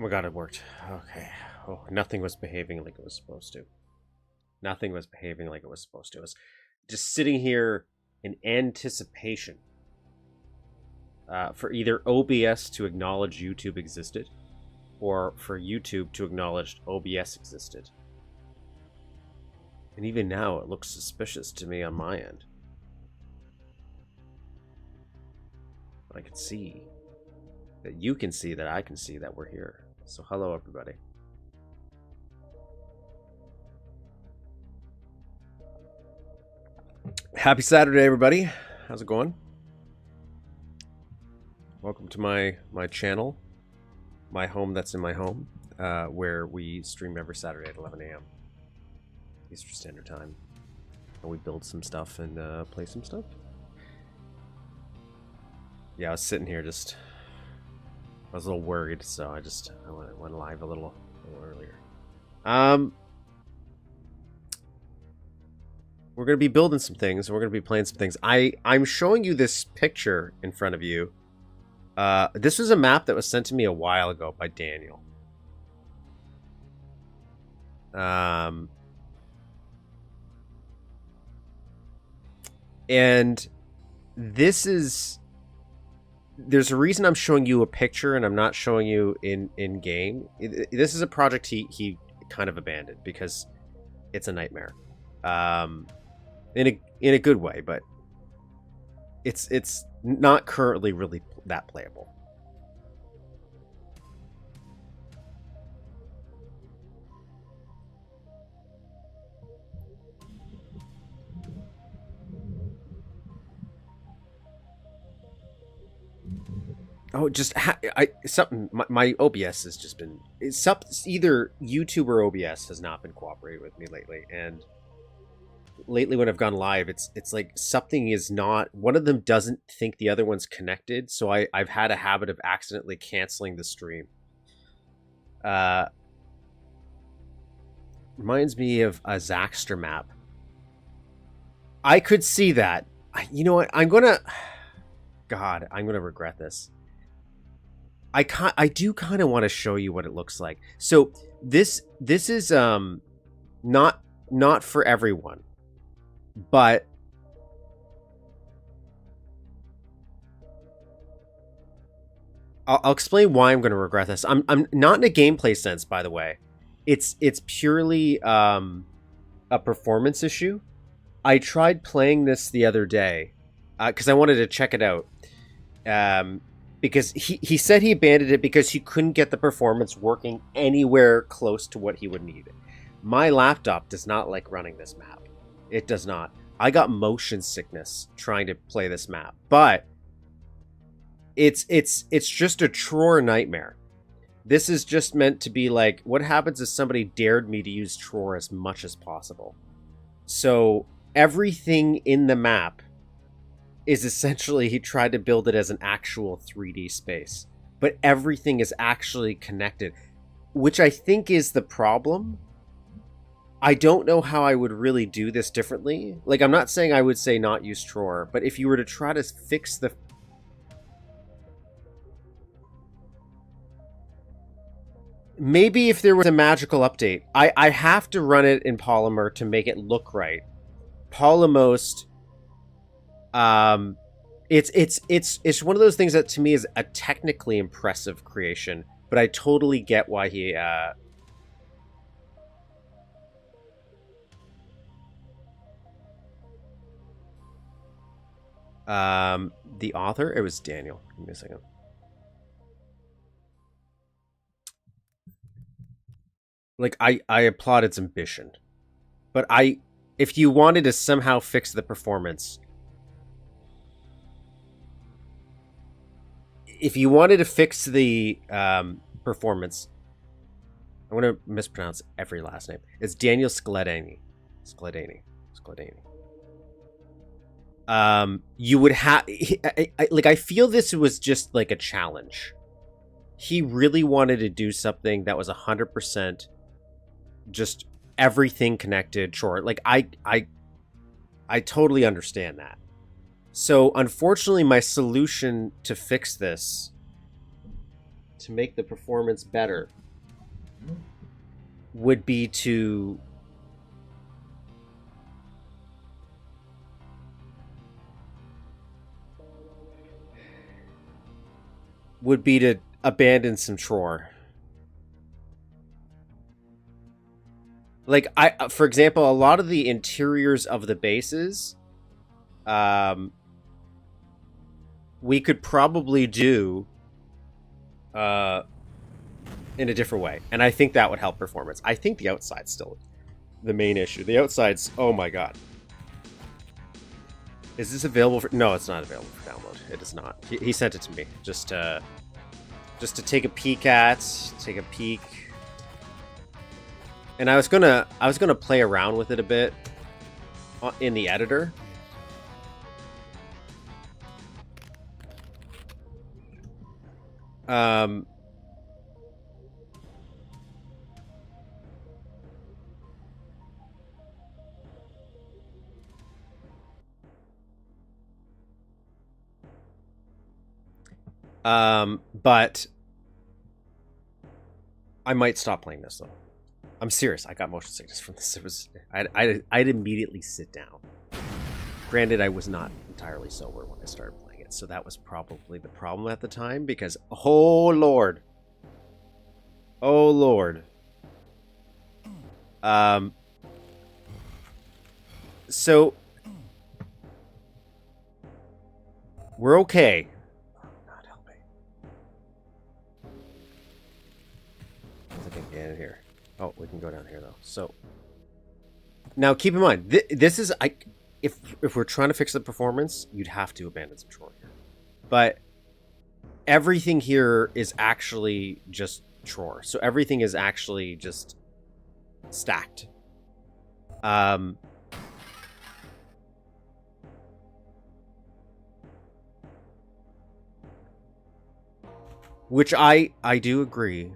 my god, it worked. Okay. Oh, nothing was behaving like it was supposed to. Nothing was behaving like it was supposed to. It was just sitting here in anticipation for either OBS to acknowledge YouTube existed or for YouTube to acknowledge OBS existed. And even now, it looks suspicious to me on my end. But I can see that you can see that I can see that we're here. So hello, everybody. Happy Saturday, everybody. How's it going? Welcome to my channel, my home that's in my home, where we stream every Saturday at 11 a.m. Eastern Standard Time. And we build some stuff and play some stuff. Yeah, I was sitting here just... I was a little worried, so I went live a little earlier. We're going to be building some things. We're going to be playing some things. I'm showing you this picture in front of you. This was a map that was sent to me a while ago by Daniel. And this is... There's a reason I'm showing you a picture and I'm not showing you in game. This is a project he kind of abandoned because it's a nightmare. In a good way, but it's not currently really that playable. Oh, just something. My OBS has just been either YouTube or OBS has not been cooperating with me lately, and lately when I've gone live, it's like something is not. One of them doesn't think the other one's connected, so I've had a habit of accidentally canceling the stream. Reminds me of a Zaxter map. I could see that. You know what? I'm gonna regret this. I do kind of want to show you what it looks like. So this is not for everyone, but I'll explain why I'm going to regret this. I'm not in a gameplay sense, by the way. It's purely a performance issue. I tried playing this the other day because I wanted to check it out. Because he said he abandoned it because he couldn't get the performance working anywhere close to what he would need. My laptop does not like running this map. It does not. I got motion sickness trying to play this map, but it's just a Tror nightmare. This is just meant to be like, what happens if somebody dared me to use Tror as much as possible? So everything in the map is essentially he tried to build it as an actual 3D space, but everything is actually connected, which I think is the problem. I don't know how I would really do this differently. Like, I'm not saying I would say not use Tror, but if you were to try to fix the... Maybe if there was a magical update. I have to run it in Polymer to make it look right. Polymost... it's one of those things that to me is a technically impressive creation, but I totally get why he the author, it was Daniel. Give me a second. Like I applaud its ambition, but if you wanted to somehow fix the performance, if you wanted to fix the performance, I'm going to mispronounce every last name. It's Daniel Skledany. You would have... I feel this was just like a challenge. He really wanted to do something that was 100% just everything connected. Sure, like I totally understand that. So unfortunately, my solution to fix this to make the performance better would be to abandon some chore. Like, for example, a lot of the interiors of the bases, we could probably do in a different way, and I think that would help performance. I think the outside's still the main issue. The outside's, oh my god. Is this available for... No, it's not available for download. It is not. He sent it to me just to take a peek at, and I was gonna play around with it a bit in the editor. But I might stop playing this though. I'm serious. I got motion sickness from this. It was I'd immediately sit down. Granted, I was not entirely sober when I started playing it, so that was probably the problem at the time. Because oh lord, so we're okay. God help me. I think I can get in here. Oh, we can go down here though. So now keep in mind, this is if we're trying to fix the performance, you'd have to abandon some chore here. But everything here is actually just chore. So everything is actually just stacked. Which I do agree.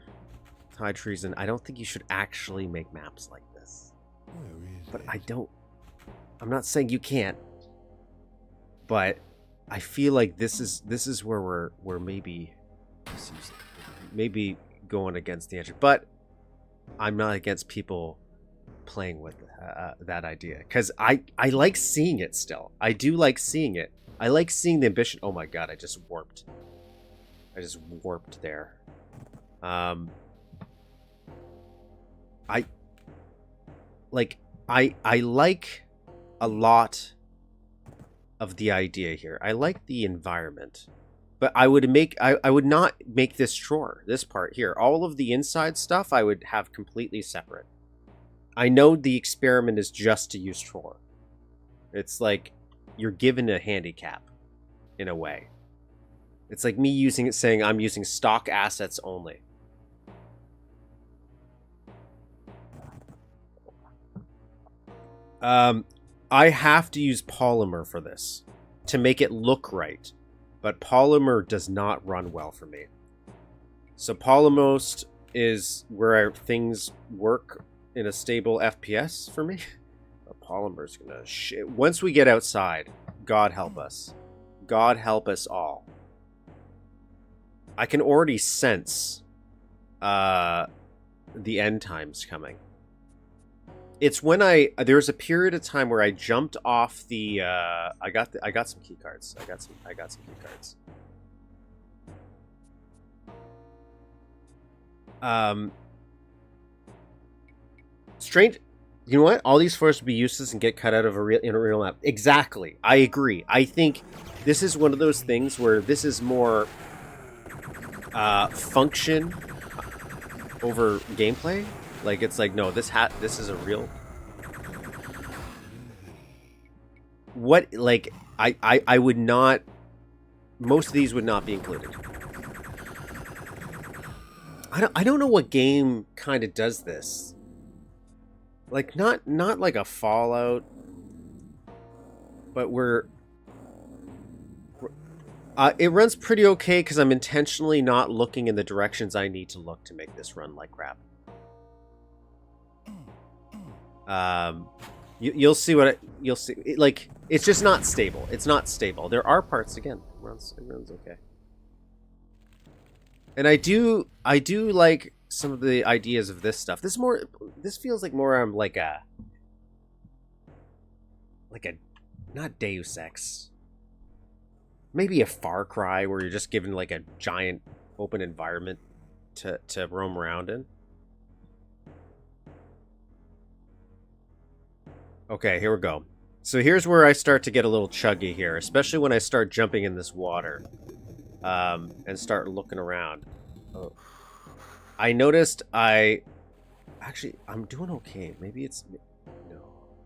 High treason. I don't think you should actually make maps like this. But I'm not saying you can't. But I feel like this is where we're maybe going against the edge. But I'm not against people playing with that idea, because I like seeing it still. I do like seeing it. I like seeing the ambition. Oh my god, I just warped there. I like a lot of the idea here. I like the environment, but I would not make this drawer, this part here. All of the inside stuff I would have completely separate. I know the experiment is just to use drawer. It's like you're given a handicap in a way. It's like me saying I'm using stock assets only. I have to use polymer for this to make it look right, but polymer does not run well for me. So Polymost is where things work in a stable FPS for me. But Polymer's gonna shit. Once we get outside, God help us. God help us all. I can already sense the end times coming. It's when there was a period of time where I jumped off the I got some key cards. I got some key cards. Strange. You know what? All these floors would be useless and get cut out of a real map. Exactly. I agree. I think this is one of those things where this is more function over gameplay. Like, it's like, no, this is a real... What, like, I would not... Most of these would not be included. I don't know what game kind of does this. Like, not like a Fallout, but it runs pretty okay because I'm intentionally not looking in the directions I need to look to make this run like crap. You'll see you'll see. Like, it's just not stable. It's not stable. There are parts, again. It runs okay. And I do like some of the ideas of this stuff. This feels like more like a not Deus Ex. Maybe a Far Cry where you're just given like a giant open environment to roam around in. Okay, here we go. So here's where I start to get a little chuggy here, especially when I start jumping in this water and start looking around. Oh. I noticed I'm doing okay. Maybe it's no.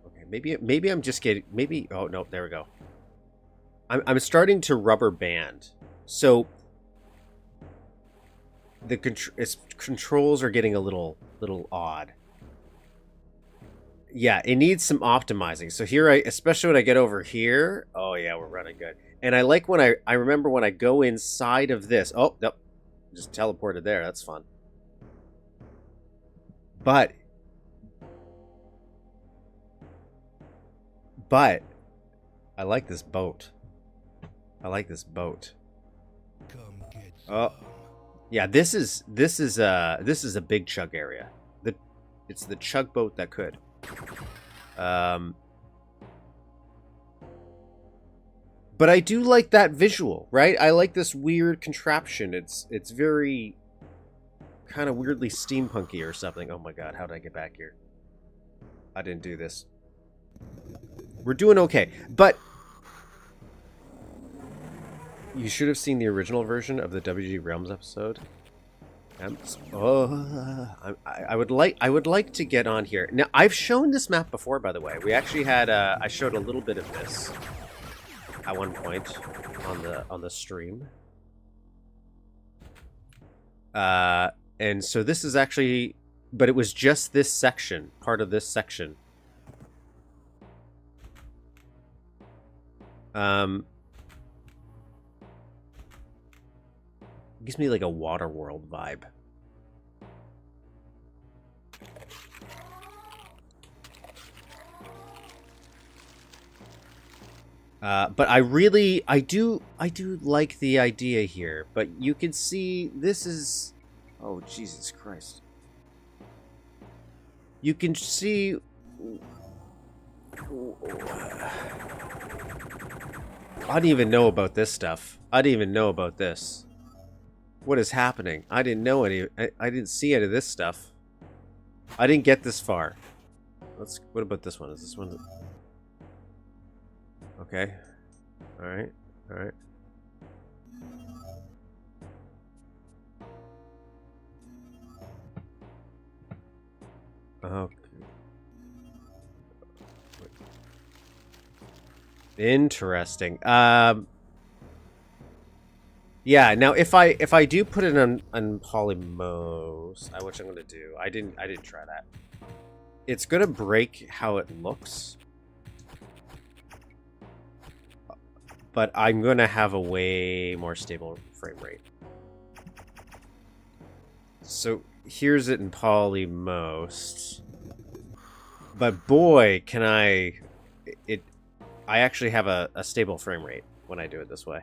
Okay, maybe I'm just getting oh no, there we go. I'm starting to rubber band. So the controls are getting a little odd. Yeah, it needs some optimizing. So here especially when I get over here, oh yeah, we're running good. And I like when I remember when I go inside of this. Oh, nope. Just teleported there. That's fun. But I like this boat. I like this boat. Come get some. Yeah, this is a big chug area. It's the chug boat that could. But I do like that visual, right? I like this weird contraption. It's very kind of weirdly steampunky or something. Oh my god, how did I get back here? I didn't do this. We're doing okay, but you should have seen the original version of the WG Realms episode. I would like to get on here. Now, I've shown this map before, by the way. We actually had I showed a little bit of this at one point on the stream. And so this is actually, but it was just this section, part of this section. Gives me like a Waterworld vibe. But I do like the idea here. But you can see this is, oh Jesus Christ! You can see. I didn't even know about this stuff. I didn't even know about this. What is happening? I didn't know any. I didn't see any of this stuff. I didn't get this far. What about this one? Is this one? Okay. All right. All right. Okay. Interesting. Yeah, now if I do put it on polymos, which I'm gonna do. I didn't try that. It's gonna break how it looks. But I'm gonna have a way more stable frame rate. So here's it in polymos. But boy, can I actually have a stable frame rate when I do it this way.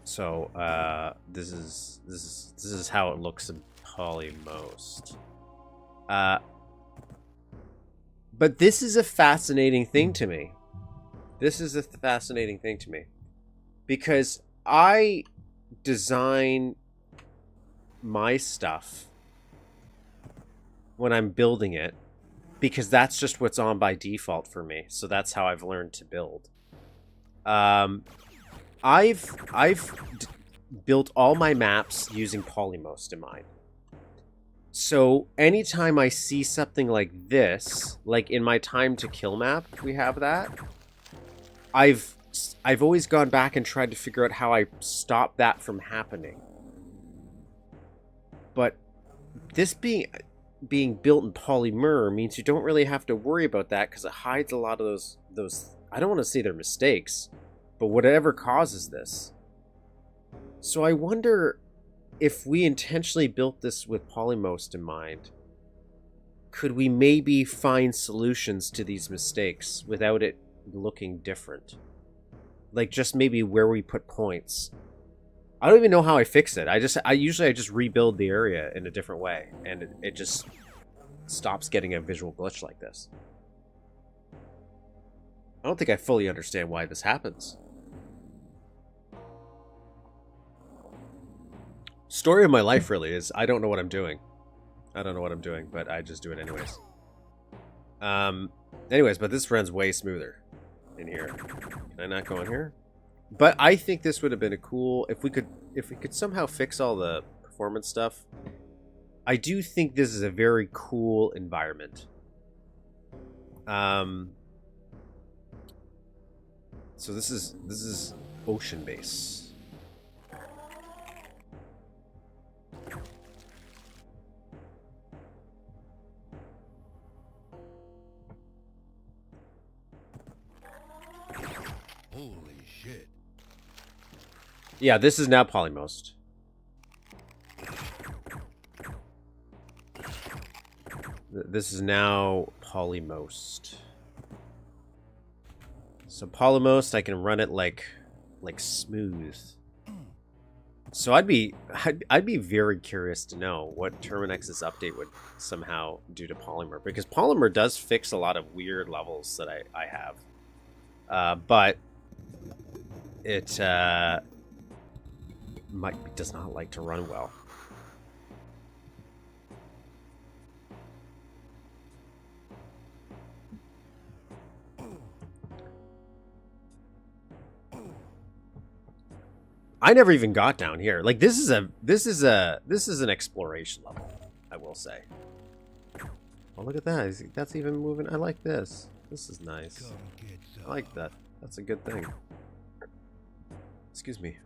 So this is how it looks in polymos. But this is a fascinating thing to me. This is a fascinating thing to me. Because I design my stuff when I'm building it because that's just what's on by default for me. So that's how I've learned to build. I've built all my maps using polymos in mind. So anytime I see something like this, like in my time to kill map, we have that. I've always gone back and tried to figure out how I stop that from happening. But this being built in polymer means you don't really have to worry about that because it hides a lot of those I don't want to say they're mistakes, but whatever causes this. So I wonder if we intentionally built this with polymos in mind, could we maybe find solutions to these mistakes without it looking different? Like, just maybe where we put points. I don't even know how I fix it. I usually just rebuild the area in a different way, and it just stops getting a visual glitch like this. I don't think I fully understand why this happens. Story of my life really is I don't know what I'm doing. I don't know what I'm doing, but I just do it anyways. Anyways, but this runs way smoother in here. Can I not go in here? But I think this would have been a cool if we could somehow fix all the performance stuff. I do think this is a very cool environment. So this is Ocean Base. Holy shit. Yeah, this is now Polymost. This is now Polymost. So Polymost, I can run it like smooth. So I'd be very curious to know what Terminix's update would somehow do to Polymer, because Polymer does fix a lot of weird levels that I have. But it does not like to run well. I never even got down here. Like, this is an exploration level, I will say. Oh, look at that. That's even moving. I like this. This is nice. I like that. That's a good thing. Excuse me.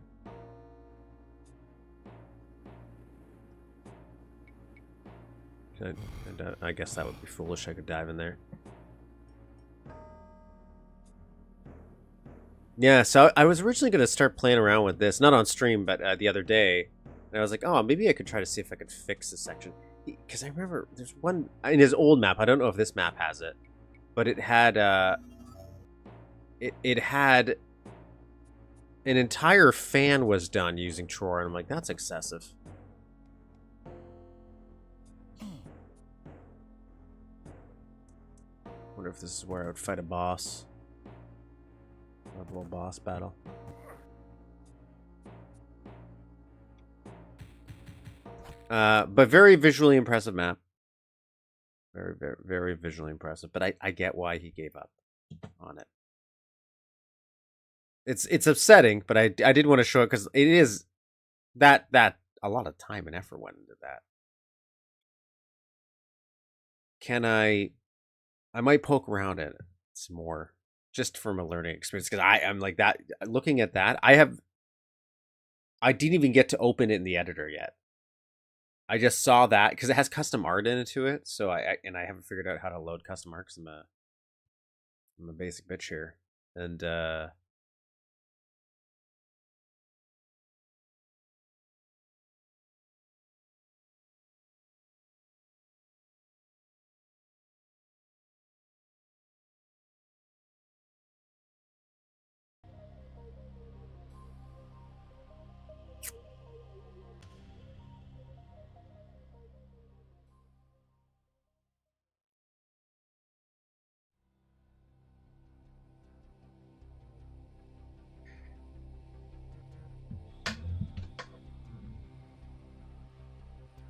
I guess that would be foolish. I could dive in there. Yeah, so I was originally going to start playing around with this, not on stream, but the other day. And I was like, oh, maybe I could try to see if I could fix this section. Because I remember there's one in his old map. I don't know if this map has it. But it had it had an entire fan was done using Tror, and I'm like, that's excessive. Wonder if this is where I would fight a boss. A little boss battle. But very visually impressive map. Very, very, very visually impressive. But I get why he gave up on it. It's upsetting, but I did want to show it because it is that a lot of time and effort went into that. Can I might poke around it some more just from a learning experience, because I'm like that. Looking at that, I didn't even get to open it in the editor yet. I just saw that because it has custom art into it. So I haven't figured out how to load custom art because I'm a basic bitch here. And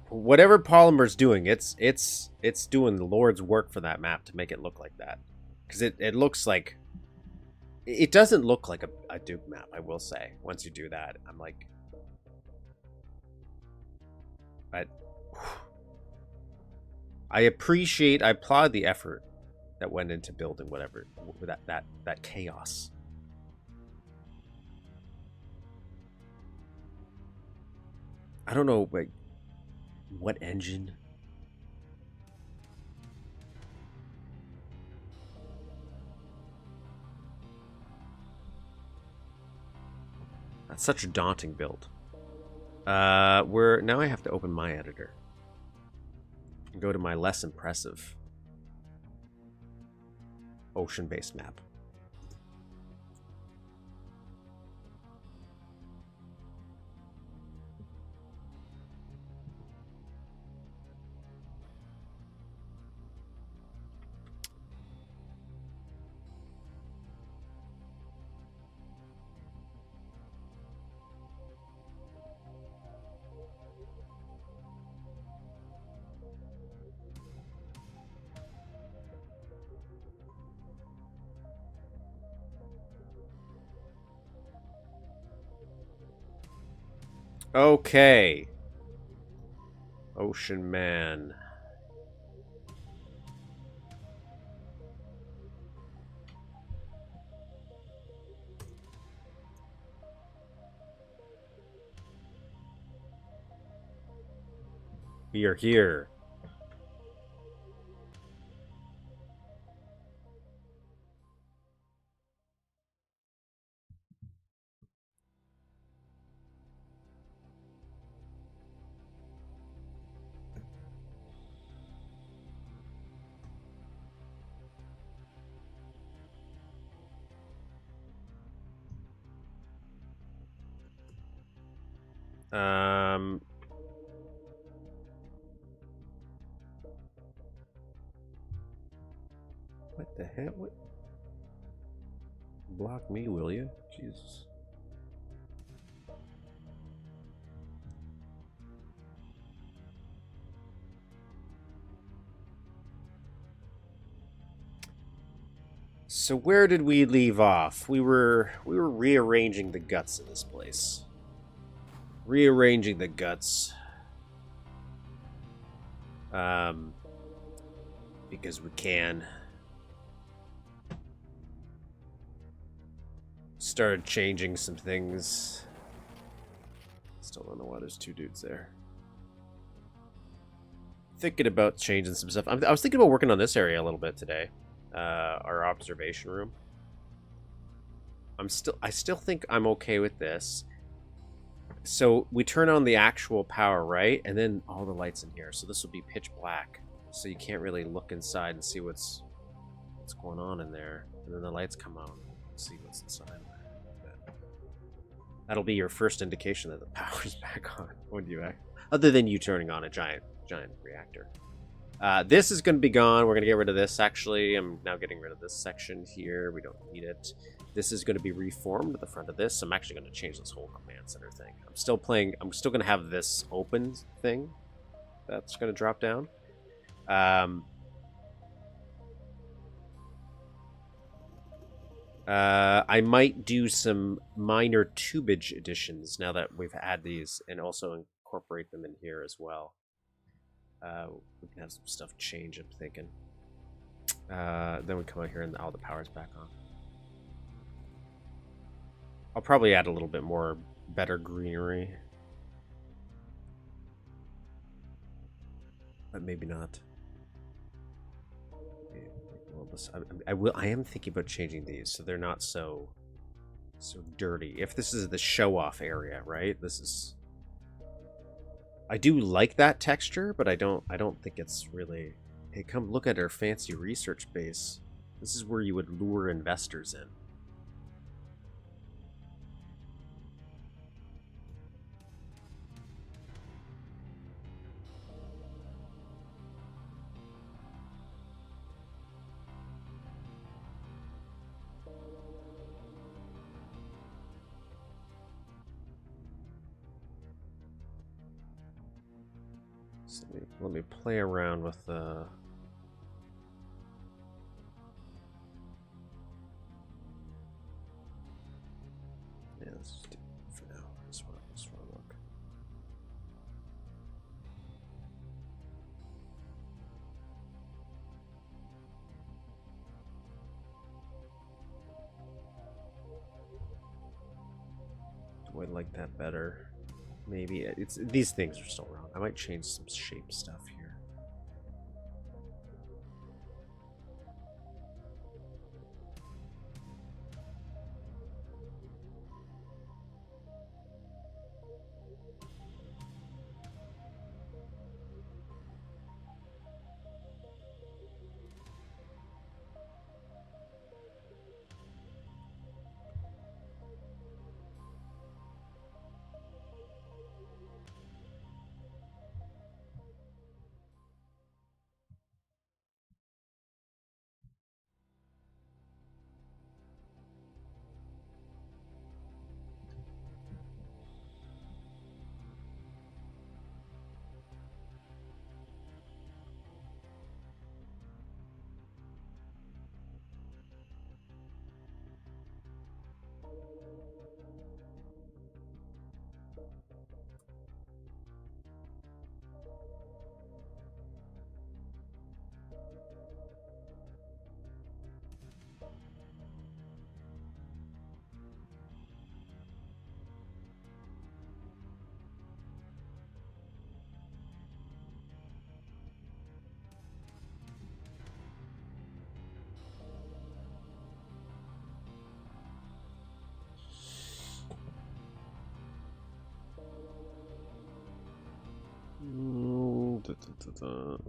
whatever Polymer's doing, it's doing the Lord's work for that map to make it look like that. Because it looks like... It doesn't look like a Duke map, I will say. Once you do that, I'm like... But... I applaud the effort that went into building whatever... That chaos. I don't know, like... What engine? That's such a daunting build. Now I have to open my editor. And go to my less impressive ocean-based map. Okay. Ocean Man. We are here. Um, what the hell? What? Block me, will you? Jesus. So where did we leave off? We were rearranging the guts of this place. Rearranging the guts. Because we can. Started changing some things. Still don't know why there's two dudes there. Thinking about changing some stuff. I was thinking about working on this area a little bit today. Our observation room. I still think I'm okay with this. So we turn on the actual power, right? And then all the lights in here. So this will be pitch black. So you can't really look inside and see what's going on in there. And then the lights come on. See what's inside there. That'll be your first indication that the power's back on. When do you act? Other than you turning on a giant reactor. This is going to be gone. We're going to get rid of this, actually. I'm now getting rid of this section here. We don't need it. This is going to be reformed at the front of this. I'm actually going to change this whole command center thing. I'm still going to have this open thing. That's going to drop down. I might do some minor tubage additions now that we've had these, and also incorporate them in here as well. We can have some stuff change, I'm thinking. Then we come out here and all the power's back on. I'll probably add a little bit more better greenery. But maybe not. I am thinking about changing these so they're not so dirty. If this is the show-off area, right? This is... I do like that texture, but I don't think it's really... Hey, come look at our fancy research base. This is where you would lure investors in. So let me play around with the... Yeah, let's just do it for now. This one look. Do I like that better? Maybe these things are still wrong. I might change some shape stuff here.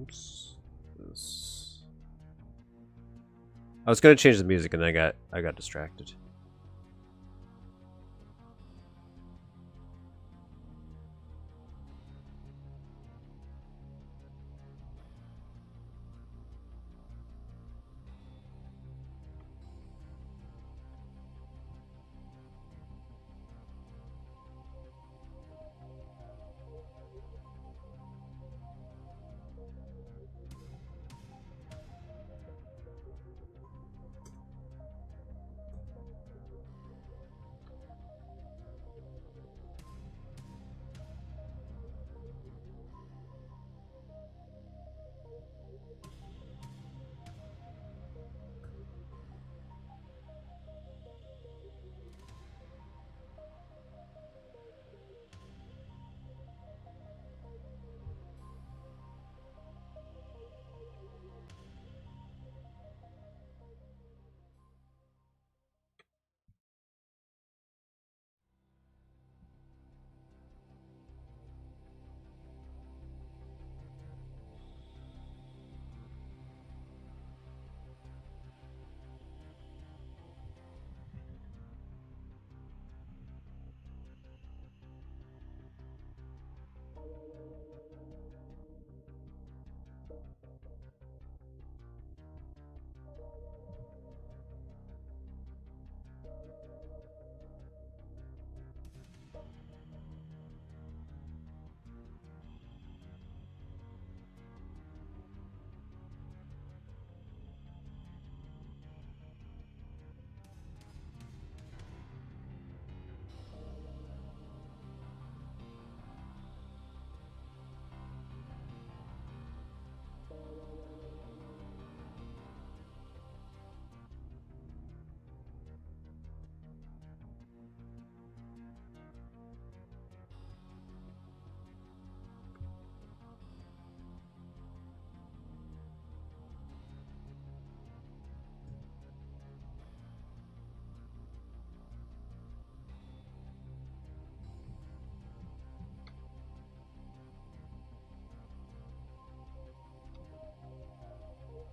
Oops. This. I was gonna change the music and then I got distracted.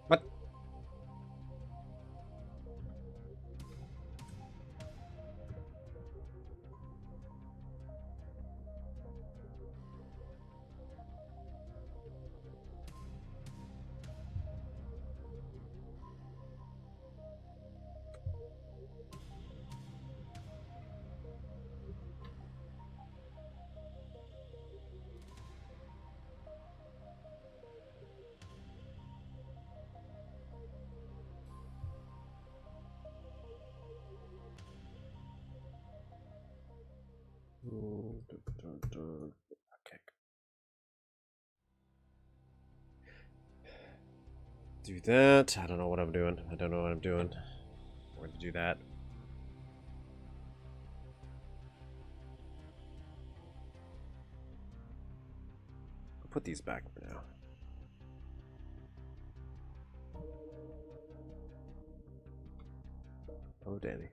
What? Okay. Do that. I don't know what I'm doing. I don't know what I'm doing. I'm going to do that. I'll put these back for now. Oh, Danny.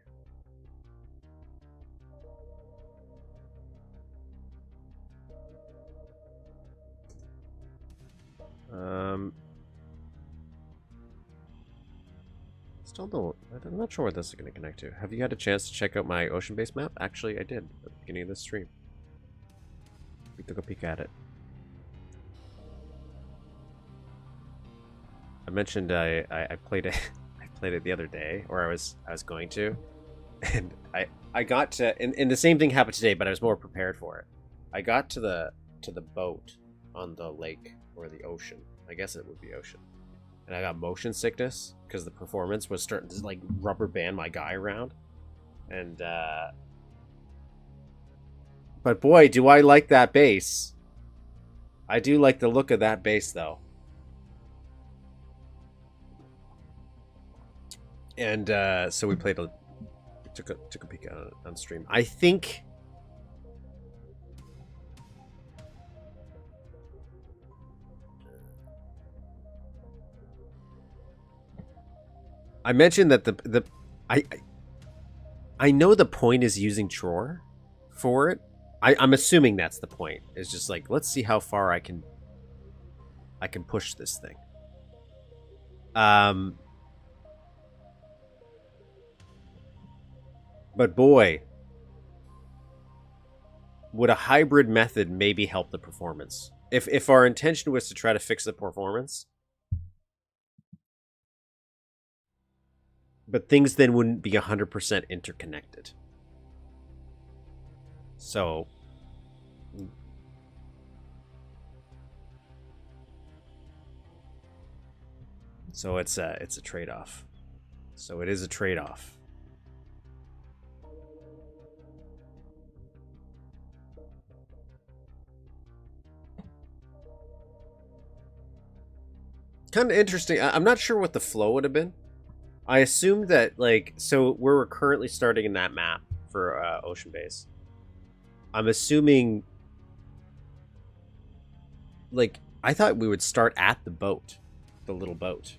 Still don't. I'm not sure what this is going to connect to. Have you had a chance to check out my ocean-based map? Actually, I did at the beginning of this stream. We took a peek at it. I mentioned I played it. I played it the other day, or I was going to, and I got to, and the same thing happened today, but I was more prepared for it. I got to the boat on the lake or the ocean. I guess it would be ocean. And I got motion sickness because the performance was starting to like rubber band my guy around. And but boy, do I like that bass. I do like the look of that bass though. And so we played took a peek on stream. I think I mentioned that I know the point is using Tror for it. I'm assuming that's the point. It's just like, let's see how far I can I can push this thing. But boy, would a hybrid method maybe help the performance? If our intention was to try to fix the performance, but things then wouldn't be 100% interconnected. So it's a trade-off. So it is a trade-off. Kind of interesting. I'm not sure what the flow would have been. I assumed that, like, so we're currently starting in that map for Ocean Base. I'm assuming, like, I thought we would start at the boat, the little boat.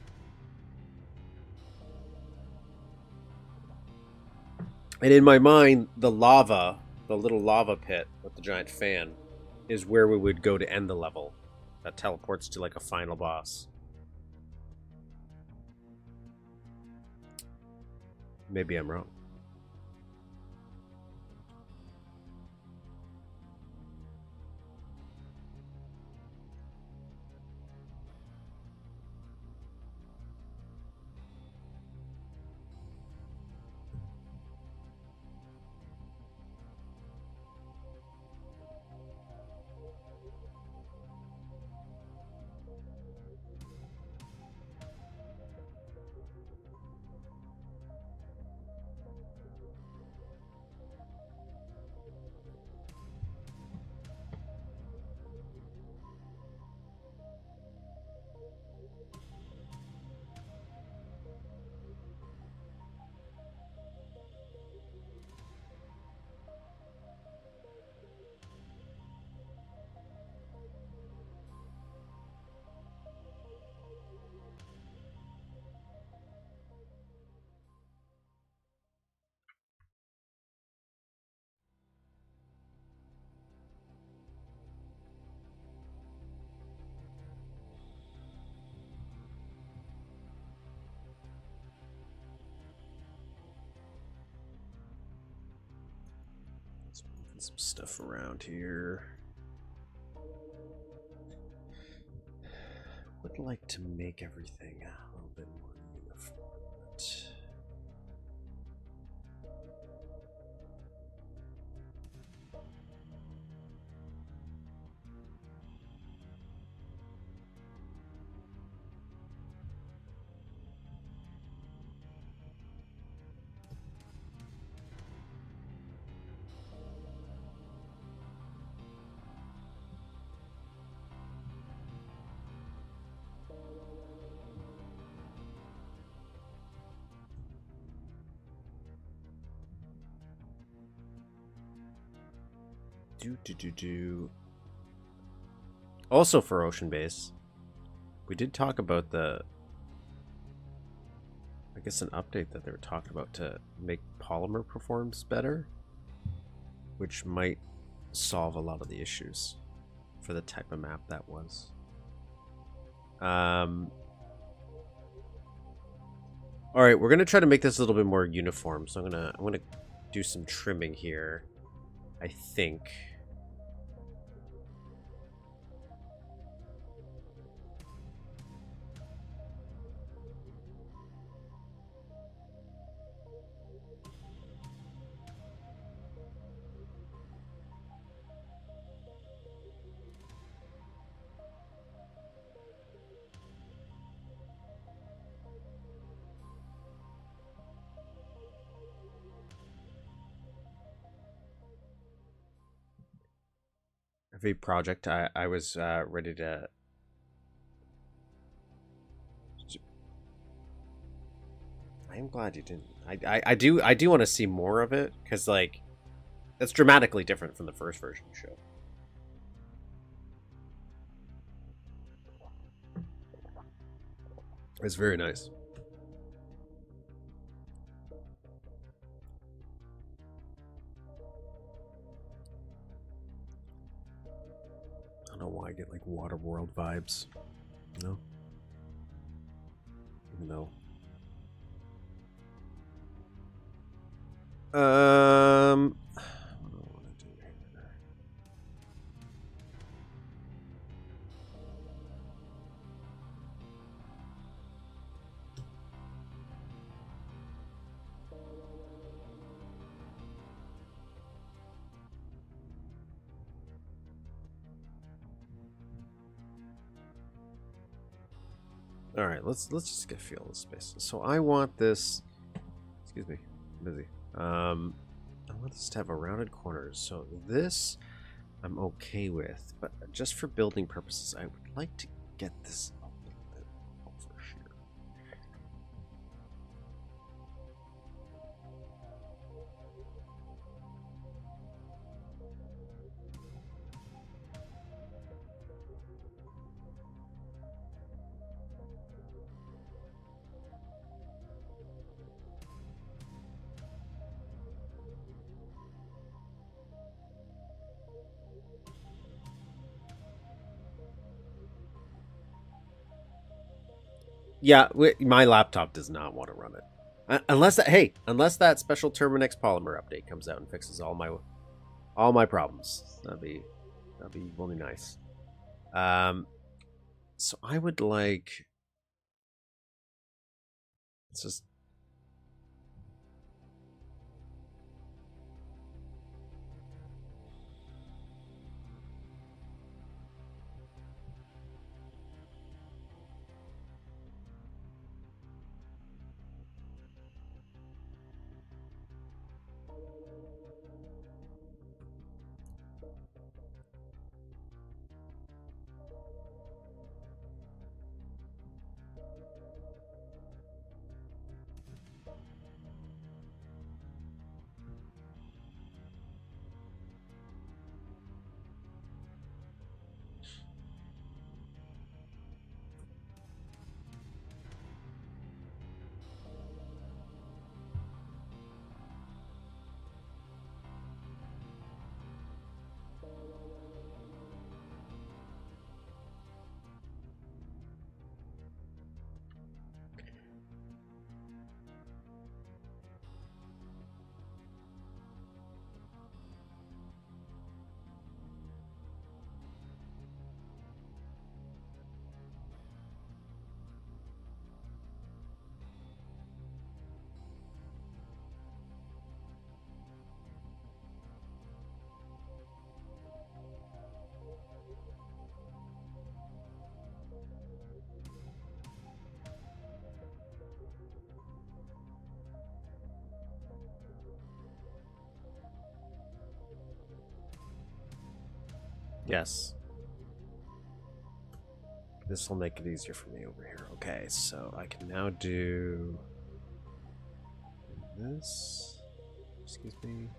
And in my mind, the lava, the little lava pit with the giant fan, is where we would go to end the level. That teleports to, like, a final boss. Maybe I'm wrong. Let's move some stuff around here. Would like to make everything a little bit more uniform. Also for Ocean Base, we did talk about I guess an update that they were talking about to make polymer performs better, which might solve a lot of the issues for the type of map that was. All right, we're gonna try to make this a little bit more uniform. So I'm gonna do some trimming here, I think. Every project I was ready to. I am glad you didn't. I do want to see more of it because, like, that's dramatically different from the first version you showed. It's very nice. I don't know why I get like Waterworld vibes. No. No. What do I want to do here? All right, let's just get a feel of the space. So I want this. Excuse me, I'm busy. I want this to have a rounded corners. So this I'm okay with, but just for building purposes, I would like to get this a little bit over here. Yeah, my laptop does not want to run it. Unless that special Terminex polymer update comes out and fixes all my problems. That'd be really nice. So I would like. Let's just. Yes. This will make it easier for me over here. Okay, so I can now do this. Excuse me.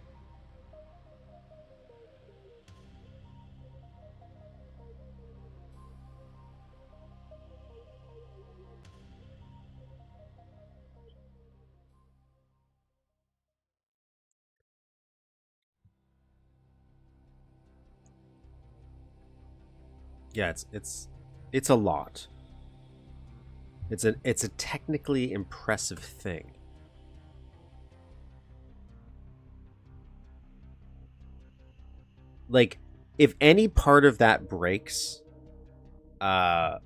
Yeah, it's a lot. It's a technically impressive thing. Like, if any part of that breaks, I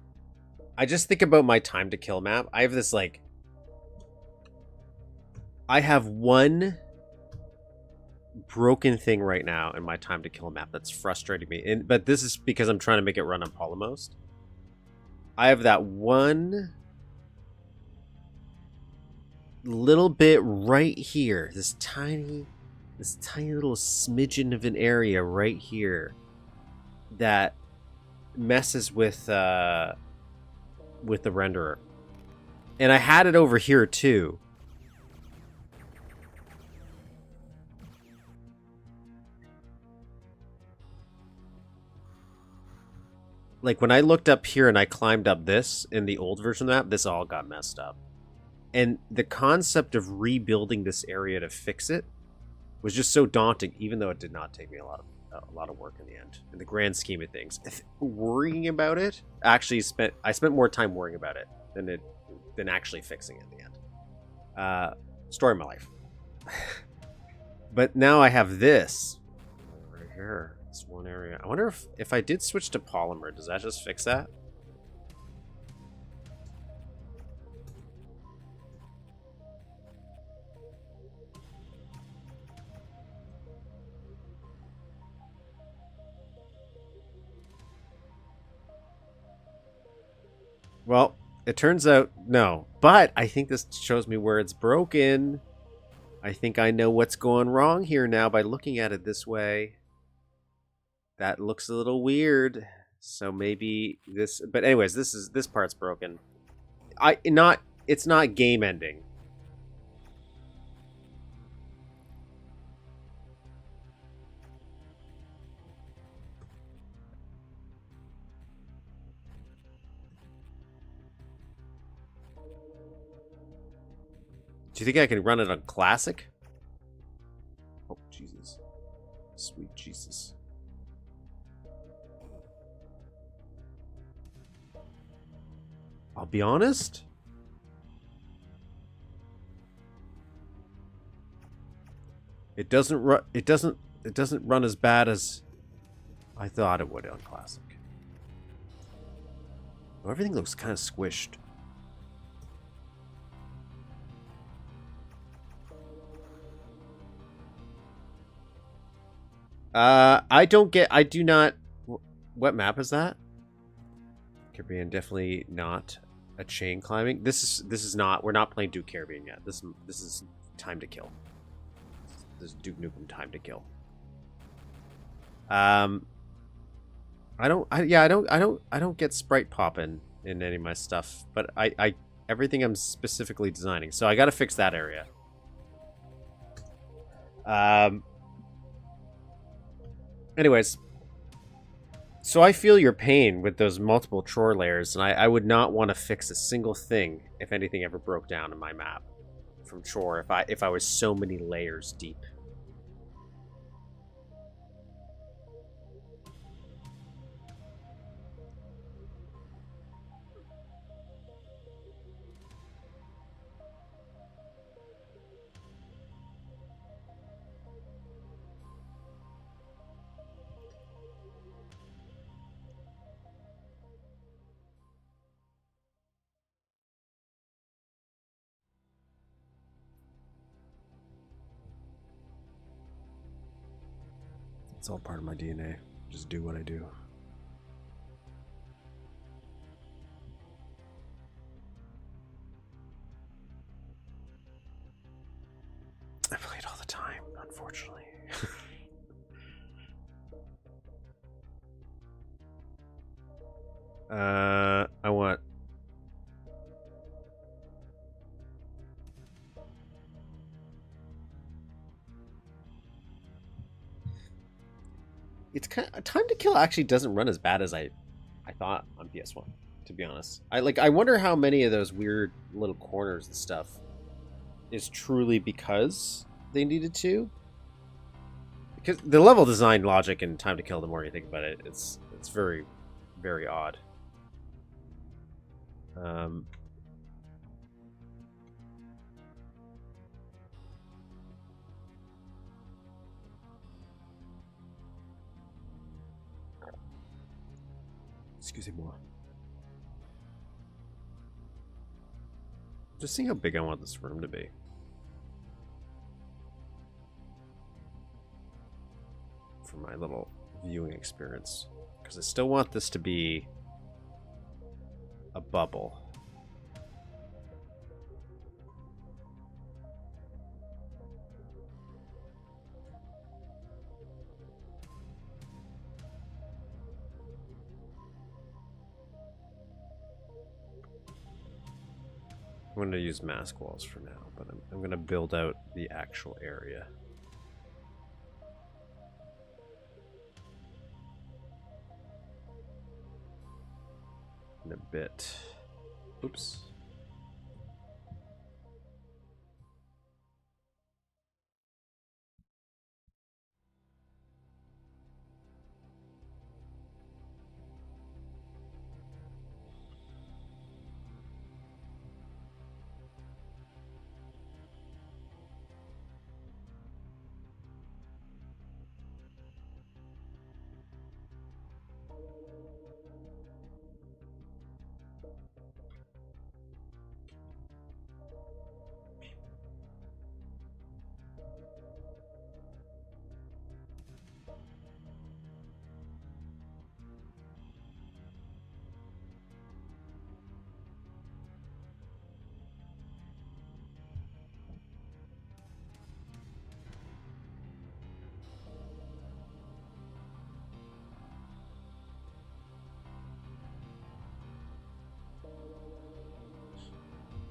just think about my time to kill map. I have this like I have one broken thing right now in my time to kill map that's frustrating me. But this is because I'm trying to make it run on Polymost. I have that one little bit right here. This tiny little smidgen of an area right here that messes with the renderer. And I had it over here too. Like when I looked up here and I climbed up this in the old version of the map, this all got messed up. And the concept of rebuilding this area to fix it was just so daunting, even though it did not take me a lot of a lot of work in the end. In the grand scheme of things, worrying about it actually I spent more time worrying about it than actually fixing it in the end. Story of my life. But now I have this right here. This one area. I wonder if I did switch to polymer, does that just fix that? Well, it turns out no. But I think this shows me where it's broken. I think I know what's going wrong here now by looking at it this way. That looks a little weird. So maybe this, but anyways, this part's broken. It's not game ending. Do you think I can run it on classic? Oh, Jesus. Sweet Jesus. I'll be honest. It doesn't run as bad as I thought it would on classic. Oh, everything looks kind of squished. I do not. What map is that? Caribbean, definitely not a chain climbing. This is not. We're not playing Duke Caribbean yet. This is Time to Kill. This is Duke Nukem Time to Kill. I don't get sprite popping in any of my stuff, but everything I'm specifically designing. So I got to fix that area. Anyways, so I feel your pain with those multiple chore layers, and I would not want to fix a single thing if anything ever broke down in my map from chore if I was so many layers deep. It's all part of my DNA. Just do what I do. I play it all the time, unfortunately. I want... It's kind of... Time to Kill actually doesn't run as bad as I thought on PS1, to be honest. I wonder how many of those weird little corners and stuff is truly because they needed to. Because the level design logic in Time to Kill, the more you think about it, it's very, very odd. Excusez-moi. Just seeing how big I want this room to be. For my little viewing experience. Because I still want this to be a bubble. I'm going to use mask walls for now, but I'm going to build out the actual area. In a bit. Oops.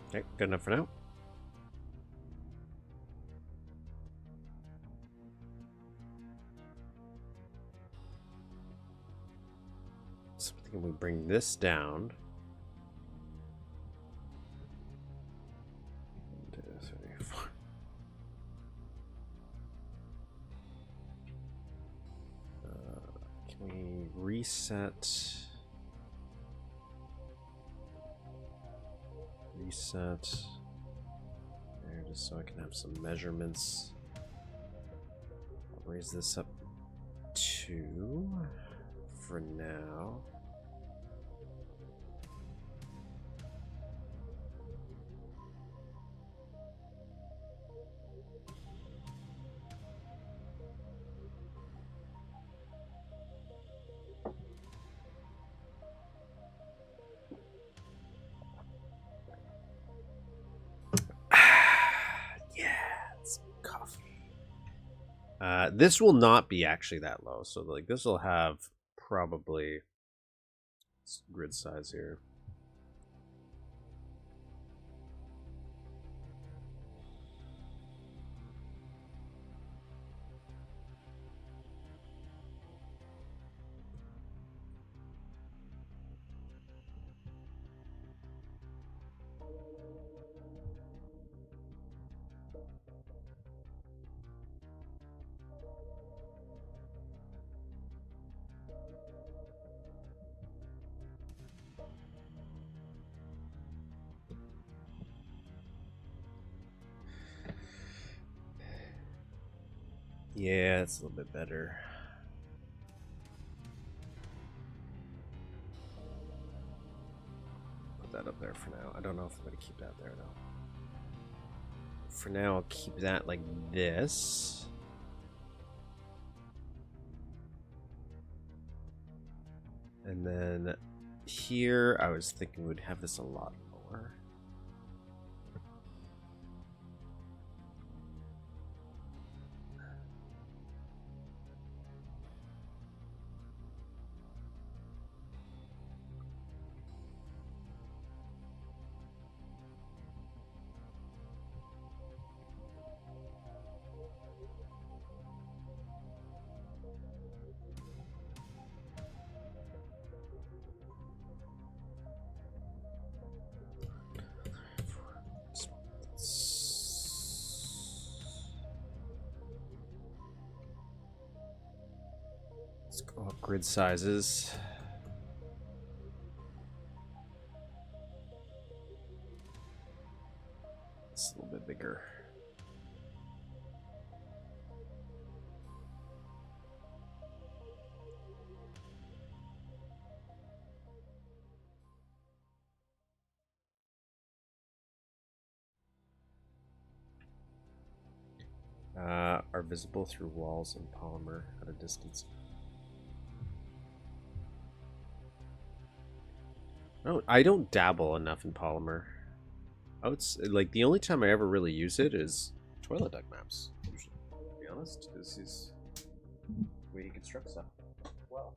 Okay, good enough for now. So I think we bring this down. 1, 2, 3, 4. Can we reset? Reset. There, just so I can have some measurements. I'll raise this up 2 for now. Yeah, it's coffee. This will not be actually that low, so like this will have probably grid size here. Yeah, it's a little bit better. Put that up there for now. I don't know if I'm going to keep that there though. For now, I'll keep that like this. And then here, I was thinking we'd have this a lot lower. Let's go up grid sizes. It's a little bit bigger. Are visible through walls in polymer at a distance. No, I don't dabble enough in polymer. Oh, it's like the only time I ever really use it is toilet duct maps. Usually, to be honest, this is the way you construct stuff. Well.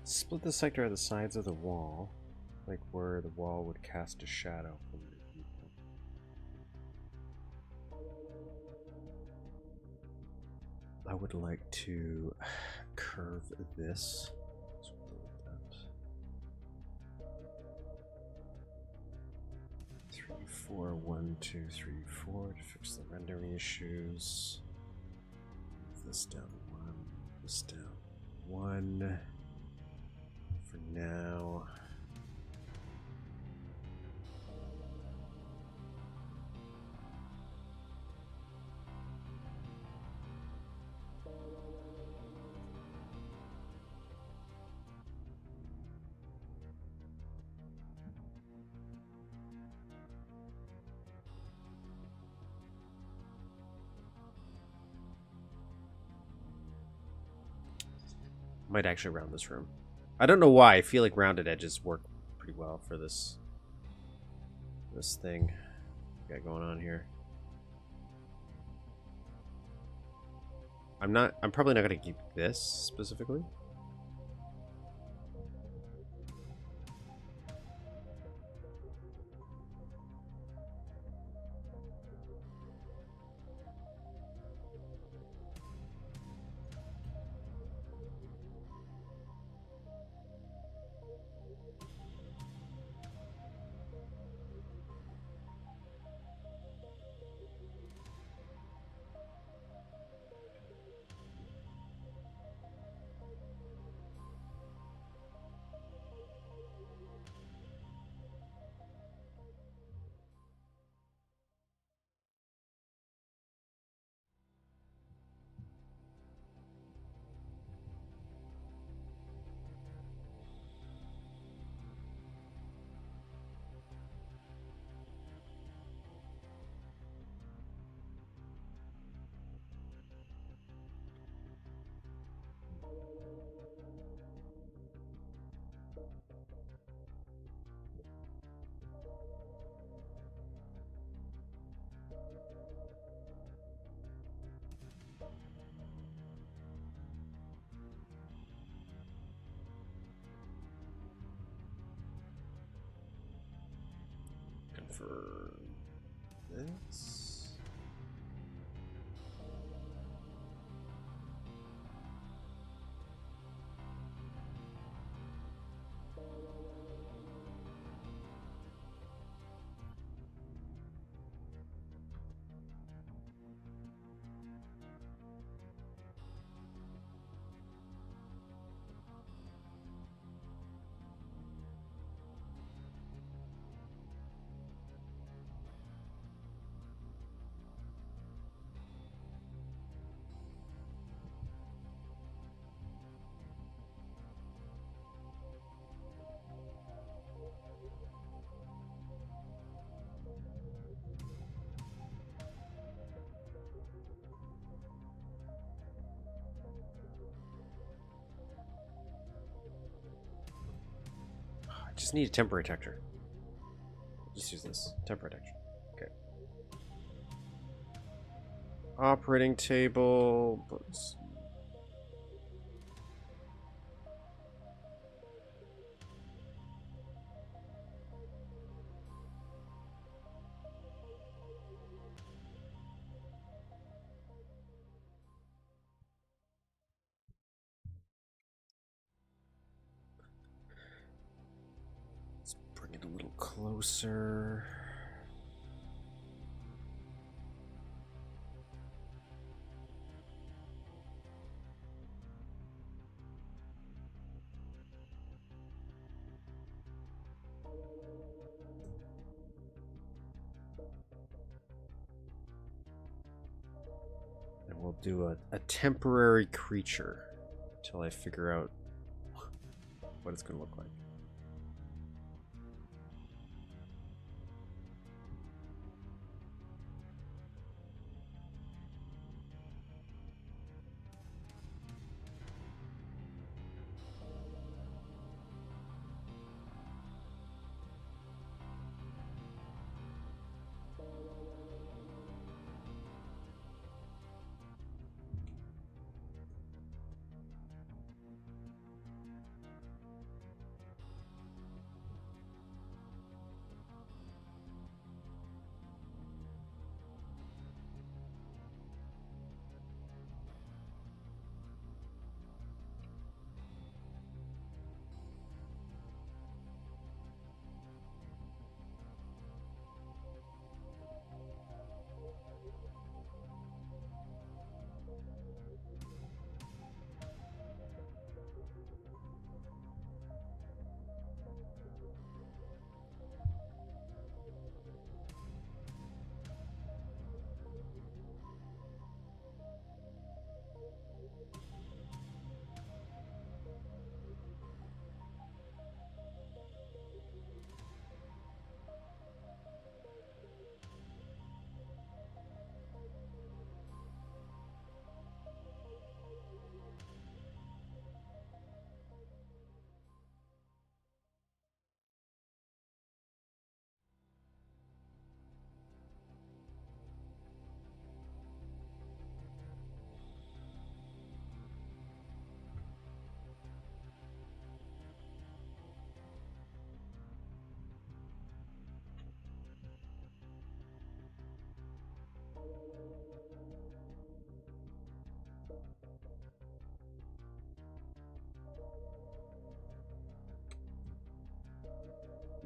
Split the sector at the sides of the wall, like where the wall would cast a shadow from your viewpoint. I would like to curve this. So we'll go with that. 3, 4, 1, 2, 3, 4 to fix the rendering issues. Move this down 1, this down 1. For now. Might actually round this room. I don't know why. I feel like rounded edges work pretty well for this thing we got going on here. I'm probably not gonna keep this specifically. For this. I just need a temporary texture. Just use this temporary texture. Okay. Operating table. Let's... bring it a little closer. And we'll do a temporary creature until I figure out what it's going to look like.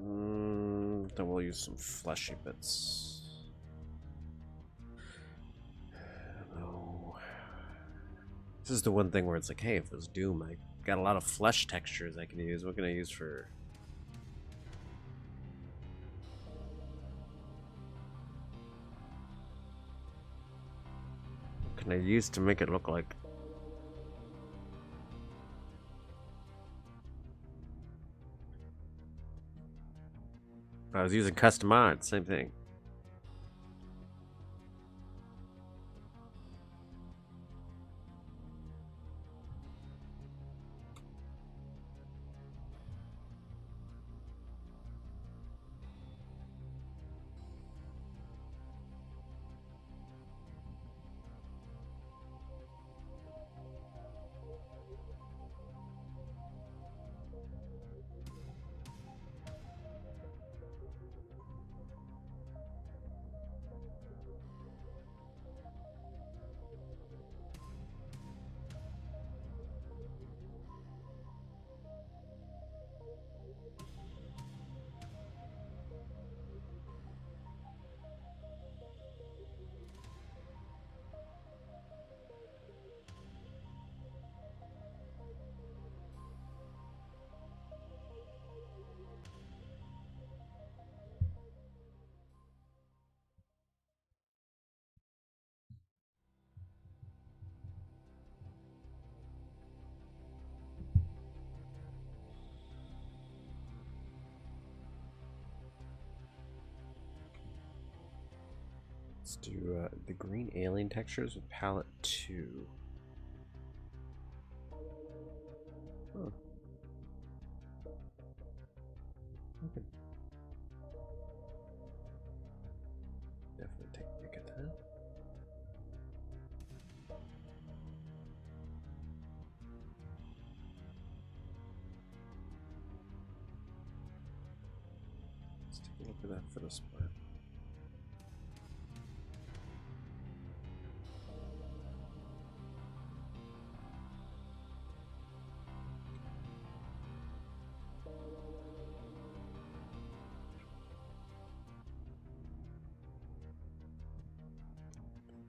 Then we'll use some fleshy bits. Oh. This is the one thing where it's like, hey, if it was Doom, I got a lot of flesh textures I can use. What can I use for... What can I use to make it look like... If I was using custom mods, same thing. Let's do the green alien textures with palette 2. Huh. Okay. Definitely take a look at that. Let's take a look at that for the split.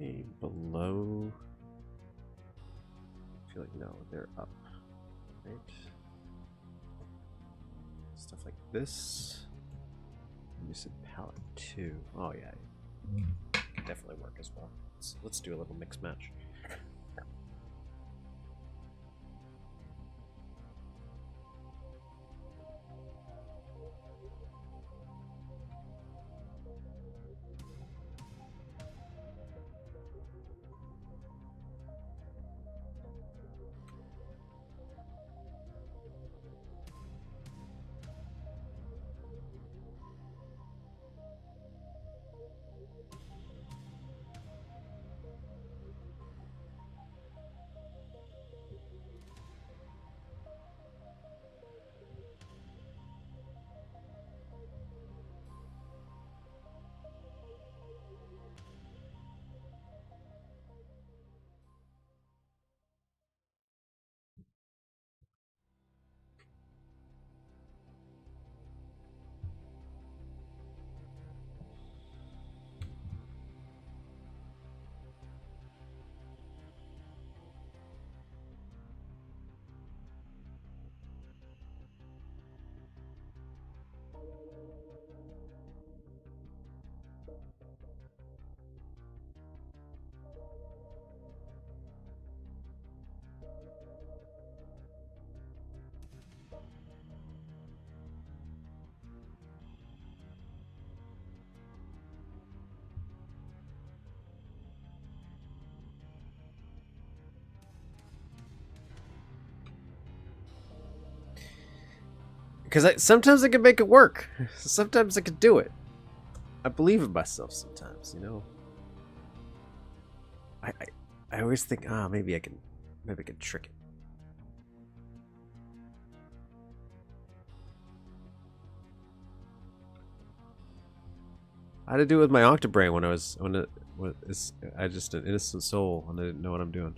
Okay, below. I feel like no, they're up. Right? Stuff like this. You said palette 2. Oh yeah. Can definitely work as well. Let's do a little mix match. Because sometimes I can make it work. Sometimes I can do it. I believe in myself sometimes, you know. I always think, maybe I can trick it. I had to do it with my Octobrain when I just an innocent soul and I didn't know what I'm doing.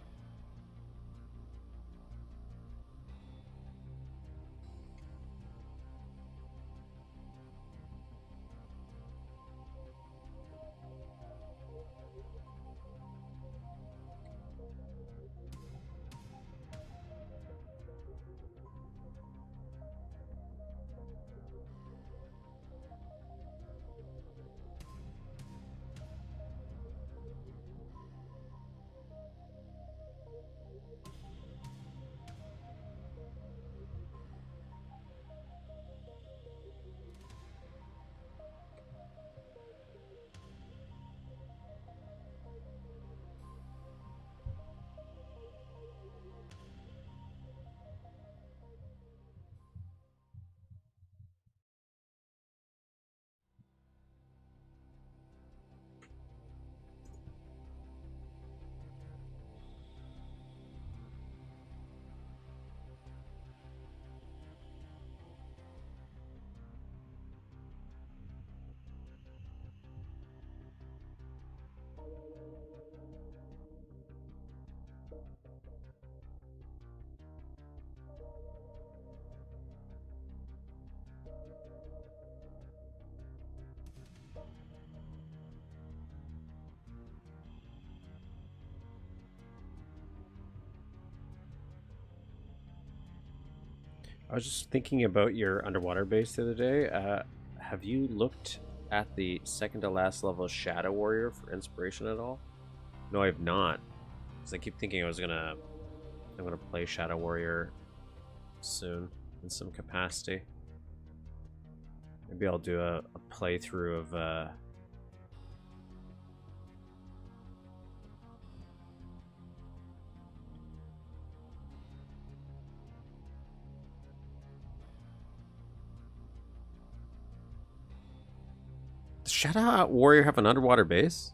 I was just thinking about your underwater base the other day. Have you looked at the second to last level Shadow Warrior for inspiration at all? No, I have not. Because I keep thinking I'm gonna play Shadow Warrior soon in some capacity. Maybe I'll do a playthrough of Does Shadow Warrior have an underwater base?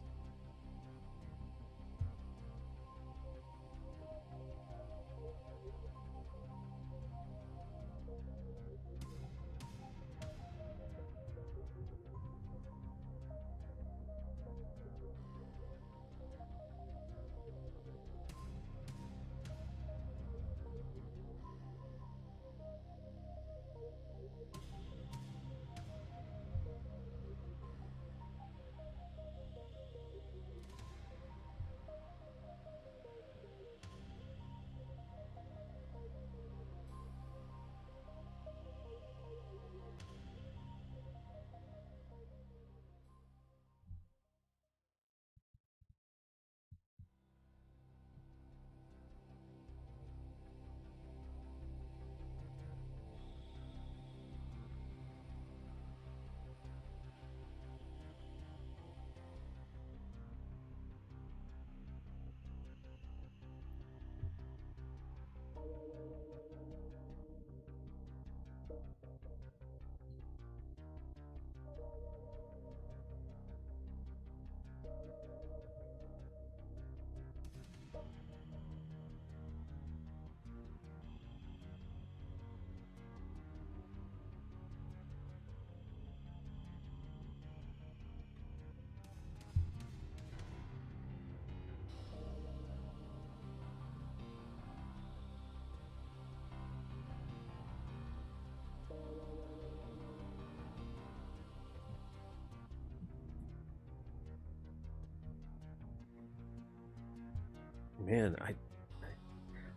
Man,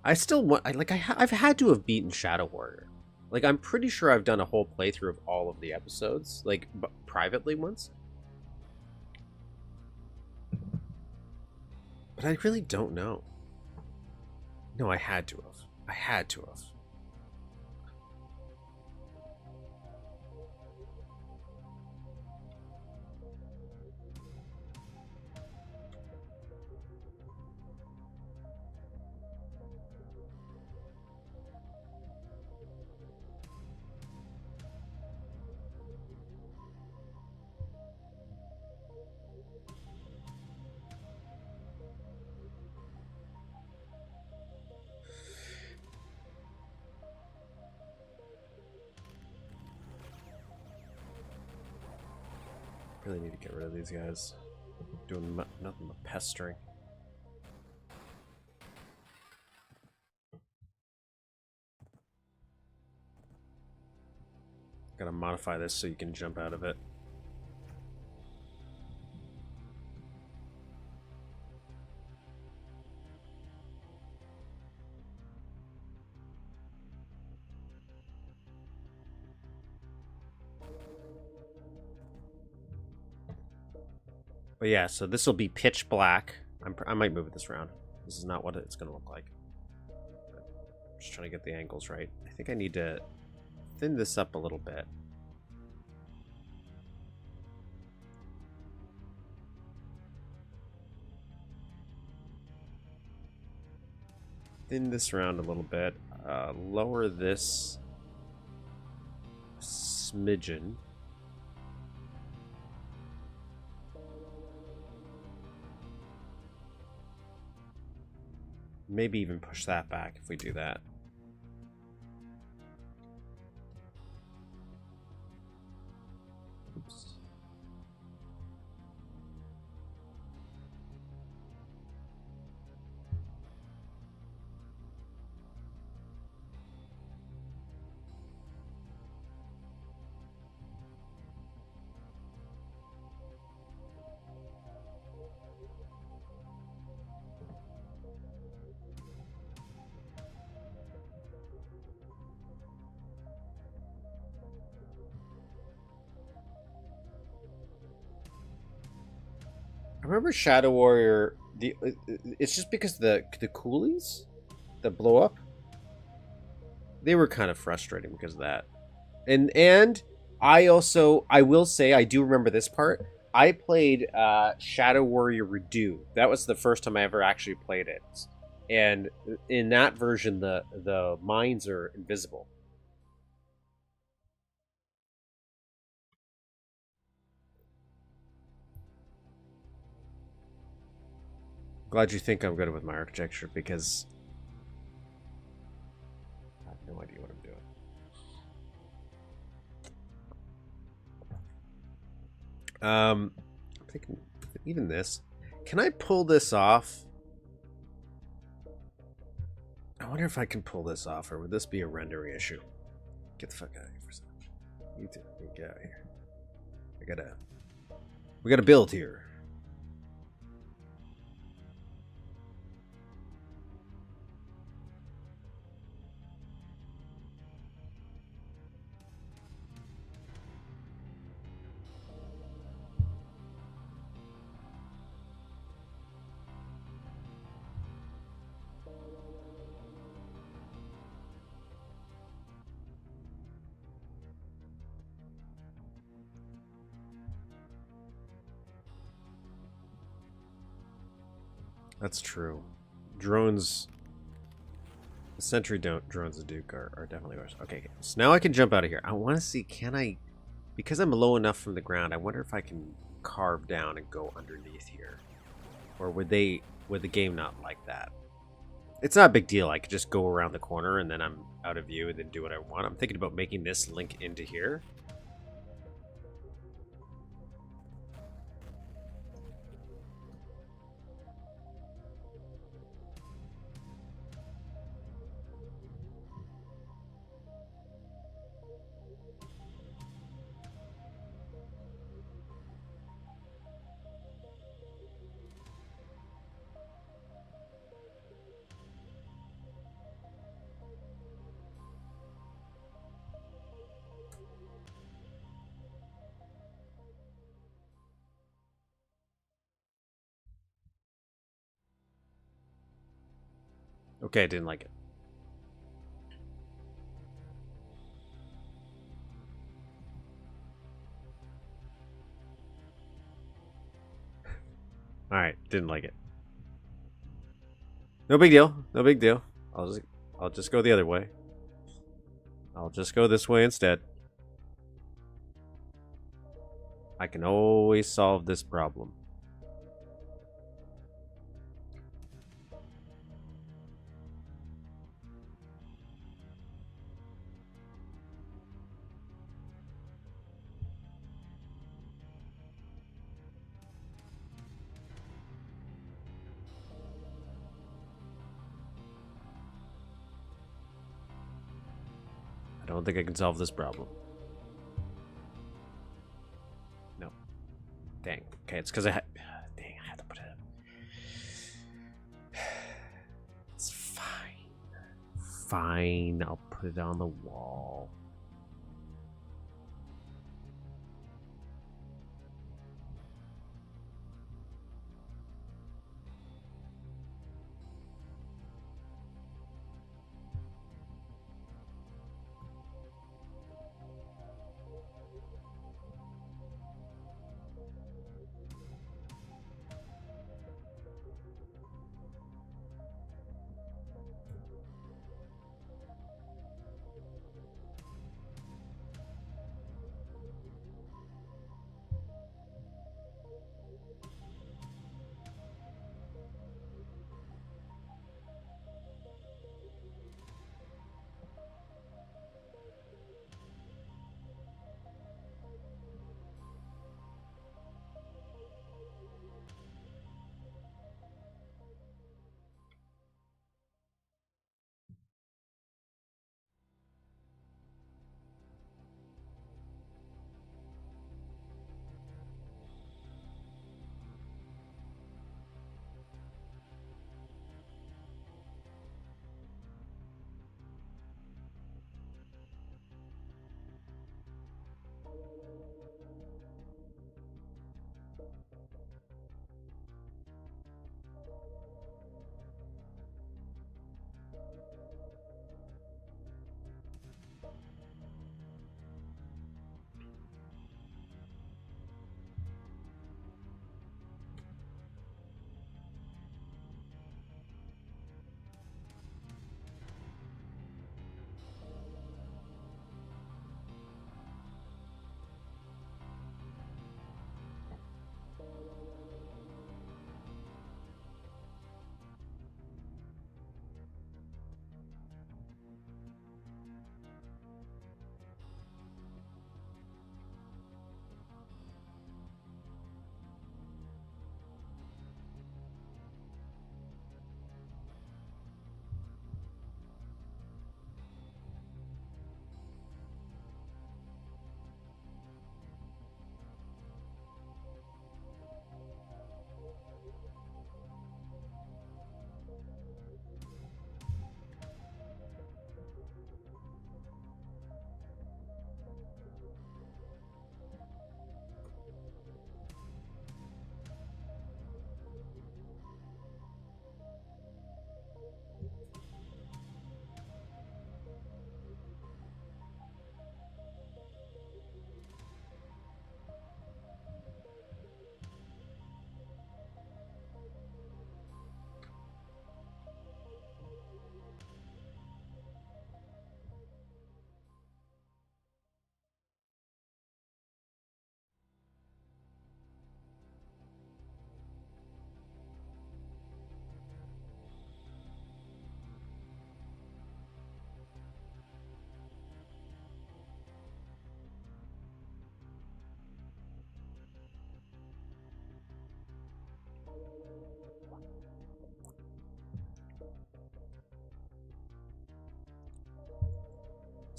I still want. I've had to have beaten Shadow Warrior. Like, I'm pretty sure I've done a whole playthrough of all of the episodes, like privately once. But I really don't know. No, I had to have. I had to have. Really need to get rid of these guys. Doing nothing but pestering. Gotta modify this so you can jump out of it. But yeah, so this will be pitch black. I might move this around. This is not what it's going to look like. I'm just trying to get the angles right. I think I need to thin this up a little bit. Thin this around a little bit. Lower this smidgen. Maybe even push that back if we do that. Oops. remember Shadow Warrior. It's just because the coolies that blow up, they were kind of frustrating because of that. And I will say I do remember this part. I played Shadow Warrior Redo. That was the first time I ever actually played it. And in that version the mines are invisible. Glad you think I'm good with my architecture because I have no idea what I'm doing. I'm thinking even this. Can I pull this off? I wonder if I can pull this off, or would this be a rendering issue? Get the fuck out of here for a second. You two, get out of here. We gotta build here. That's true. Drones, the sentry drones of Duke are definitely worse. Okay, so now I can jump out of here. I want to see, can I, because I'm low enough from the ground, I wonder if I can carve down and go underneath here. Or would the game not like that? It's not a big deal. I could just go around the corner and then I'm out of view and then do what I want. I'm thinking about making this link into here. Okay, I didn't like it. Alright, didn't like it. No big deal. No big deal. I'll just go the other way. I'll just go this way instead. I can always solve this problem. I don't think I can solve this problem. No. Dang. Okay, it's because I had... Dang, I had to put it... It's fine. Fine, I'll put it on the wall.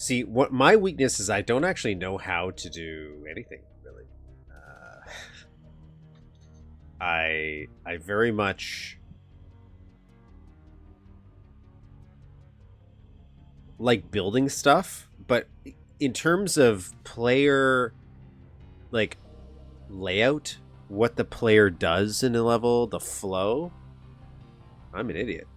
See, what my weakness is, I don't actually know how to do anything really. I very much like building stuff, but in terms of player like layout, what the player does in a level, the flow, I'm an idiot.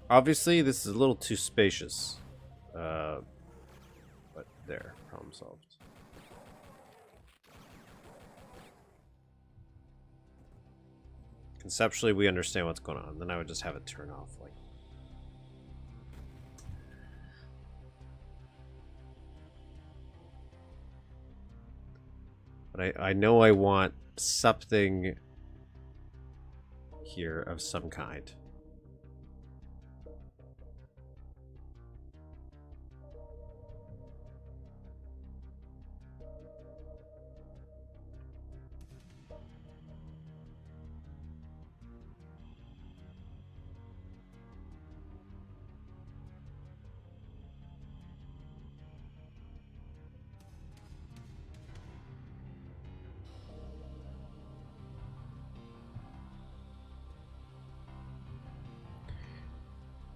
Obviously, this is a little too spacious. But there, problem solved. Conceptually, we understand what's going on. Then I would just have it turn off, like. But I know I want something here of some kind.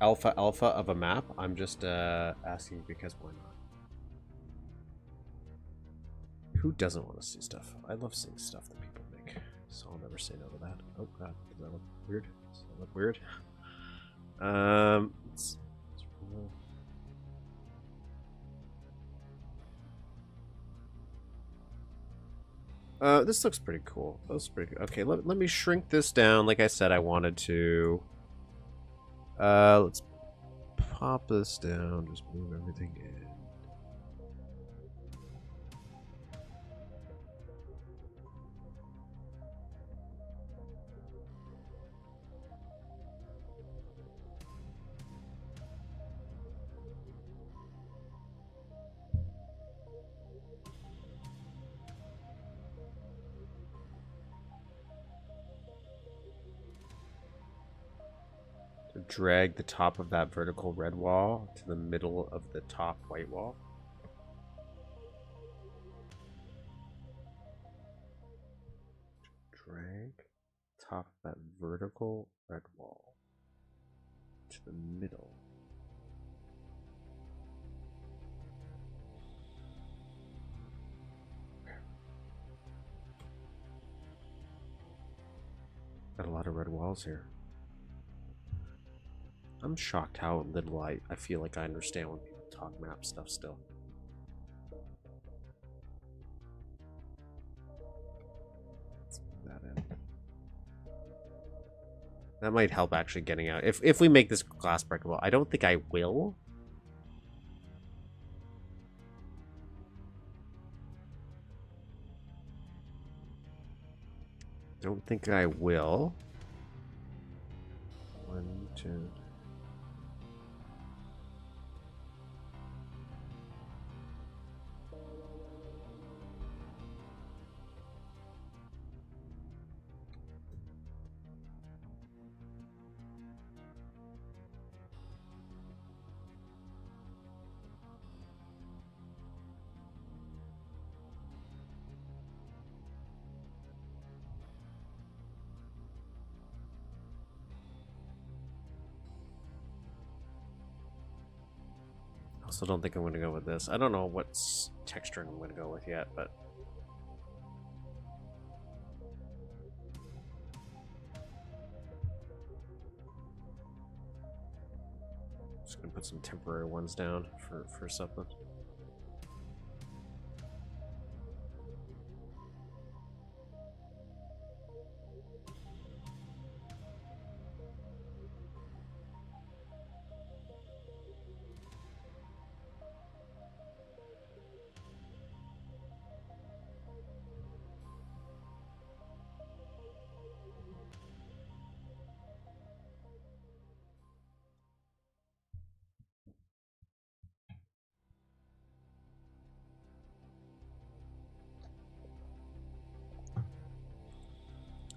Alpha of a map? I'm just asking because why not? Who doesn't want to see stuff? I love seeing stuff that people make, so I'll never say no to that. Oh god, does that look weird? Does that look weird? This looks pretty cool. That looks pretty good. Okay, let me shrink this down like I said I wanted to. Let's pop this down, just move everything in. Drag the top of that vertical red wall to the middle of the top white wall. Drag top of that vertical red wall to the middle. Got a lot of red walls here. I'm shocked how little I feel like I understand when people talk map stuff still. Let's put that in. That might help actually getting out. If we make this glass breakable, I don't think I will. Don't think I will. 1, 2. Also don't think I'm going to go with this. I don't know what texturing I'm going to go with yet, but... Just going to put some temporary ones down for something.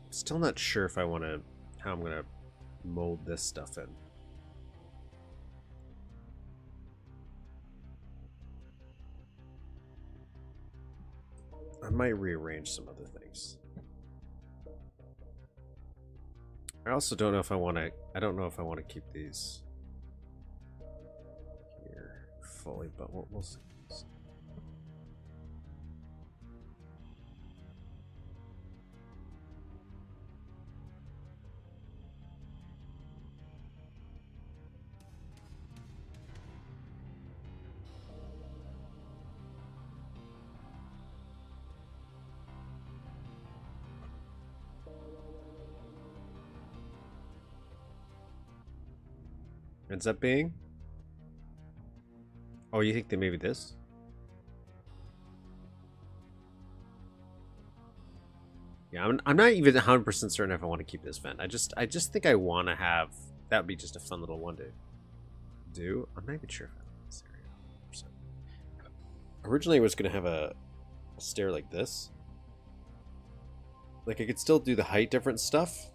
Still not sure if I want to, how I'm going to mold this stuff in. I might rearrange some other things. I also don't know if I want to, I don't know if I want to keep these here fully, but we'll see. Ends up being? Oh, you think that maybe this? Yeah, I'm not even 100% certain if I want to keep this vent. I just think I want to have, that would be just a fun little one to do. I'm not even sure if I like this area. So, originally I was going to have a stair like this. Like I could still do the height difference stuff.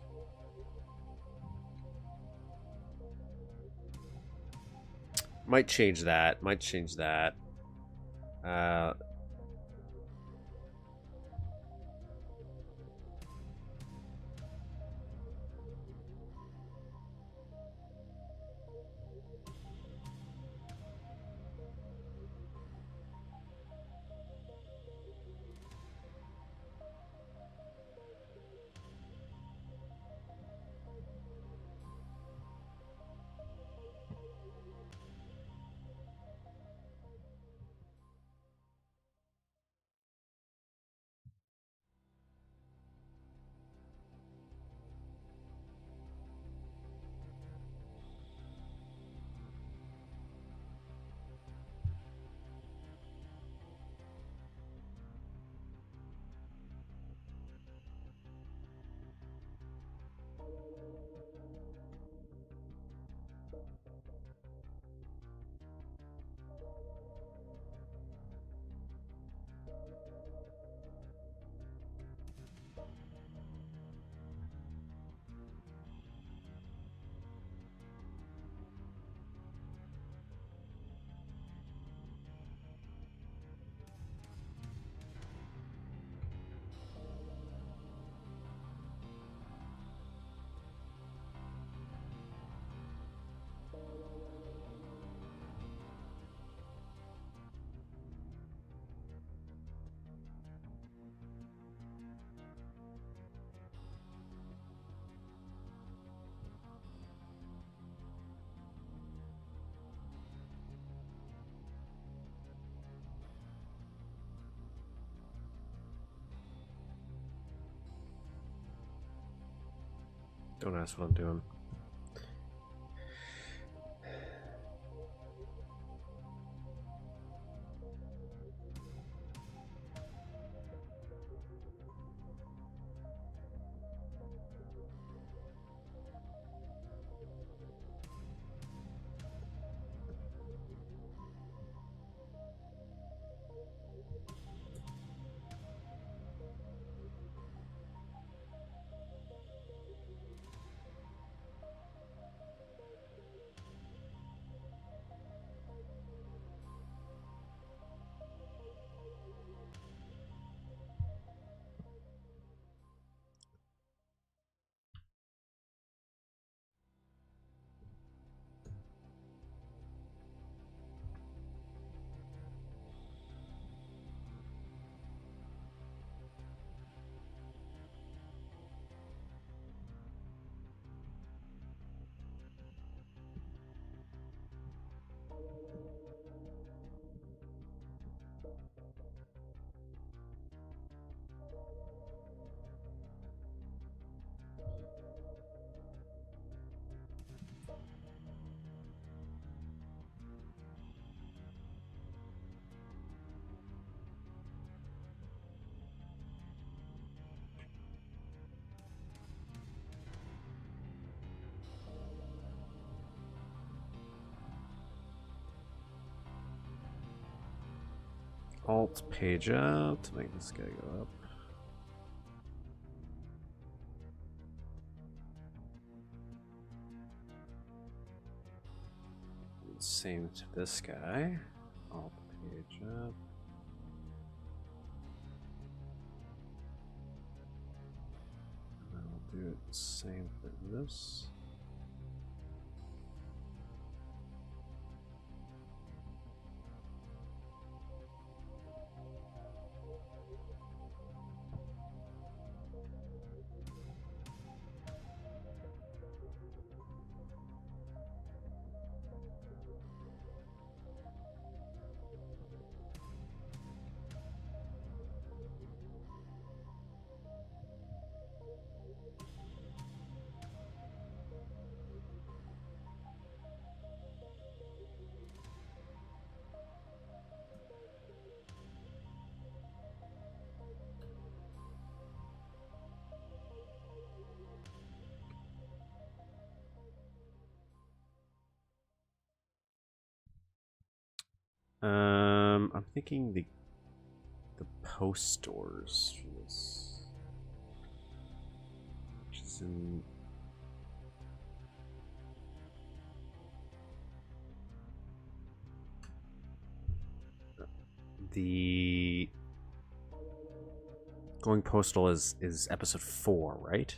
Might change that. Might change that. Don't ask what I'm doing. Alt page out to make this guy go up. Same to this guy. Alt page up. And I'll do it the same for this. I'm thinking the post stores for this, which is in the going postal is episode 4, right?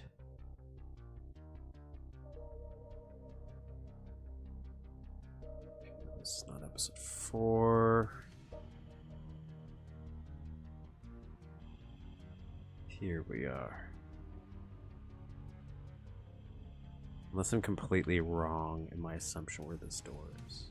This is not episode 4. Here we are. Unless I'm completely wrong in my assumption where this door is.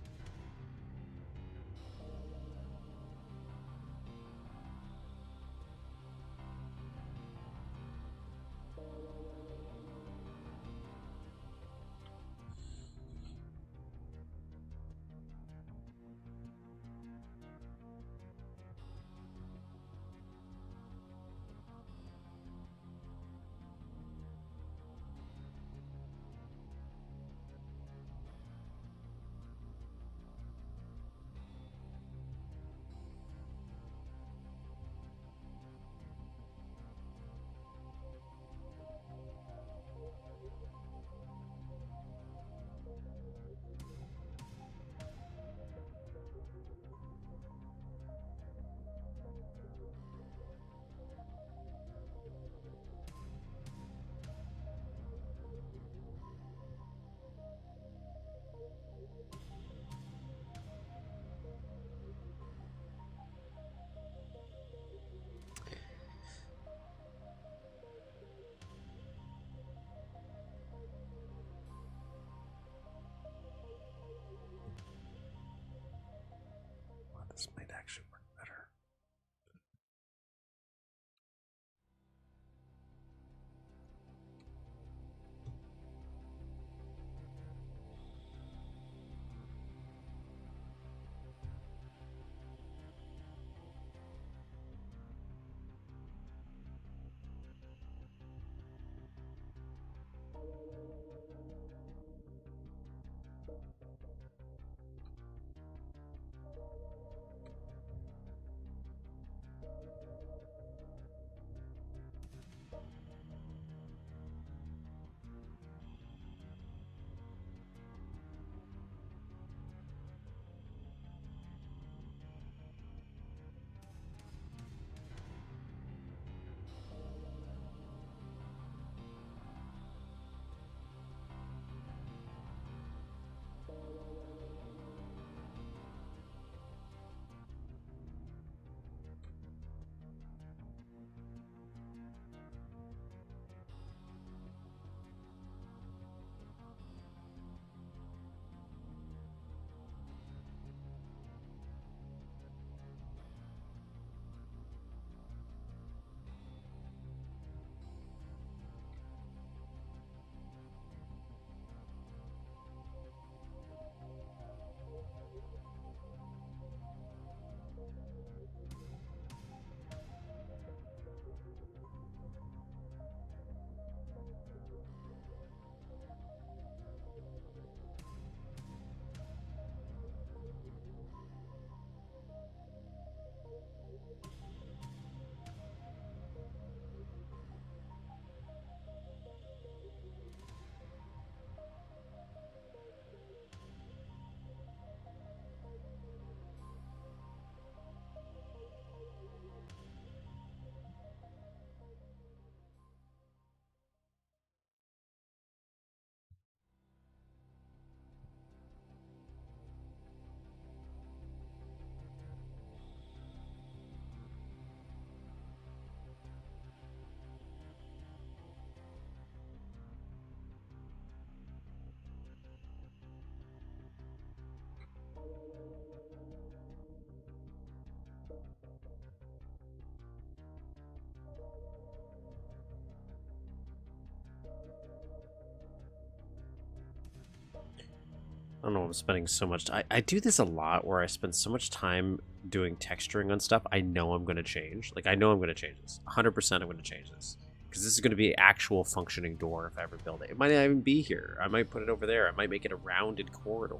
don't know. I'm spending so much. I do this a lot where I spend so much time doing texturing on stuff. I know I'm going to change. Like I know I'm going to change this. 100%. I'm going to change this because this is going to be an actual functioning door if I ever build it. It might not even be here. I might put it over there. I might make it a rounded corridor.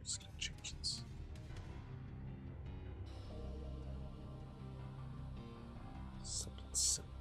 Just gonna change this. Something similar.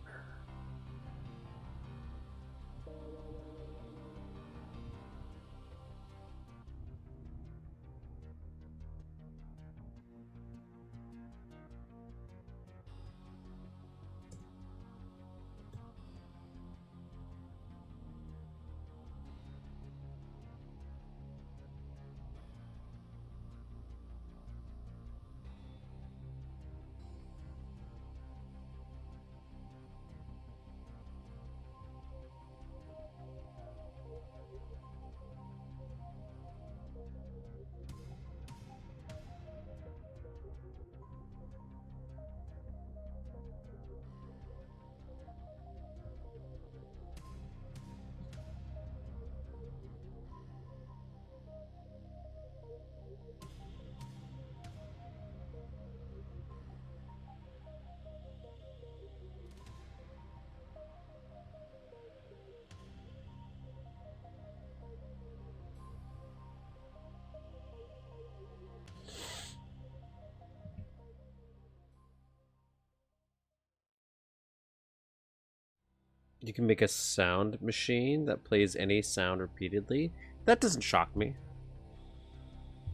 You can make a sound machine that plays any sound repeatedly. That doesn't shock me.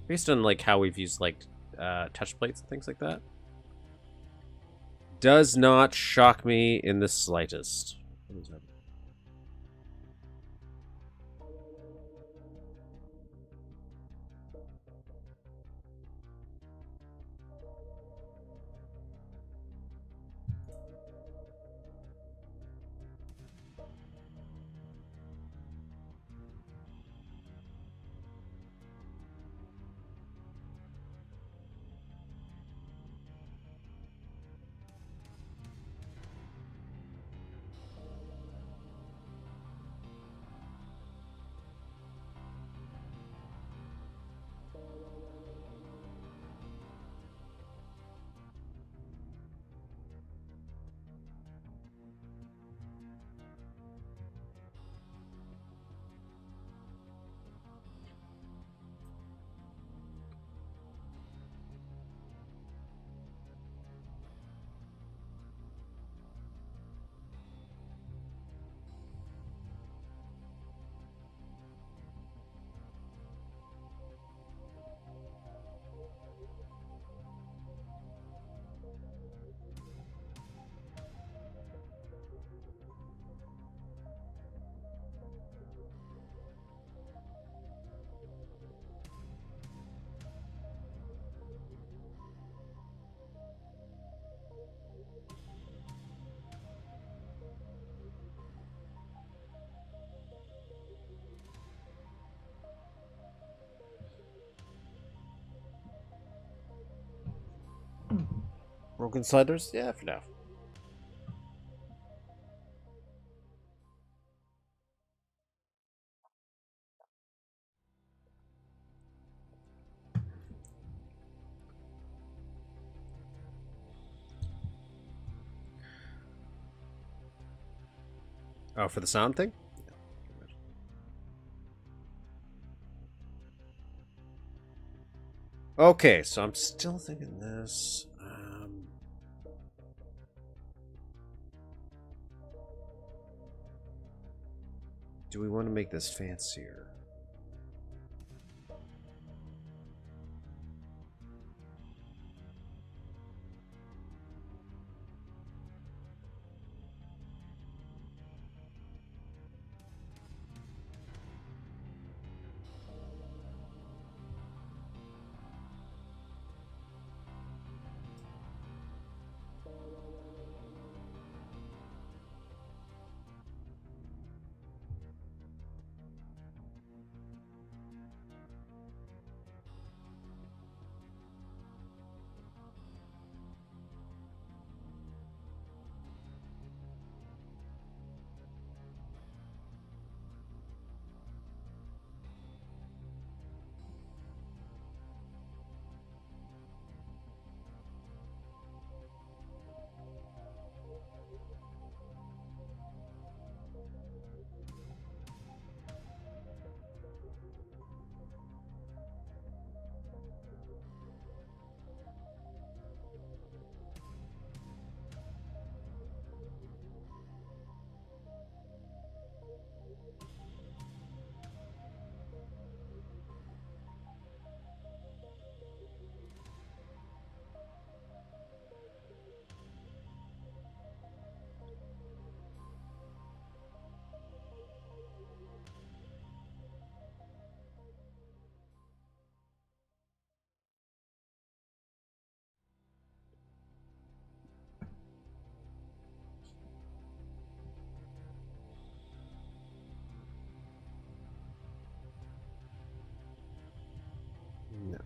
Based on like how we've used like touch plates and things like that. Does not shock me in the slightest. What is that? Broken sliders? Yeah, for now. Oh, for the sound thing? Okay, so I'm still thinking this. Do we want to make this fancier? No.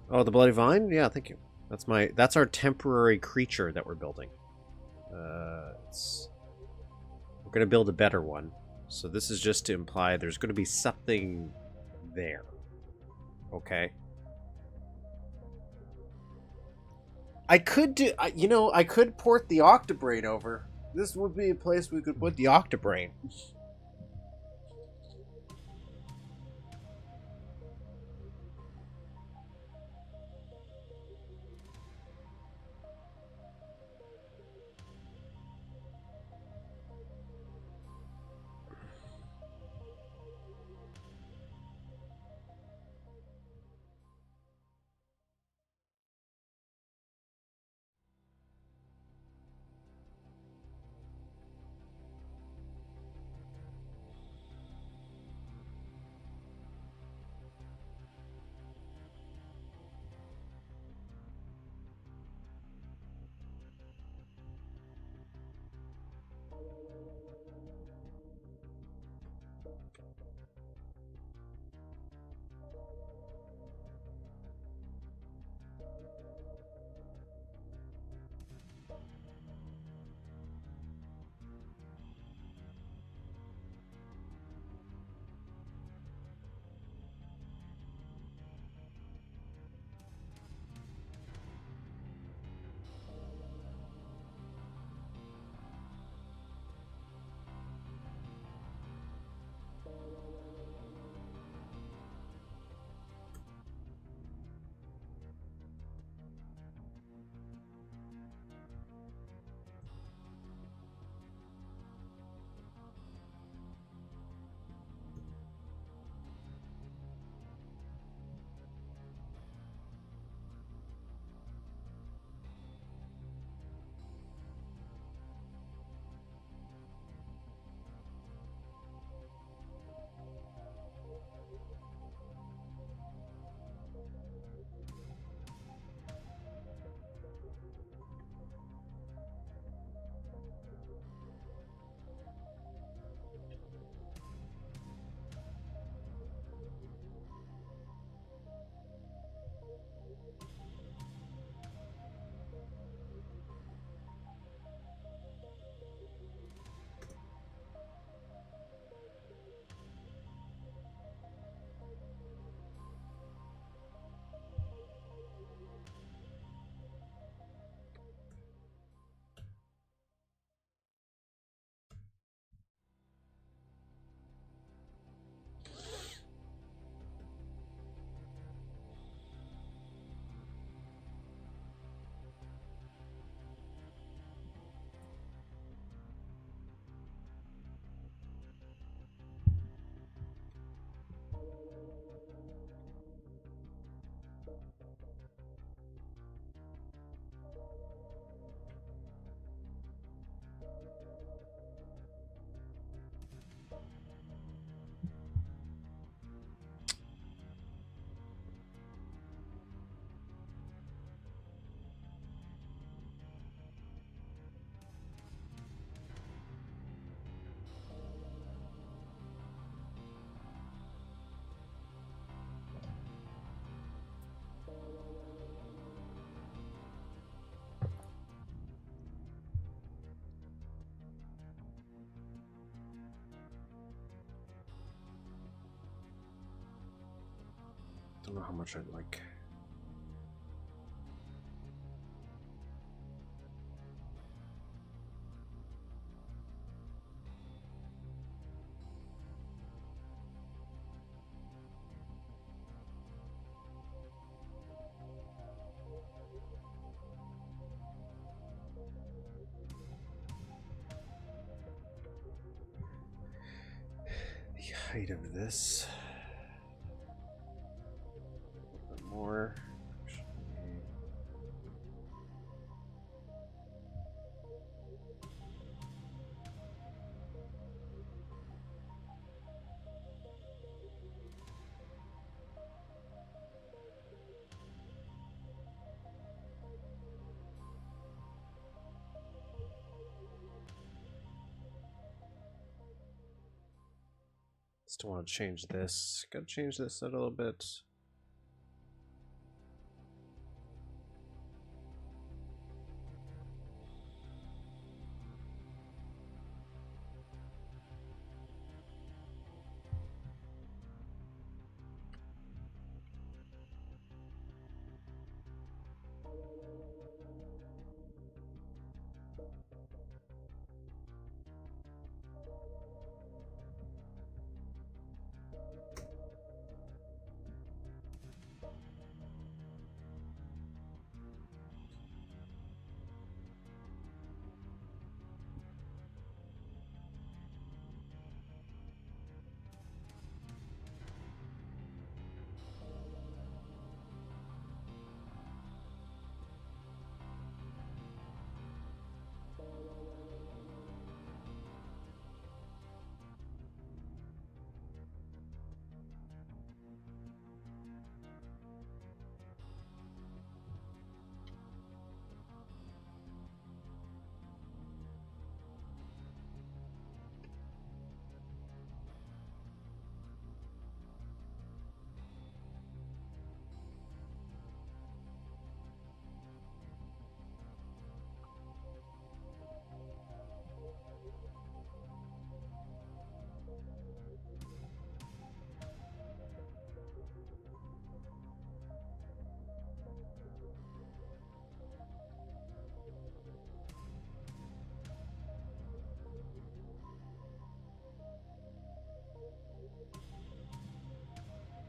Oh, the bloody vine? Yeah, thank you. That's our temporary creature that we're building. We're gonna build a better one. So this is just to imply there's gonna be something there. Okay. I could do, I could port the Octobrain over. This would be a place we could put the Octobrain. Don't know how much I'd like. The height of this. A little bit more. Still want to change this. Gotta change this a little bit.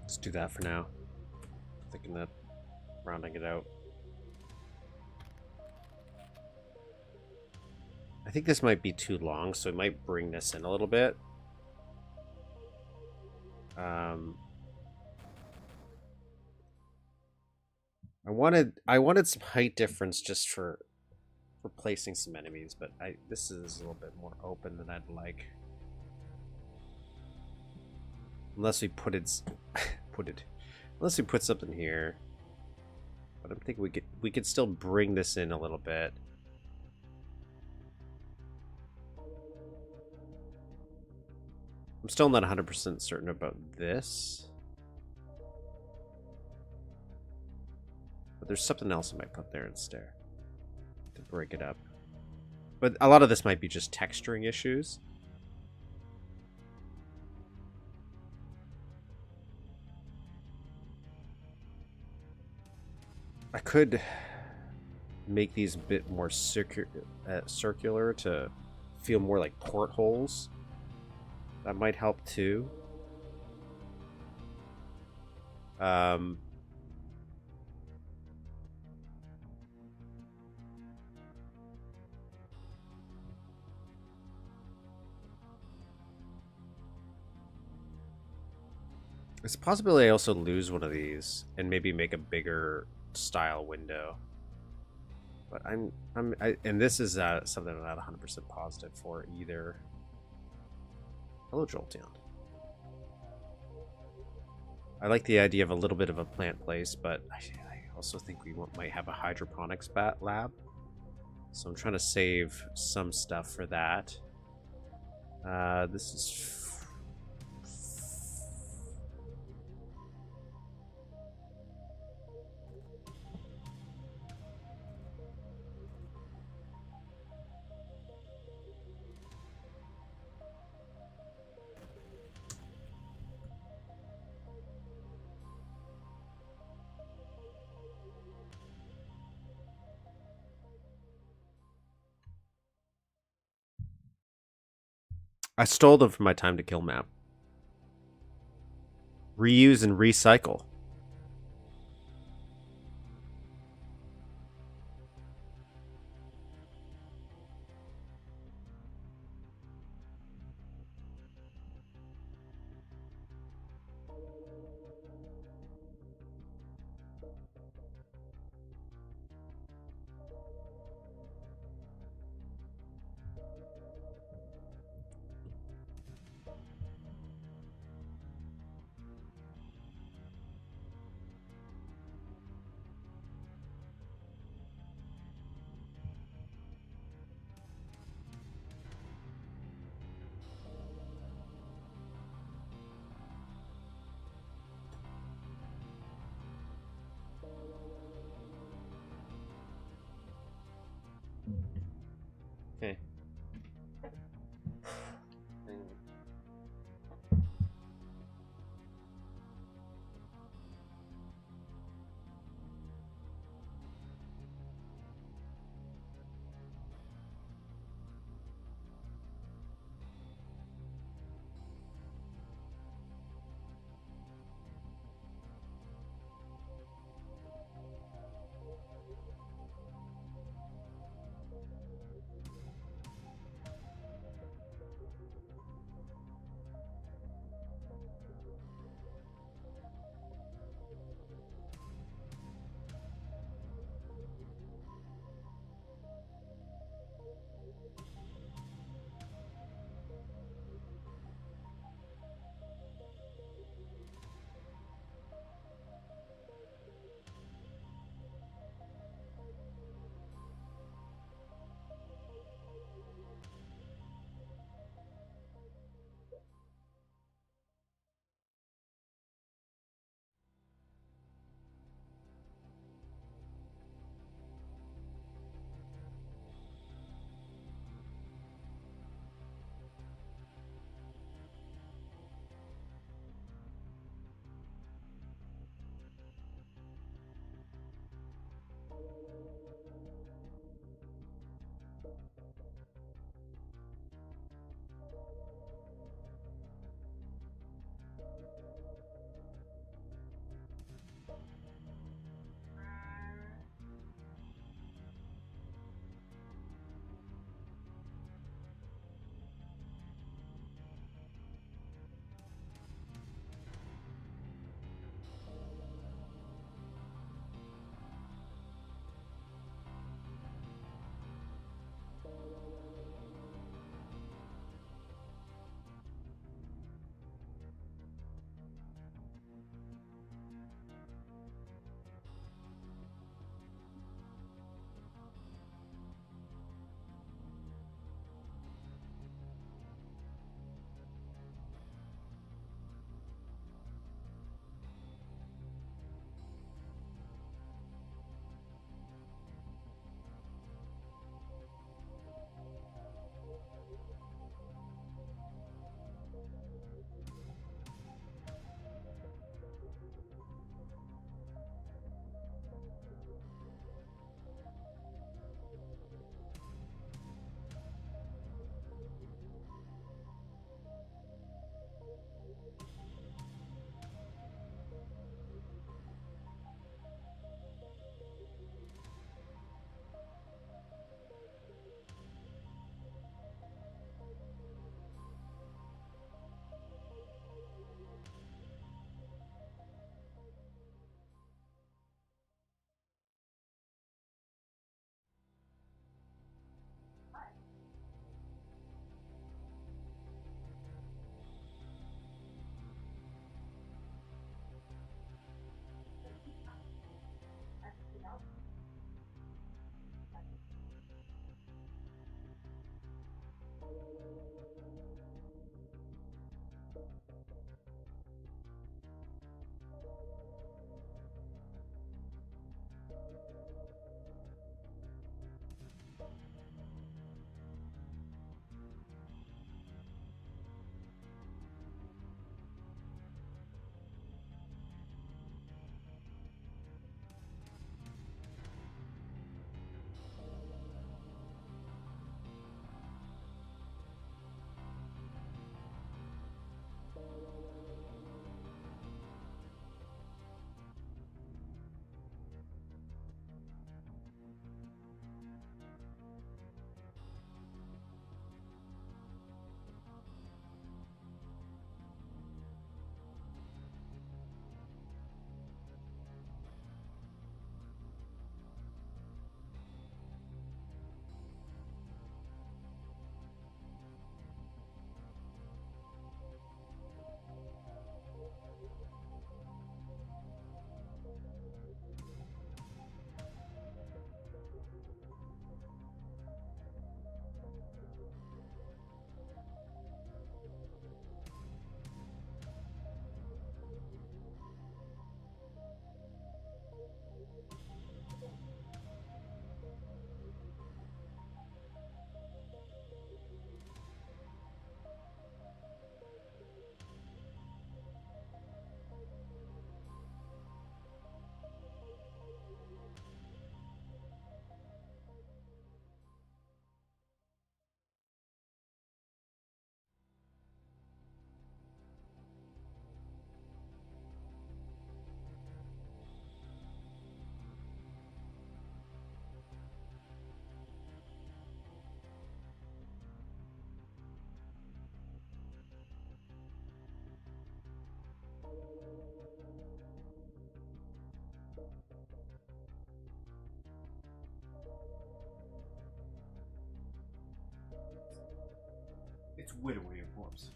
Let's do that for now. Thinking that rounding it out. I think this might be too long, so I might bring this in a little bit. I wanted some height difference just for replacing some enemies, but this is a little bit more open than I'd like. Unless we put unless we put something here. But I'm thinking we could still bring this in a little bit. I'm still not 100% certain about this. But there's something else I might put there instead to break it up. But a lot of this might be just texturing issues. I could make these a bit more circular to feel more like portholes. That might help too. It's a possibility I also lose one of these and maybe make a bigger style window. But and this is something I'm not 100% positive for either. Hello, Jolteon. I like the idea of a little bit of a plant place, but I also think we might have a hydroponics lab. So I'm trying to save some stuff for that. This is... I stole them from my time to kill map. Reuse and recycle. Widowy, of course.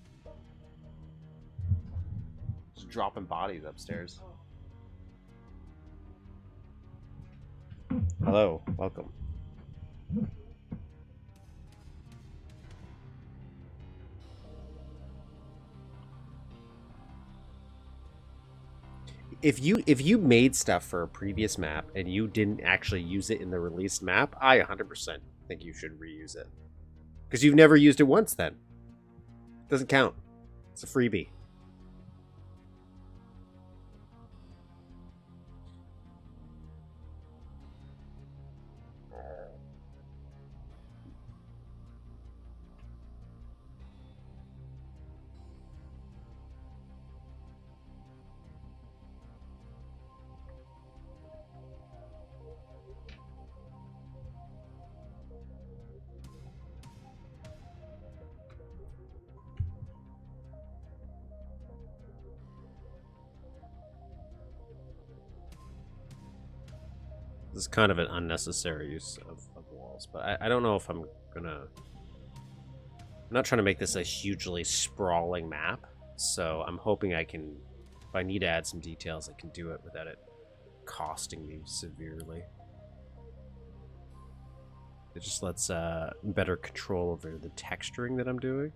Just dropping bodies upstairs. Hello, welcome. If you made stuff for a previous map and you didn't actually use it in the released map, I 100% think you should reuse it. Because you've never used it once then. Doesn't count. It's a freebie. This is kind of an unnecessary use of walls, but I don't know if I'm gonna... I'm not trying to make this a hugely sprawling map, so I'm hoping I can... If I need to add some details, I can do it without it costing me severely. It just lets better control over the texturing that I'm doing.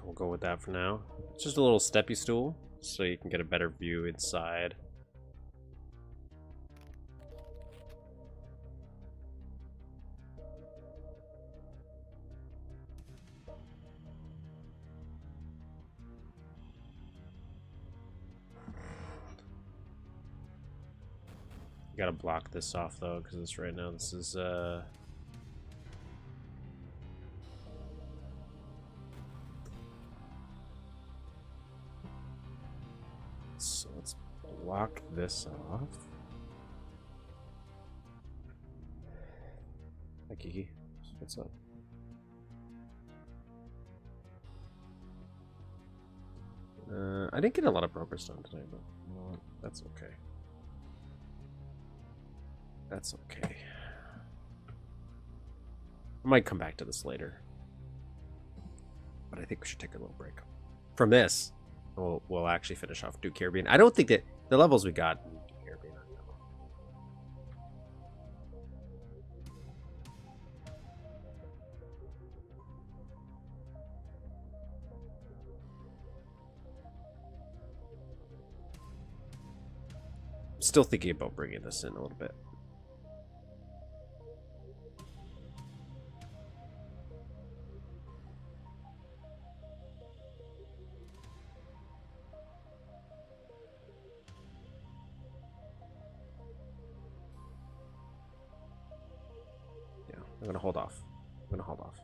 We'll go with that for now. It's just a little steppy stool, so you can get a better view inside. You gotta block this off though, because this right now this is so let's block this off. Hi Kiki. What's up? I didn't get a lot of broker stone today, but you know what? That's okay. That's okay. I might come back to this later. But I think we should take a little break from this. We'll actually finish off Duke Caribbean. I don't think that the levels we got in Duke Caribbean are still thinking about bringing this in a little bit. Yeah, I'm gonna hold off. I'm gonna hold off.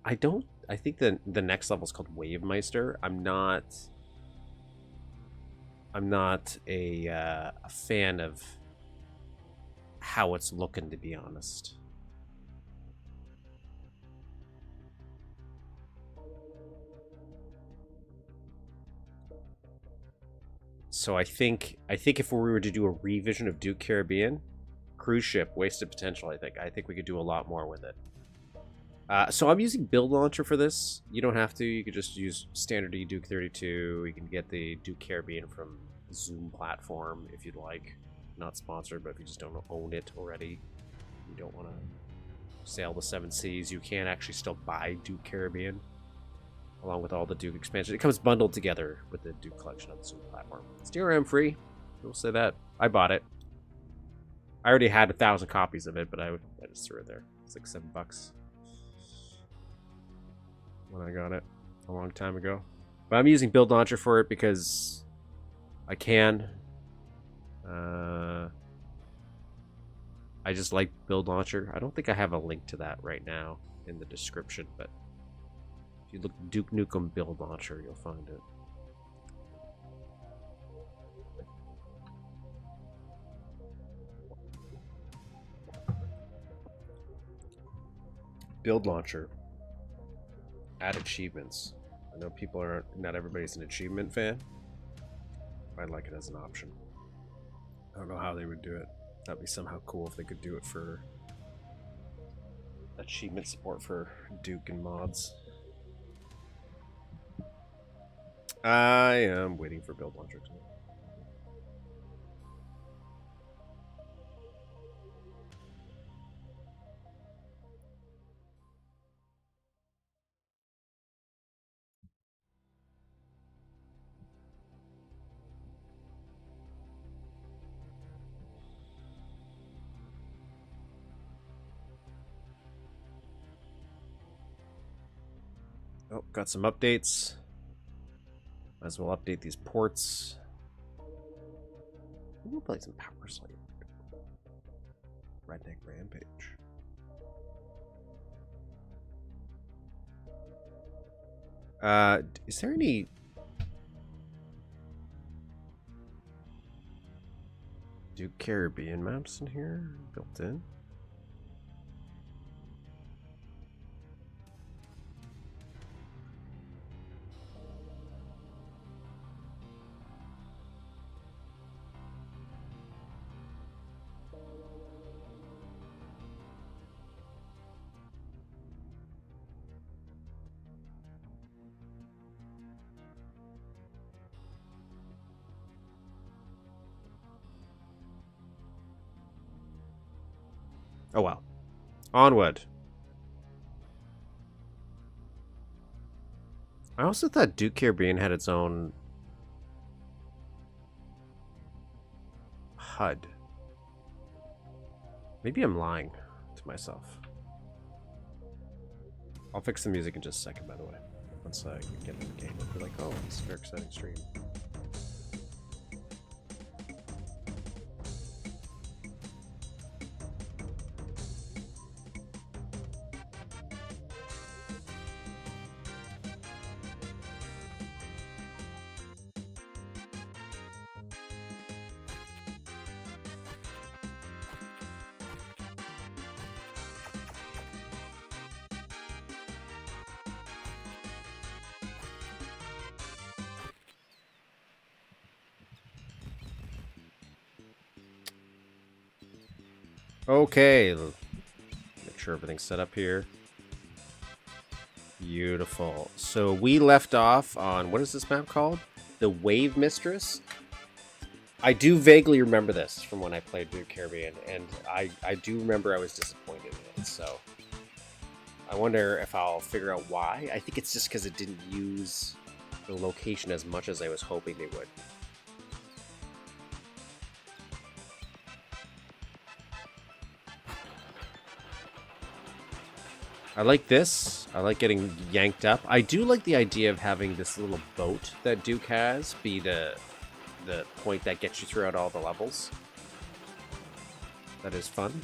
I don't. I think the next level is called Wavemeister. I'm not a fan of how it's looking, to be honest. So I think if we were to do a revision of Duke Caribbean, cruise ship, wasted potential. I think we could do a lot more with it. So I'm using Build Launcher for this. You don't have to. You could just use standard Duke 32. You can get the Duke Caribbean from Zoom platform if you'd like. Not sponsored, but if you just don't own it already, you don't want to sail the 7 seas, you can actually still buy Duke Caribbean along with all the Duke expansion. It comes bundled together with the Duke collection on the Zoom platform. It's DRM free. We'll say that. I bought it. I already had 1,000 copies of it, but I just threw it there. It's like $7 when I got it a long time ago. But I'm using Build Launcher for it because I can. I just like Build Launcher. I don't think I have a link to that right now in the description, but if you look Duke Nukem Build Launcher, you'll find it. Build Launcher. Add achievements. I know people are not everybody's an achievement fan. I'd like it as an option. I don't know how they would do it. That'd be somehow cool if they could do it for achievement support for Duke and mods. I am waiting for Build Launcher too. Oh, got some updates. Might as well update these ports. We'll play some Power Slave. Redneck Rampage. Is there any Duke Caribbean maps in here built in? Oh well. Onward. I also thought Duke Caribbean had its own HUD. Maybe I'm lying to myself. I'll fix the music in just a second, by the way. Once I get in the game, I'll be like, oh, this is a very exciting stream. Okay, sure everything's set up here. Beautiful. So we left off on, what is this map called? The Wavemistress. I do vaguely remember this from when I played Duke Caribbean, and I do remember I was disappointed in it, so I wonder if I'll figure out why. I think it's just because it didn't use the location as much as I was hoping they would. I like this. I like getting yanked up. I do like the idea of having this little boat that Duke has be the point that gets you throughout all the levels. That is fun.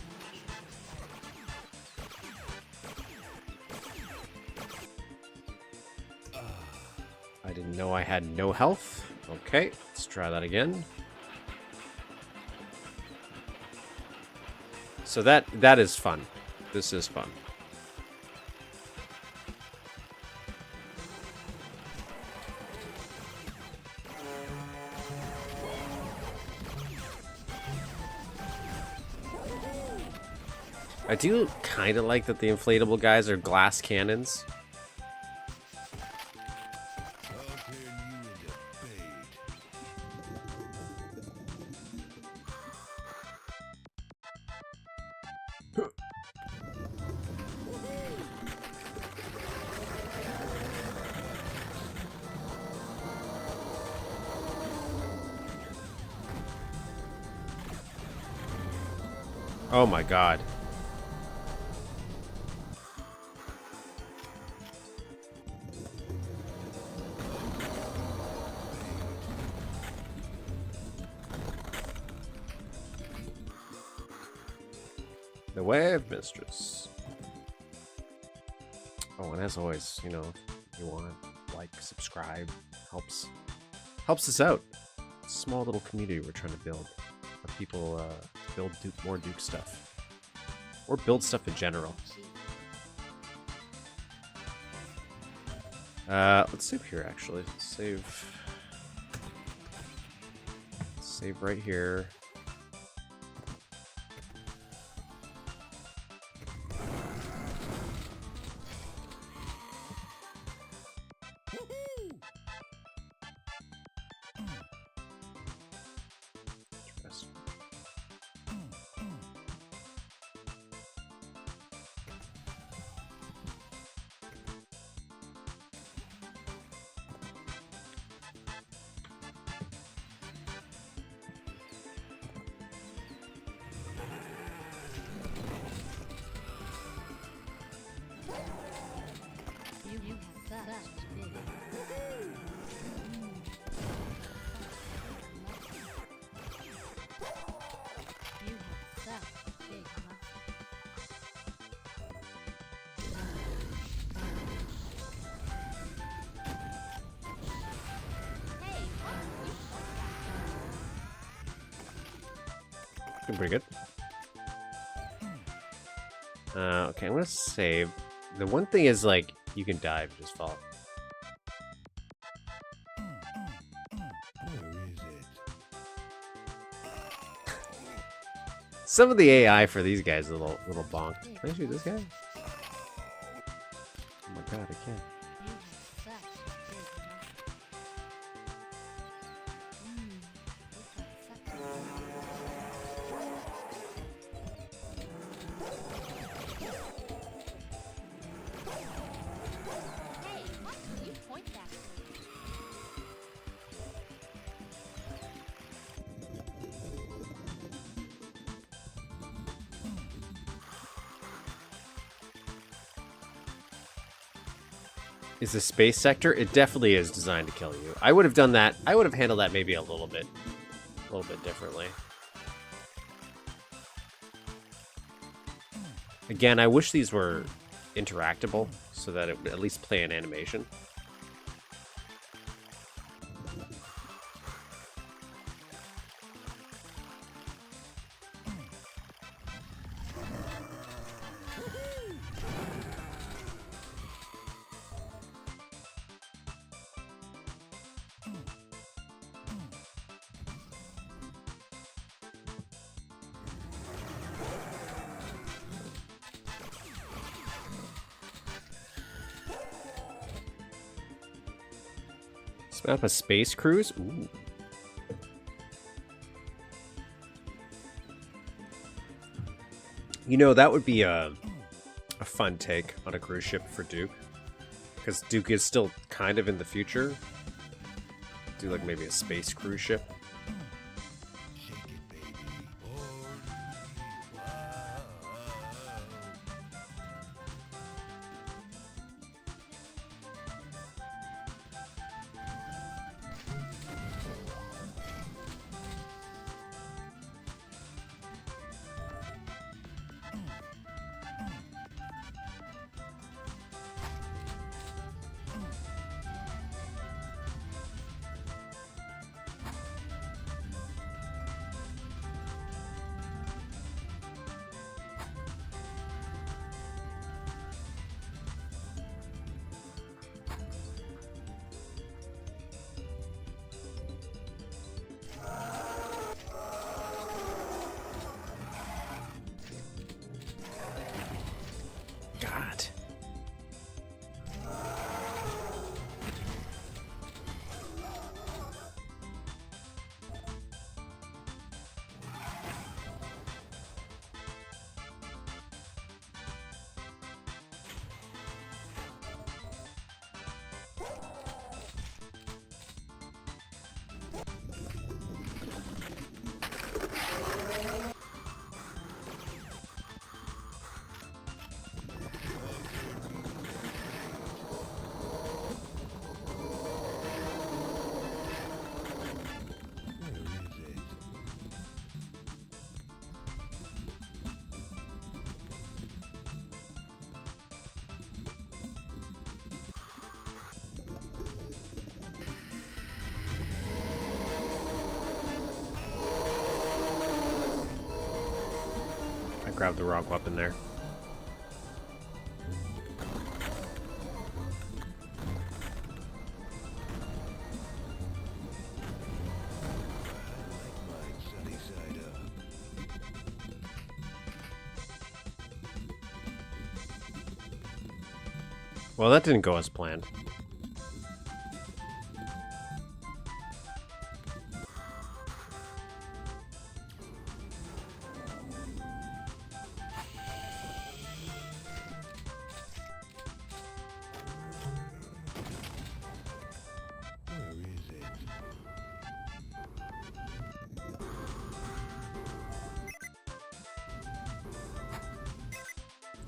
I didn't know I had no health. Okay, let's try that again. So that is fun. This is fun. I do kind of like that the inflatable guys are glass cannons. Oh my god. The Wavemistress. Oh, and as always, you know, if you want to like, subscribe, helps us out. It's a small little community we're trying to build. Where people build more Duke stuff, or build stuff in general. Let's save here. Actually, let's save right here. Doing pretty good. Okay, I'm gonna save. The one thing is, like, you can dive and just fall. Where is it? Some of the AI for these guys is a little bonked. Can I shoot this guy? Oh my god, I can't. Is the space sector? It definitely is designed to kill you. I would have done that. I would have handled that maybe a little bit differently. Again, I wish these were interactable so that it would at least play an animation. This map has space cruise? Ooh. You know, that would be a fun take on a cruise ship for Duke. Because Duke is still kind of in the future. Do like maybe a space cruise ship. Shake it, baby. Oh, wow. God. Where is it? I grabbed the wrong weapon there. Mine sunny side up. Well, that didn't go as planned. Where is it?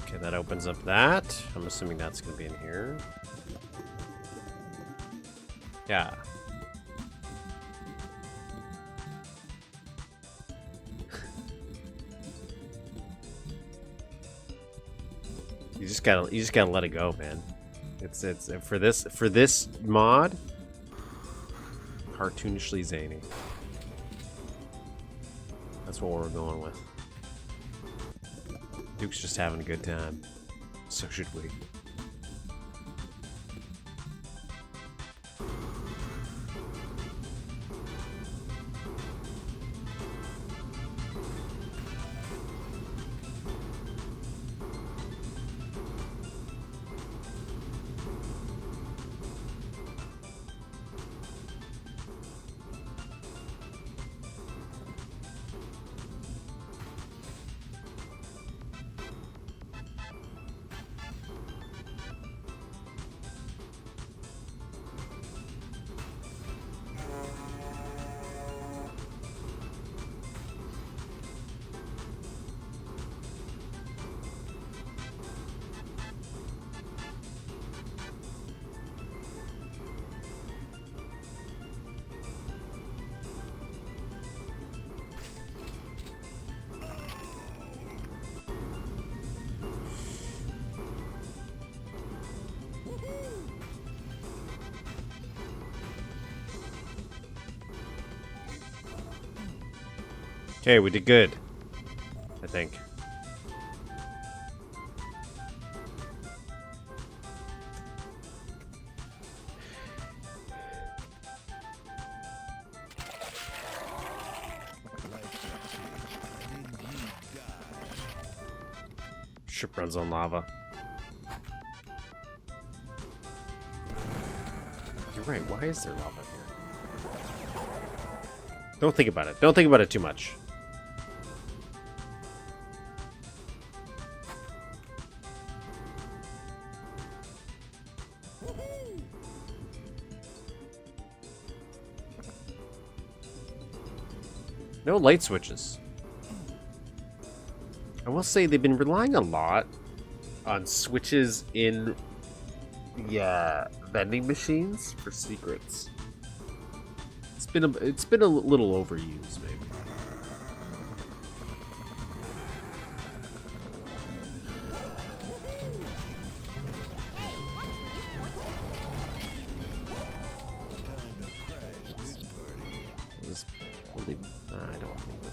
Okay, that opens up that. I'm assuming that's going to be in here. Yeah. You just gotta let it go, man. It's for this mod, cartoonishly zany. That's what we're going with. Duke's just having a good time. So should we. Okay, we did good. I think. Ship runs on lava. You're right, why is there lava? Don't think about it. Don't think about it too much. No light switches. I will say they've been relying a lot on switches in the vending machines for secrets. It's been a little overused, maybe. I don't think that.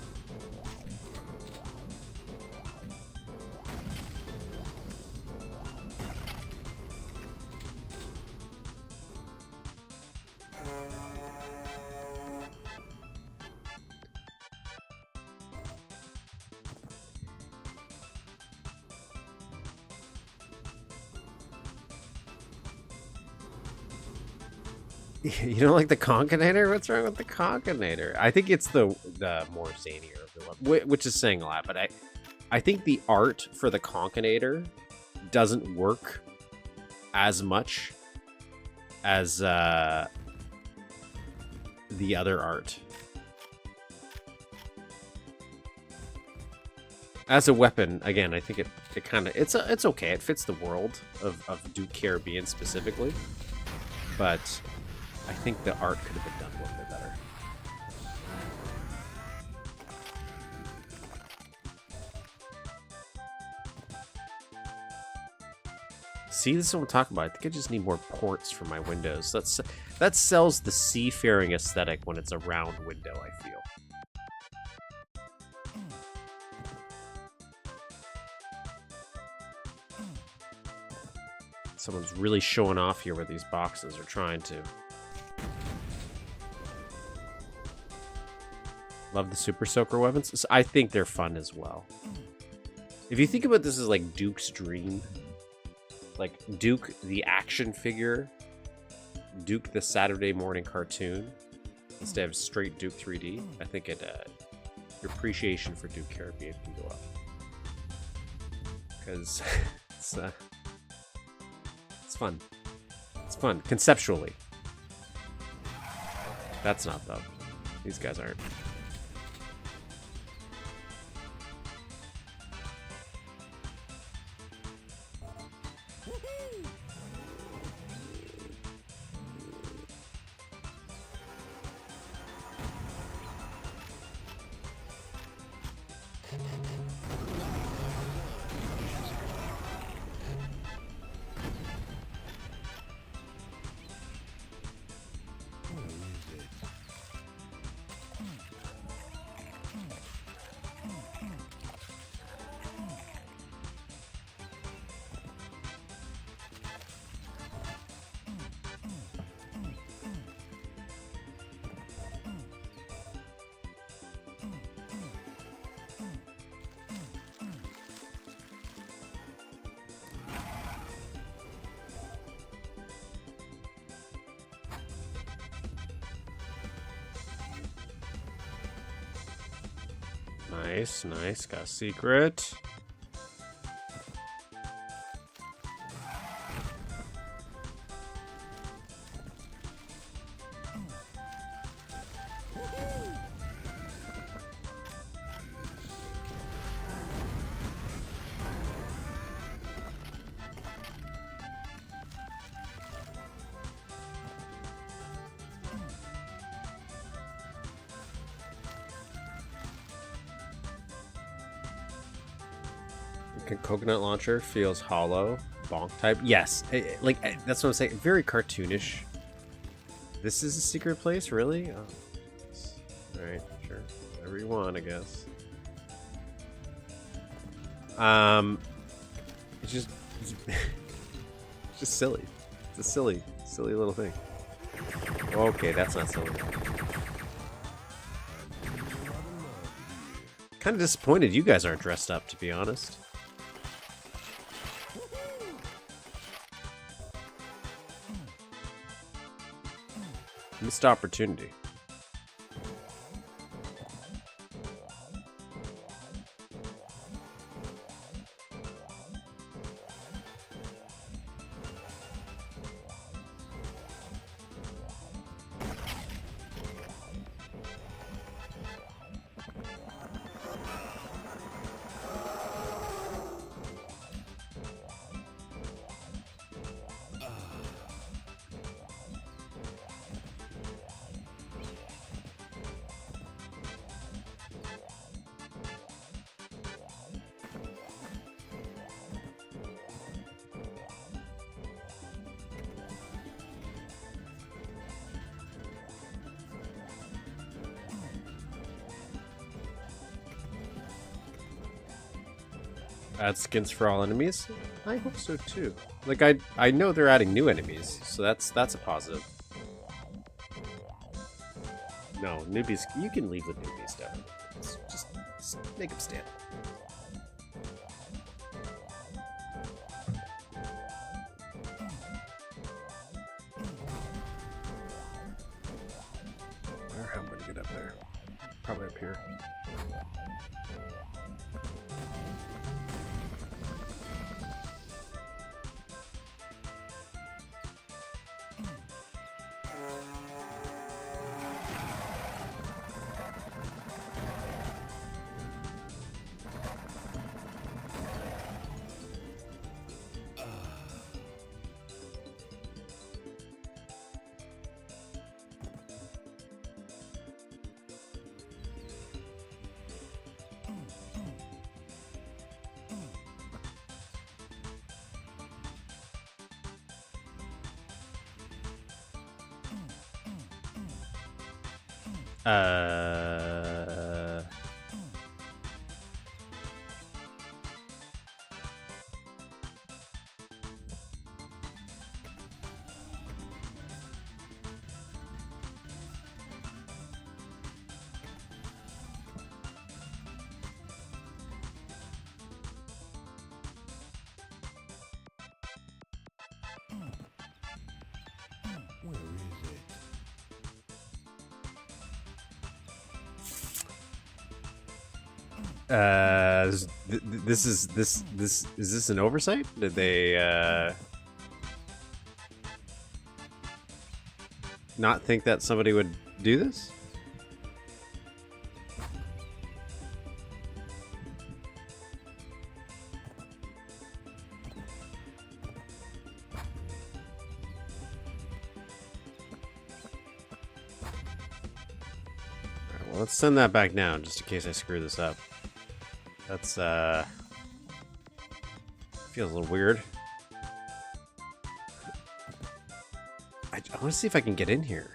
You don't like the Conchinator? What's wrong with the Conchinator? I think it's the more zanier of the one, which is saying a lot. But I think the art for the Conchinator doesn't work as much as the other art. As a weapon, again, I think it kind of it's okay. It fits the world of Duke Caribbean specifically, but I think the art could have been done a little bit better. See, this is what I'm talking about. I think I just need more ports for my windows. That sells the seafaring aesthetic when it's a round window, I feel. Someone's really showing off here with these boxes, or trying to. Love the Super Soaker weapons. I think they're fun as well. If you think about this as like Duke's dream, like Duke the action figure, Duke the Saturday morning cartoon, instead of straight Duke 3D, I think your appreciation for Duke Caribbean can go up. Because it's fun. It's fun, conceptually. That's not, though. These guys aren't. Nice, nice. Got a secret. Coconut launcher feels hollow. Bonk type. Yes. That's what I'm saying. Very cartoonish. This is a secret place, really? Oh. Alright, sure. Whatever you want, I guess. It's just silly. It's a silly little thing. Okay, that's not silly. Kind of disappointed you guys aren't dressed up, to be honest. Missed opportunity. Add skins for all enemies? I hope so too. Like I know they're adding new enemies, so that's a positive. No, newbies, you can leave the newbies down. Just make them stand. How am I gonna get up there? Probably up here. Uh... Where is it? This is this an oversight? Did they not think that somebody would do this? Alright, well, let's send that back down just in case I screw this up. That's feels a little weird. I want to see if I can get in here.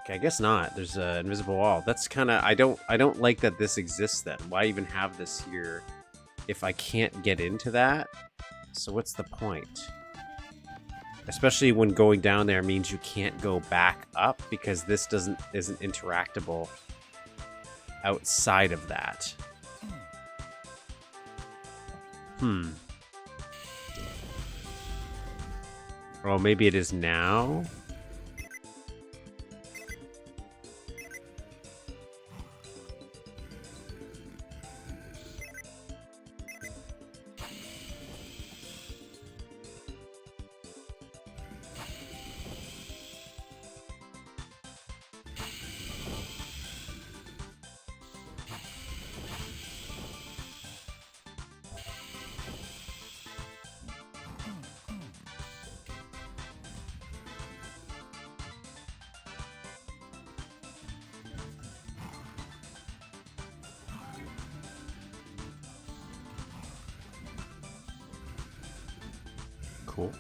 Okay, I guess not. There's an invisible wall. That's kind of I don't like that this exists then. Why even have this here if I can't get into that? So what's the point? Especially when going down there means you can't go back up because this isn't interactable outside of that. Oh, maybe it is now? Cool.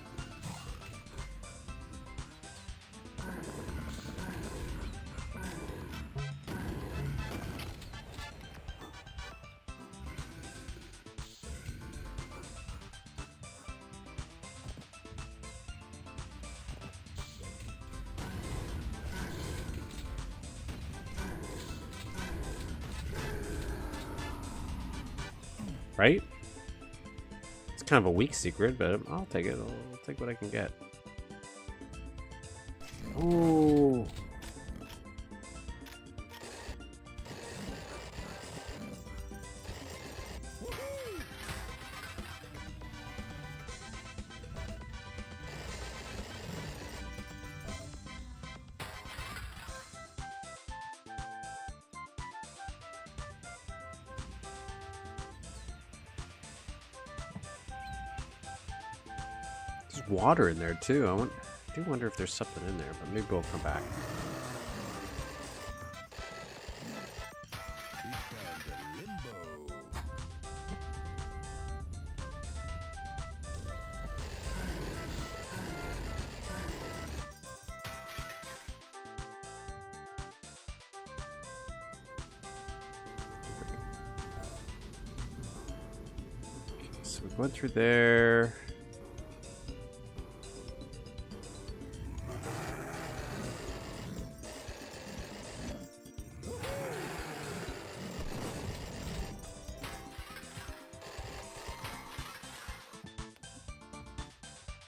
Right? It's kind of a weak secret, but I'll take it. I'll take what I can get. Ooh. There's water in there too. I do wonder if there's something in there, but maybe we'll come back. We've found a limbo. so we went through there.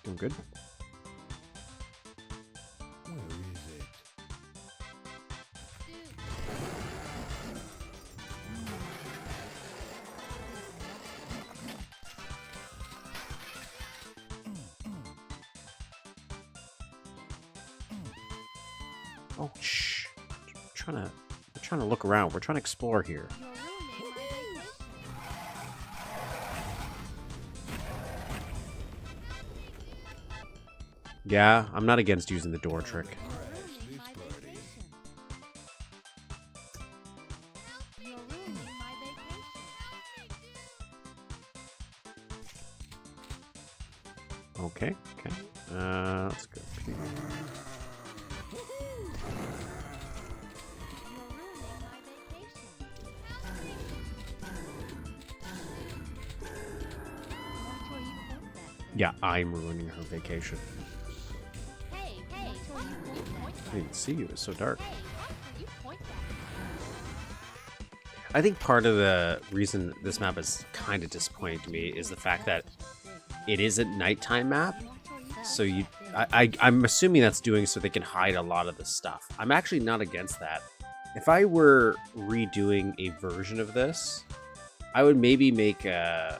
Doing good. Where is it? Oh, shh. We're trying to look around. We're trying to explore here. Yeah, I'm not against using the door trick. Okay, okay. Let's go up here. Yeah, I'm ruining her vacation. I didn't see you. It's so dark. I think part of the reason this map is kind of disappointing to me is the fact that it is a nighttime map. So I'm assuming that's doing so they can hide a lot of the stuff. I'm actually not against that. If I were redoing a version of this, I would maybe make a...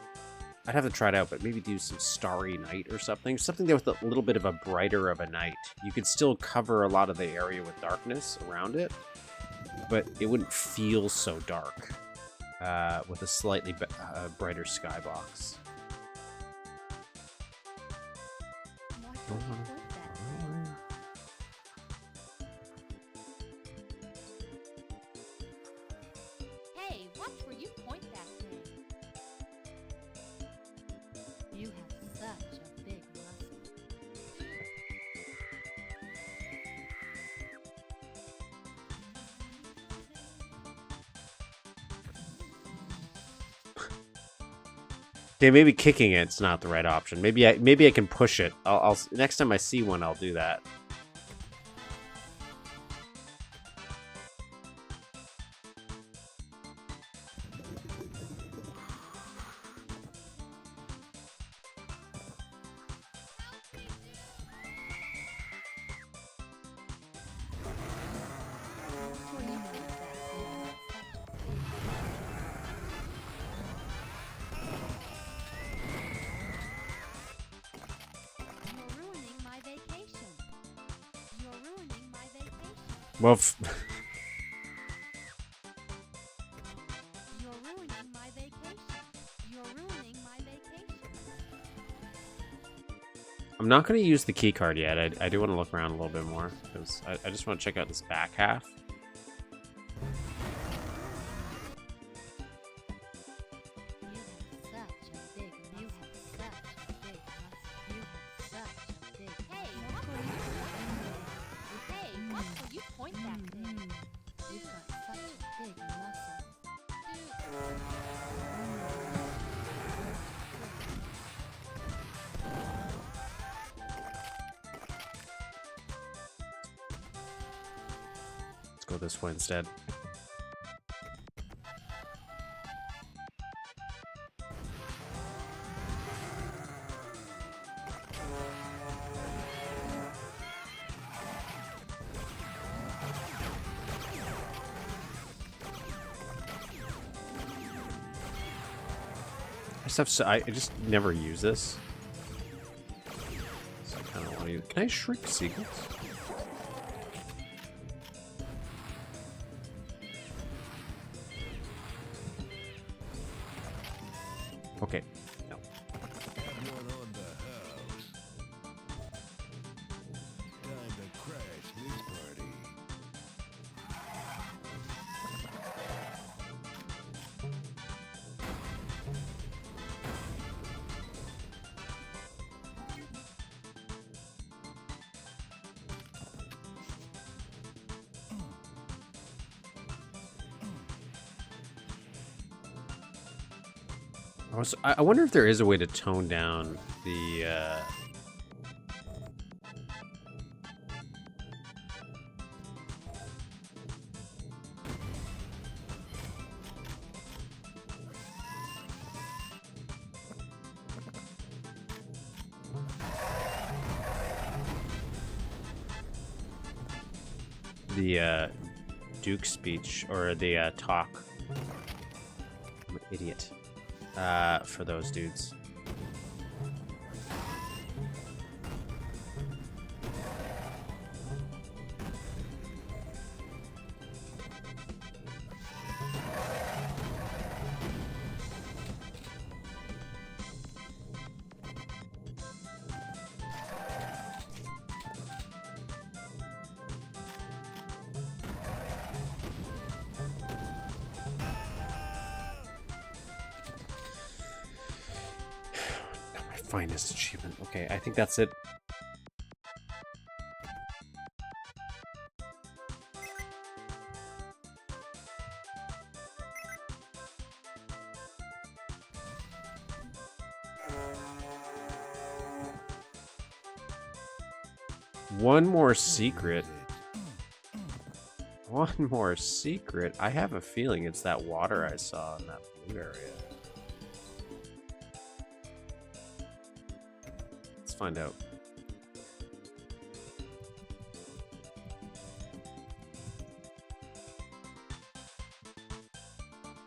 I'd have to try it out, but maybe do some Starry Night or something. Something there with a little bit of a brighter of a night. You could still cover a lot of the area with darkness around it, but it wouldn't feel so dark with a slightly brighter skybox. Hey, watch where you point that thing. You have such a big muscle. Okay, maybe kicking it's not the right option. Maybe I can push it. I'll next time I see one, I'll do that. Well, You're ruining my vacation. You're ruining my vacation. I'm not going to use the key card yet. I do want to look around a little bit more because I just want to check out this back half. Go this way instead. I just never use this. So I kind of want to use. Can I shrink sequence? Okay. No. One on the house. Time to crash this party. I wonder if there is a way to tone down the Duke speech or the talk. I'm an idiot for those dudes. Finest achievement. Okay, I think that's it. One more secret. One more secret. I have a feeling it's that water I saw in that blue area. Find out.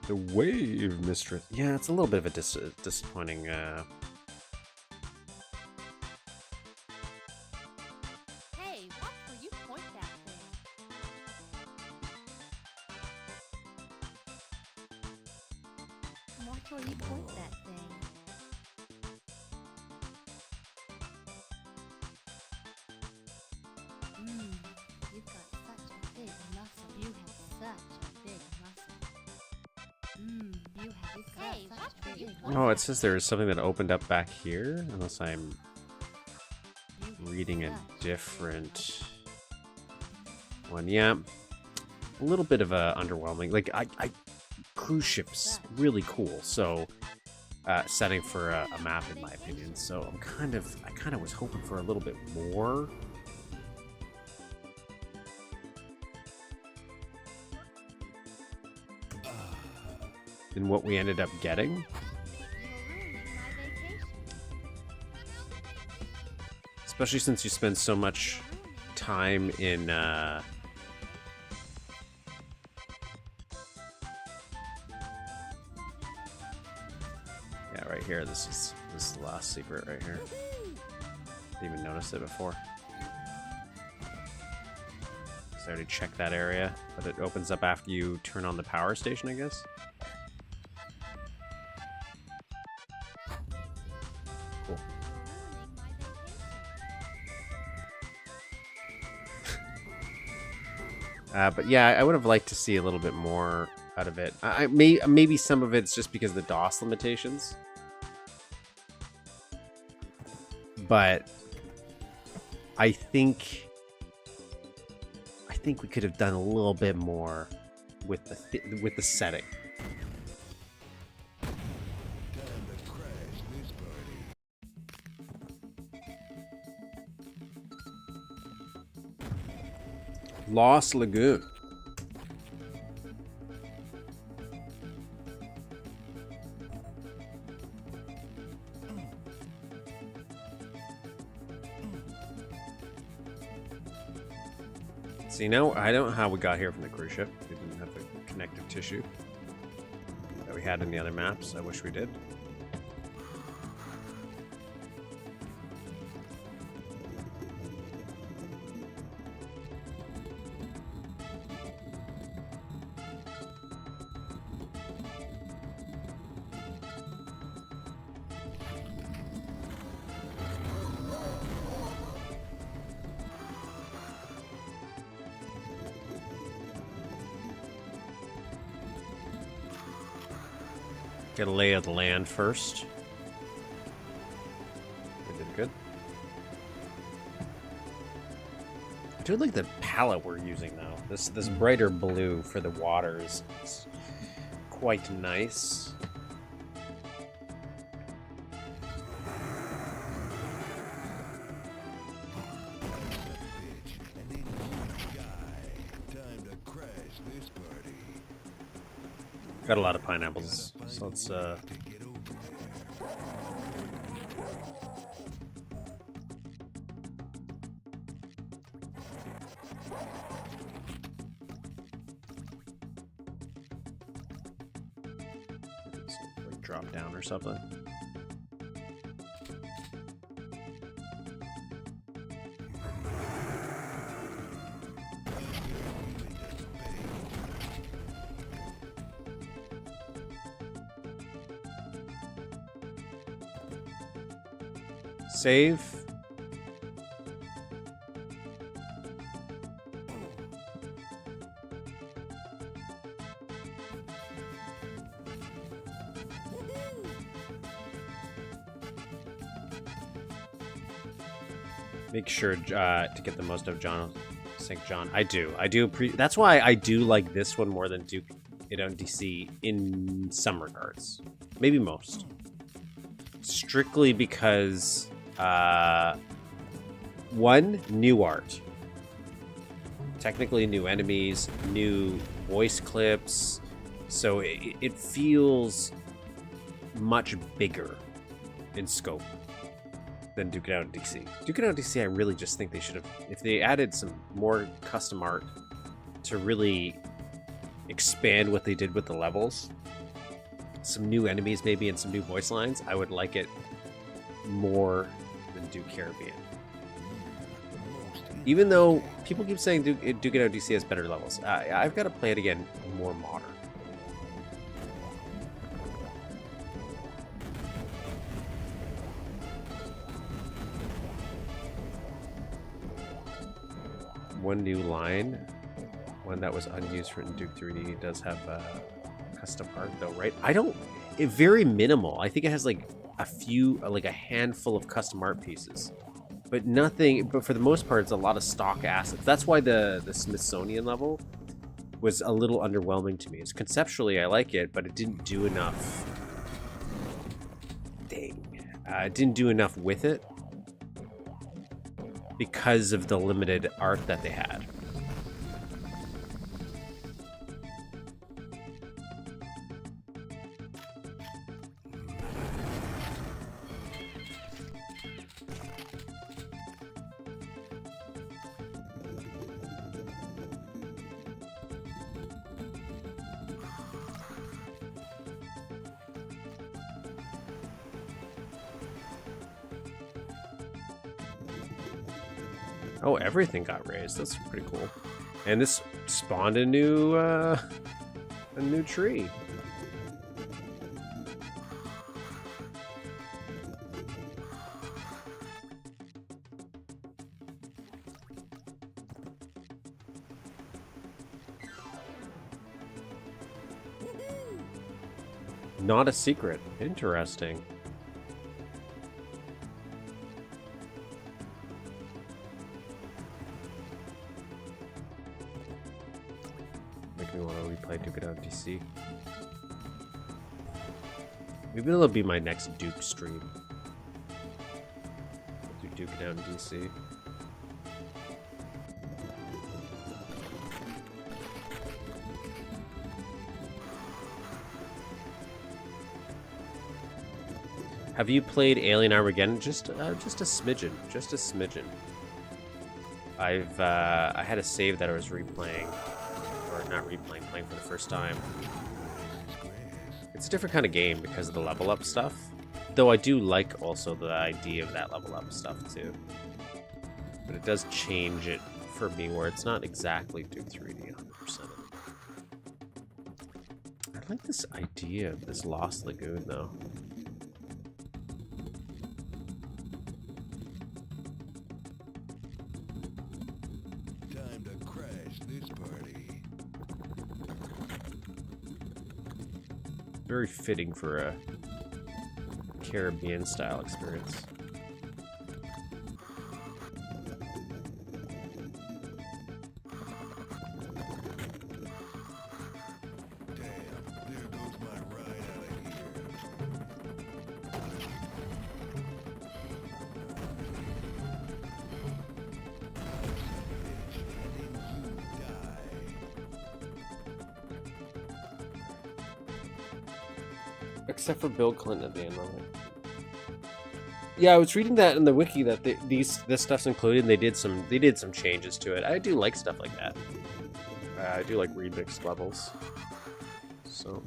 The Wavemistress. Yeah, it's a little bit of a disappointing. Hey, watch where you point that thing. Watch where you point that thing. You've got such a big muscle. You have such a big muscle. You have such a big muscle. Oh, it says there is something that opened up back here, unless I'm reading a different one. Yeah, a little bit of a underwhelming. Like I cruise ships really cool. So setting for a map in my opinion. So I kind of was hoping for a little bit more. Than what we ended up getting. Especially since you spend so much time in yeah, right here. This is the last secret right here. Didn't even notice it before. So I already checked that area, but it opens up after you turn on the power station, I guess. Cool. But yeah, I would have liked to see a little bit more out of it. Maybe some of it's just because of the DOS limitations. But I think we could have done a little bit more with the setting. Time to crash this party. Lost Lagoon. See, now I don't know how we got here from the cruise ship. We didn't have the connective tissue that we had in the other maps. I wish we did. Get a lay of the land first. We did good. I do like the palette we're using though. This brighter blue for the waters is quite nice. Got a lot of pineapples, so let's like drop down or something. Save. Make sure to get the most of St. John. I do. That's why I do like this one more than Duke DC in some regards. Maybe most. Strictly because one, new art. Technically new enemies, new voice clips. So it feels much bigger in scope than Duke DC. Duke DC, I really just think they should have, if they added some more custom art to really expand what they did with the levels, some new enemies maybe and some new voice lines, I would like it more than Duke Caribbean. Even though people keep saying Duke DC has better levels, I've got to play it again more modern. One new line, one that was unused for Duke 3D, does have custom art though, right? Very minimal. I think it has like a handful of custom art pieces, but nothing. But for the most part, it's a lot of stock assets. That's why the Smithsonian level was a little underwhelming to me. It's conceptually I like it, but it didn't do enough. It didn't do enough with it because of the limited art that they had. Oh, everything got raised. That's pretty cool. And this spawned a new tree. Not a secret. Interesting. Make me want to replay Duke DC. Maybe it'll be my next Duke stream. Do Duke DC. Have you played Alien Armageddon? Just a smidgen. Just a smidgen. I had a save that I was replaying, or not replaying, playing for the first time. It's a different kind of game because of the level up stuff. Though I do like also the idea of that level up stuff too. But it does change it for me where it's not exactly Duke 3D 100%. I like this idea of this Lost Lagoon though. Time to crash this party. Very fitting for a Caribbean style experience. Except for Bill Clinton at the end of it. Yeah, I was reading that in the wiki that this stuff's included. And they did some changes to it. I do like stuff like that. I do like remixed levels. So.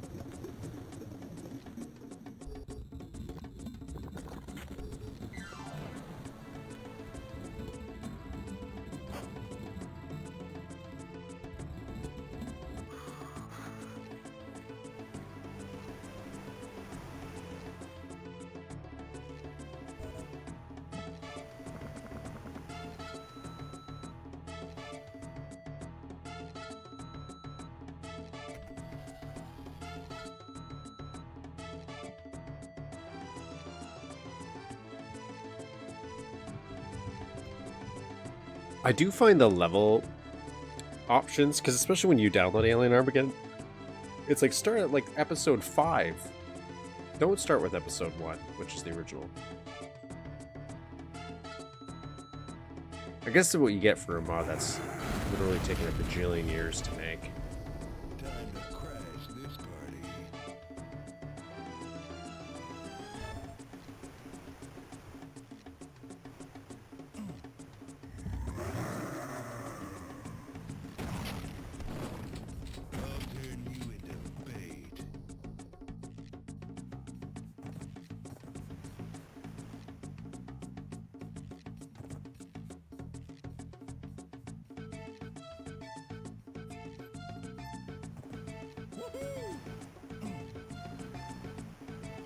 I do find the level options, because especially when you download Alien Armageddon, it's like start at like episode 5. Don't start with episode 1, which is the original. I guess that's what you get for a mod that's literally taken a bajillion years to make. Time to crash this party. I'll turn you into bait.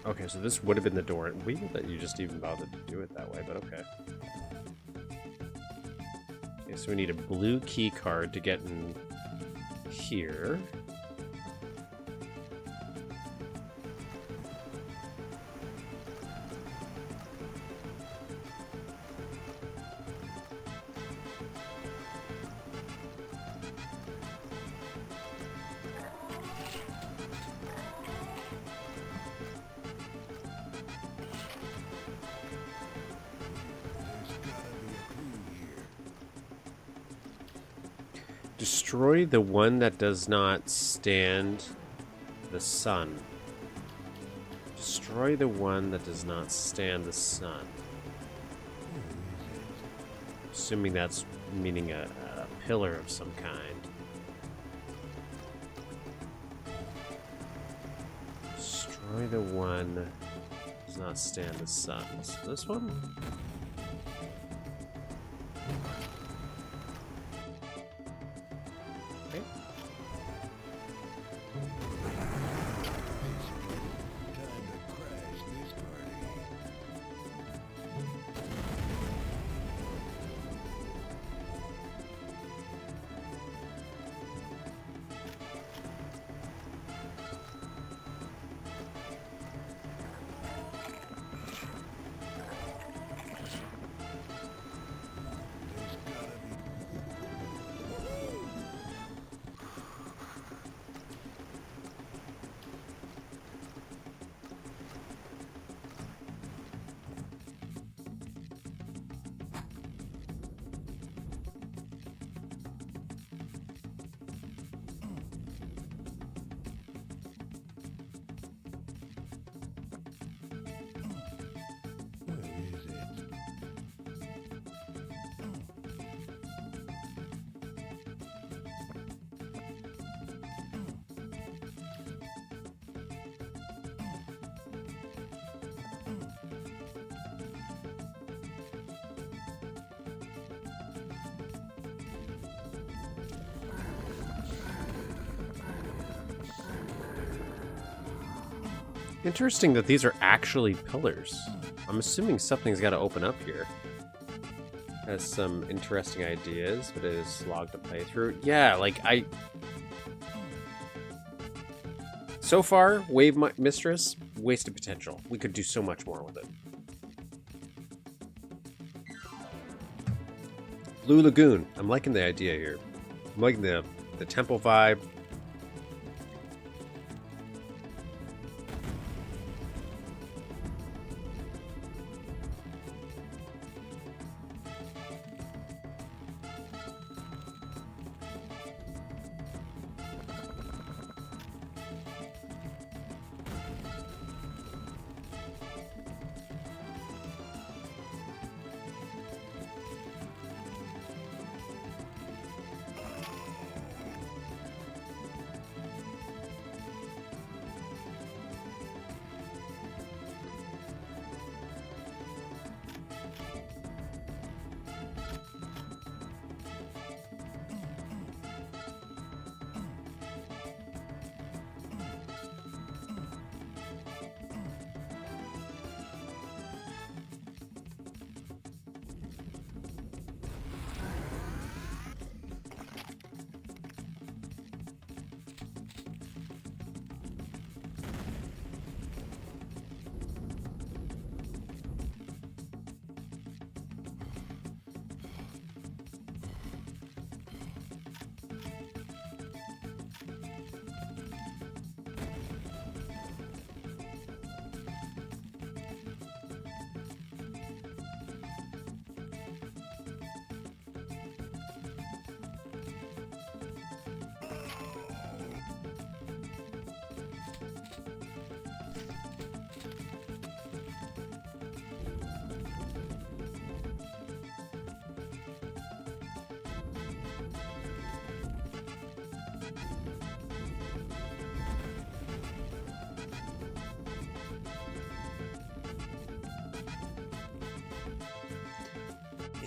Okay, so this would have been the door. Weird that you just even bothered to do it that way, but okay. Okay, so we need a blue key card to get in here. Destroy the one that does not stand the sun. Destroy the one that does not stand the sun. Assuming that's meaning a pillar of some kind. Destroy the one that does not stand the sun. So this one? Okay. Time to crash this party. There's gotta be. Where is it? Interesting that these are actually pillars. I'm assuming something's got to open up here. Has some interesting ideas, but it is slog to play through. Yeah, like so far, Wavemistress, wasted potential. We could do so much more with it. Blue Lagoon. I'm liking the idea here. I'm liking the temple vibe.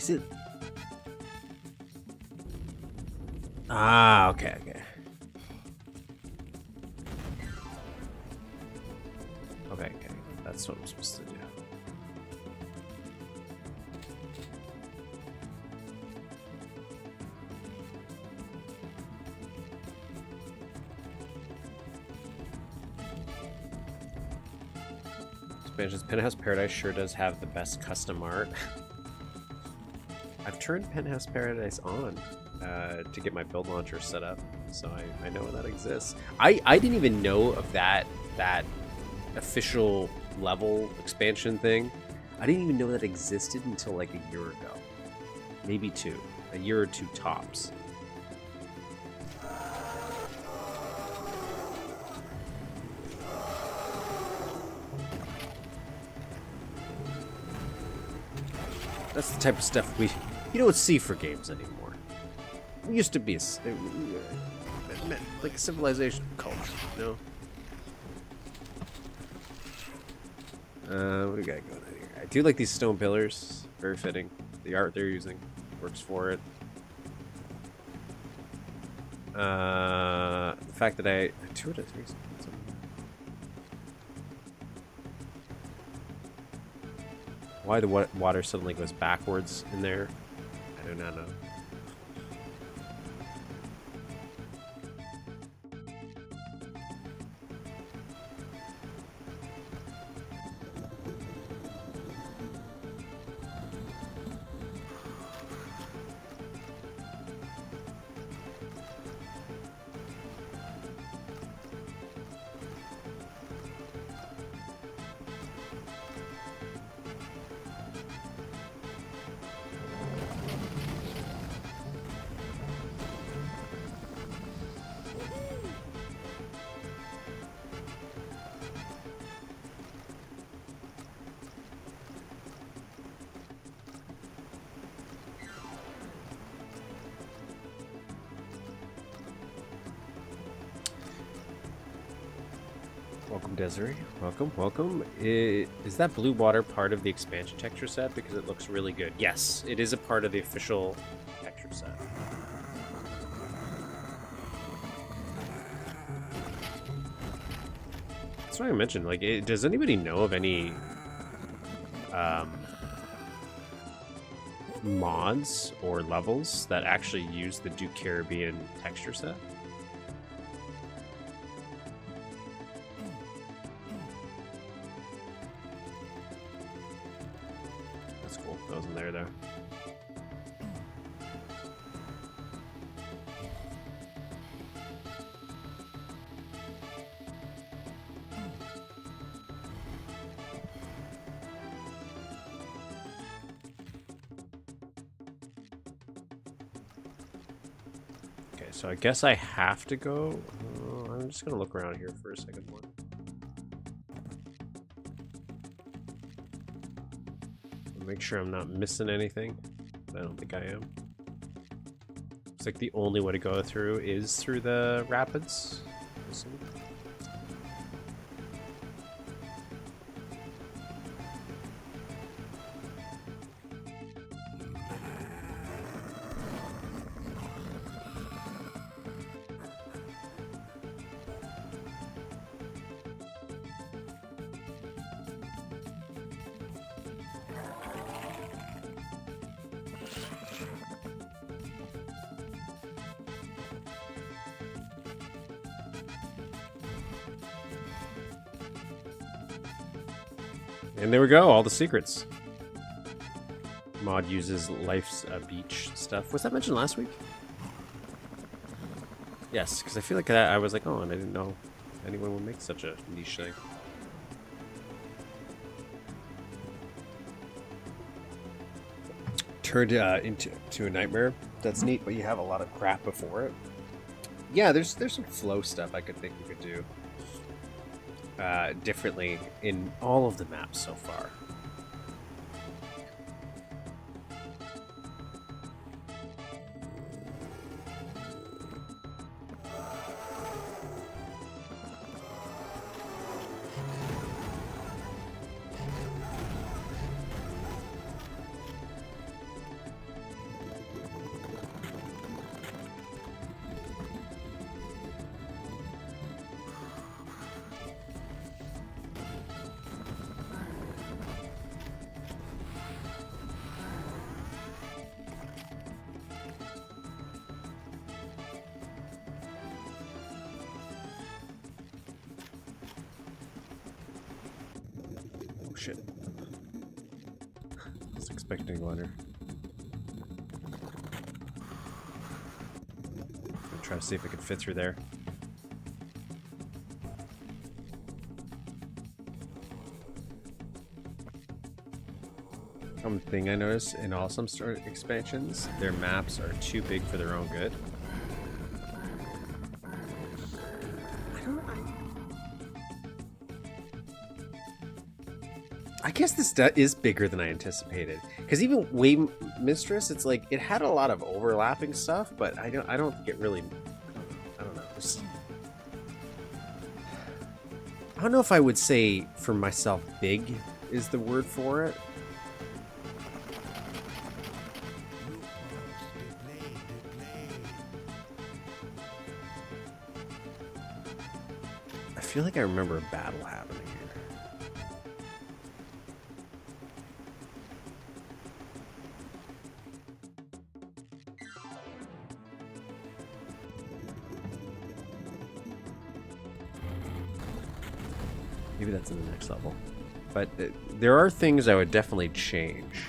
Is it? Ah, okay, okay. Okay, okay. That's what I'm supposed to do. Expansions. Penthouse Paradise sure does have the best custom art. I've turned Penthouse Paradise on to get my build launcher set up, so I know that exists. I didn't even know of that official level expansion thing. I didn't even know that existed until like a year ago, maybe two, a year or two tops. That's the type of stuff you don't see for games anymore. It used to be like a civilization culture, you know? What do we got going on here? I do like these stone pillars. Very fitting. The art they're using works for it. The fact that I 2 out of 3. Why the water suddenly goes backwards in there, I do not know. Welcome, Desiree. Welcome, welcome. Is that blue water part of the expansion texture set? Because it looks really good. Yes, it is a part of the official texture set. That's what I mentioned. Like, does anybody know of any mods or levels that actually use the Duke Caribbean texture set? Wasn't there though. Okay, so I guess I have to go. I'm just gonna look around here for a second more. Make sure I'm not missing anything. I don't think I am. Looks like the only way to go through is through the rapids. And there we go, all the secrets. Mod uses Life's Beach stuff. Was that mentioned last week? Yes, because I feel like I was like, oh, and I didn't know anyone would make such a niche thing. Turned into a nightmare. That's neat, but you have a lot of crap before it. Yeah, there's some flow stuff I could think we could do differently in all of the maps so far. shit. I was expecting a glider. I'll try to see if I can fit through there. Common thing I noticed in Awesome Start expansions, their maps are too big for their own good. I guess this is bigger than I anticipated. Because even Wavemistress, it's like it had a lot of overlapping stuff, but I don't think it really. I don't know. I don't know if I would say for myself, big is the word for it. I feel like I remember a battle happening here. Maybe that's in the next level. But there are things I would definitely change.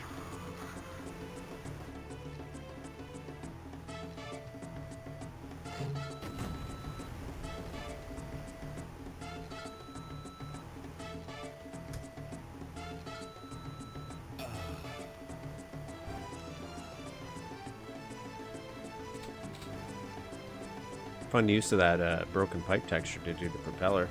Fun use of that broken pipe texture to do the propeller.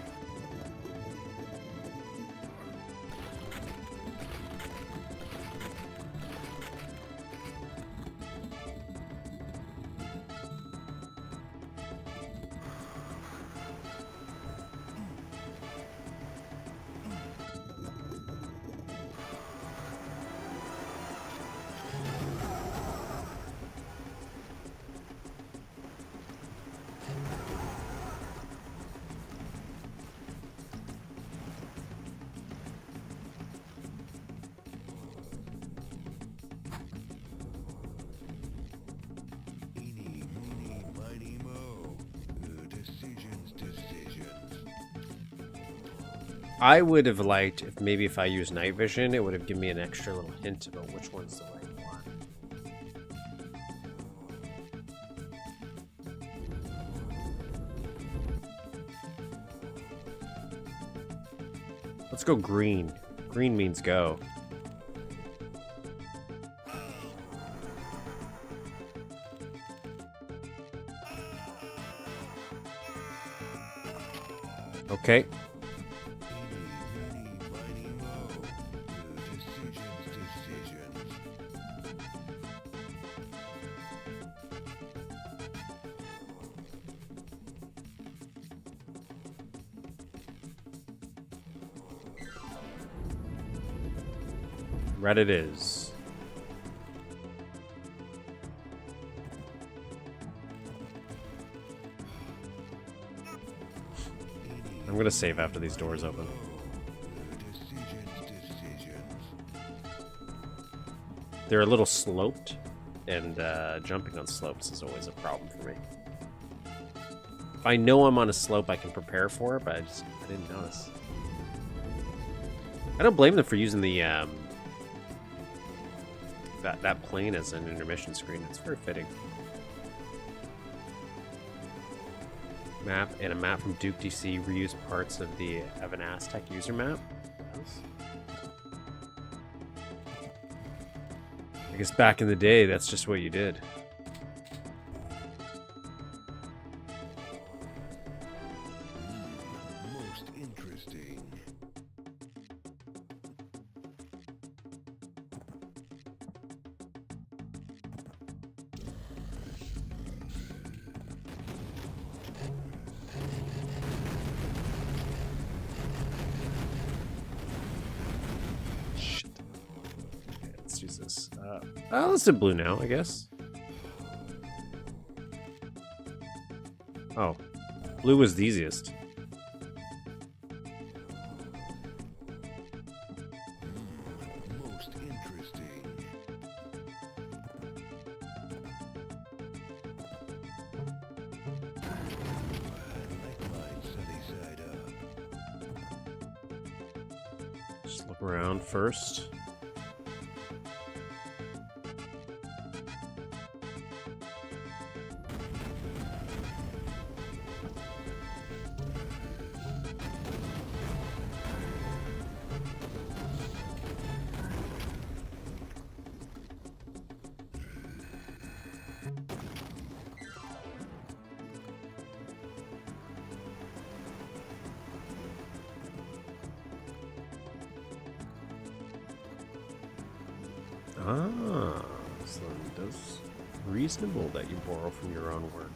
Eeny, meeny, miny, moe. Decisions. I would have liked if maybe if I used night vision, it would have given me an extra little hint about which one's the right one. Let's go green. Green means go. Okay. Eeny, meeny, miny, moe. Decisions. Red it is. I'm gonna save after these doors open. Decisions. They're a little sloped, and jumping on slopes is always a problem for me. If I know I'm on a slope, I can prepare for it, but I didn't notice. I don't blame them for using the that plane as an intermission screen. It's very fitting. Map and a map from Duke DC reused parts of an Aztec user map. I guess back in the day, that's just what you did. Most interesting. Shit. Okay, let's use this. Let's do blue now, I guess. Oh, blue was the easiest. Most interesting. I like mine sunny side up. Just look around first. Ah, so it does reasonable that you borrow from your own work.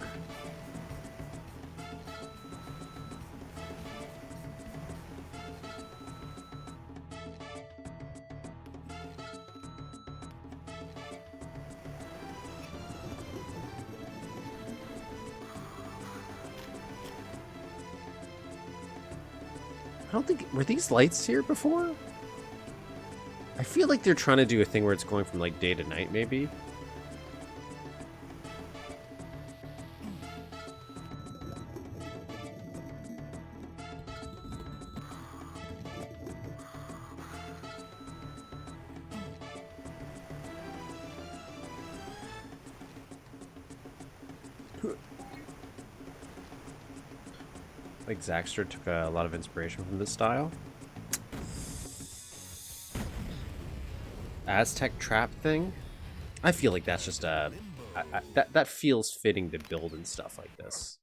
I don't think... Were these lights here before? I feel like they're trying to do a thing where it's going from, like, day to night, maybe? Like, Zaxter took a lot of inspiration from this style. Aztec trap thing? I feel like that's just a... that feels fitting to build and stuff like this.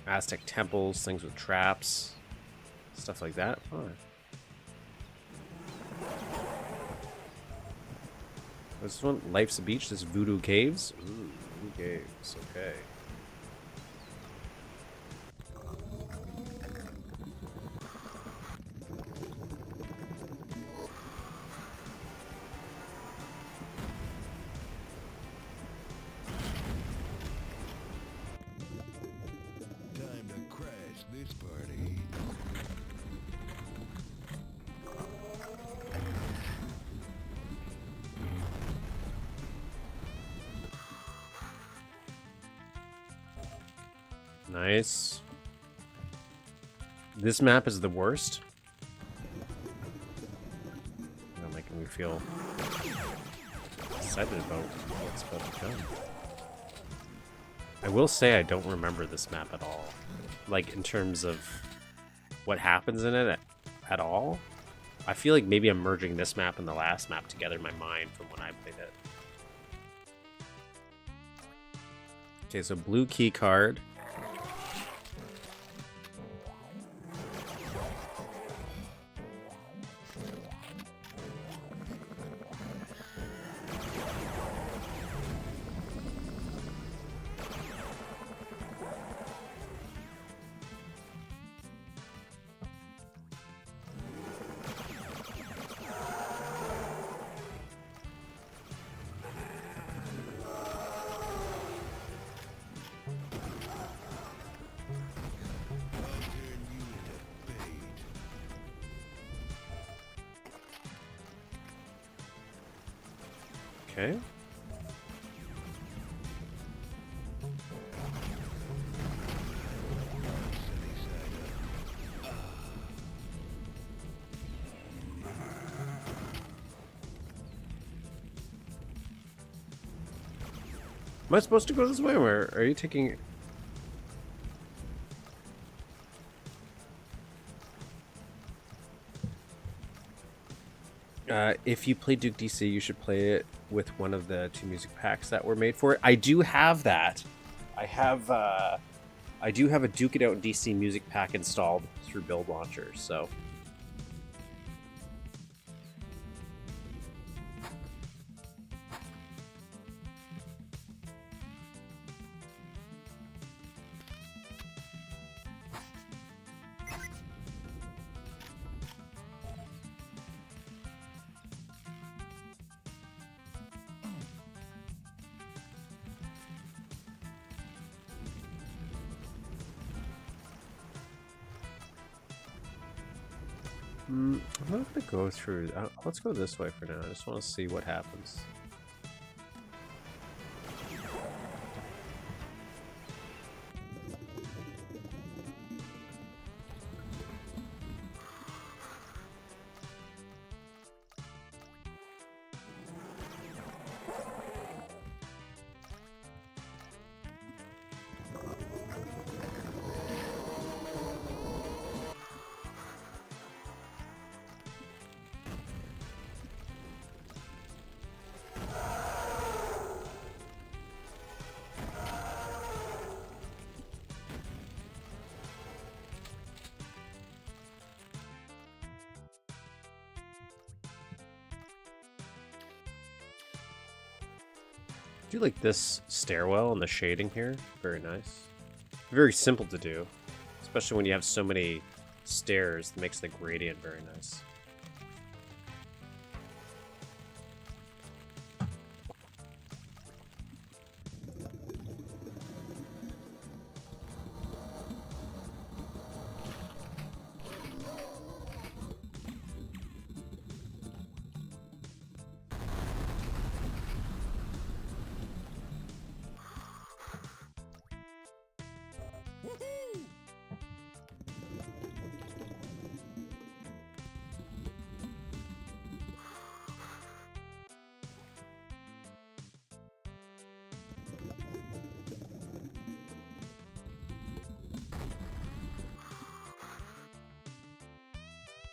Aztec temples, things with traps, stuff like that. Fine. This one, Life's a Beach, this Voodoo Caves. Ooh, Voodoo Caves, okay. Time to crash this party. Nice. This map is the worst. You're making me feel excited about what's about to come. I will say I don't remember this map at all. Like, in terms of what happens in it at all. I feel like maybe I'm merging this map and the last map together in my mind from when I played it. Okay, so blue key card. Okay. Am I supposed to go this way, or are you taking... if you play Duke DC, you should play it with one of the 2 music packs that were made for it. I do have that. I do have a Duke It Out DC music pack installed through Build Launcher, so... I'm not gonna go through... let's go this way for now. I just want to see what happens. Do you like this stairwell and the shading here? Very nice. Very simple to do, especially when you have so many stairs. It makes the gradient very nice.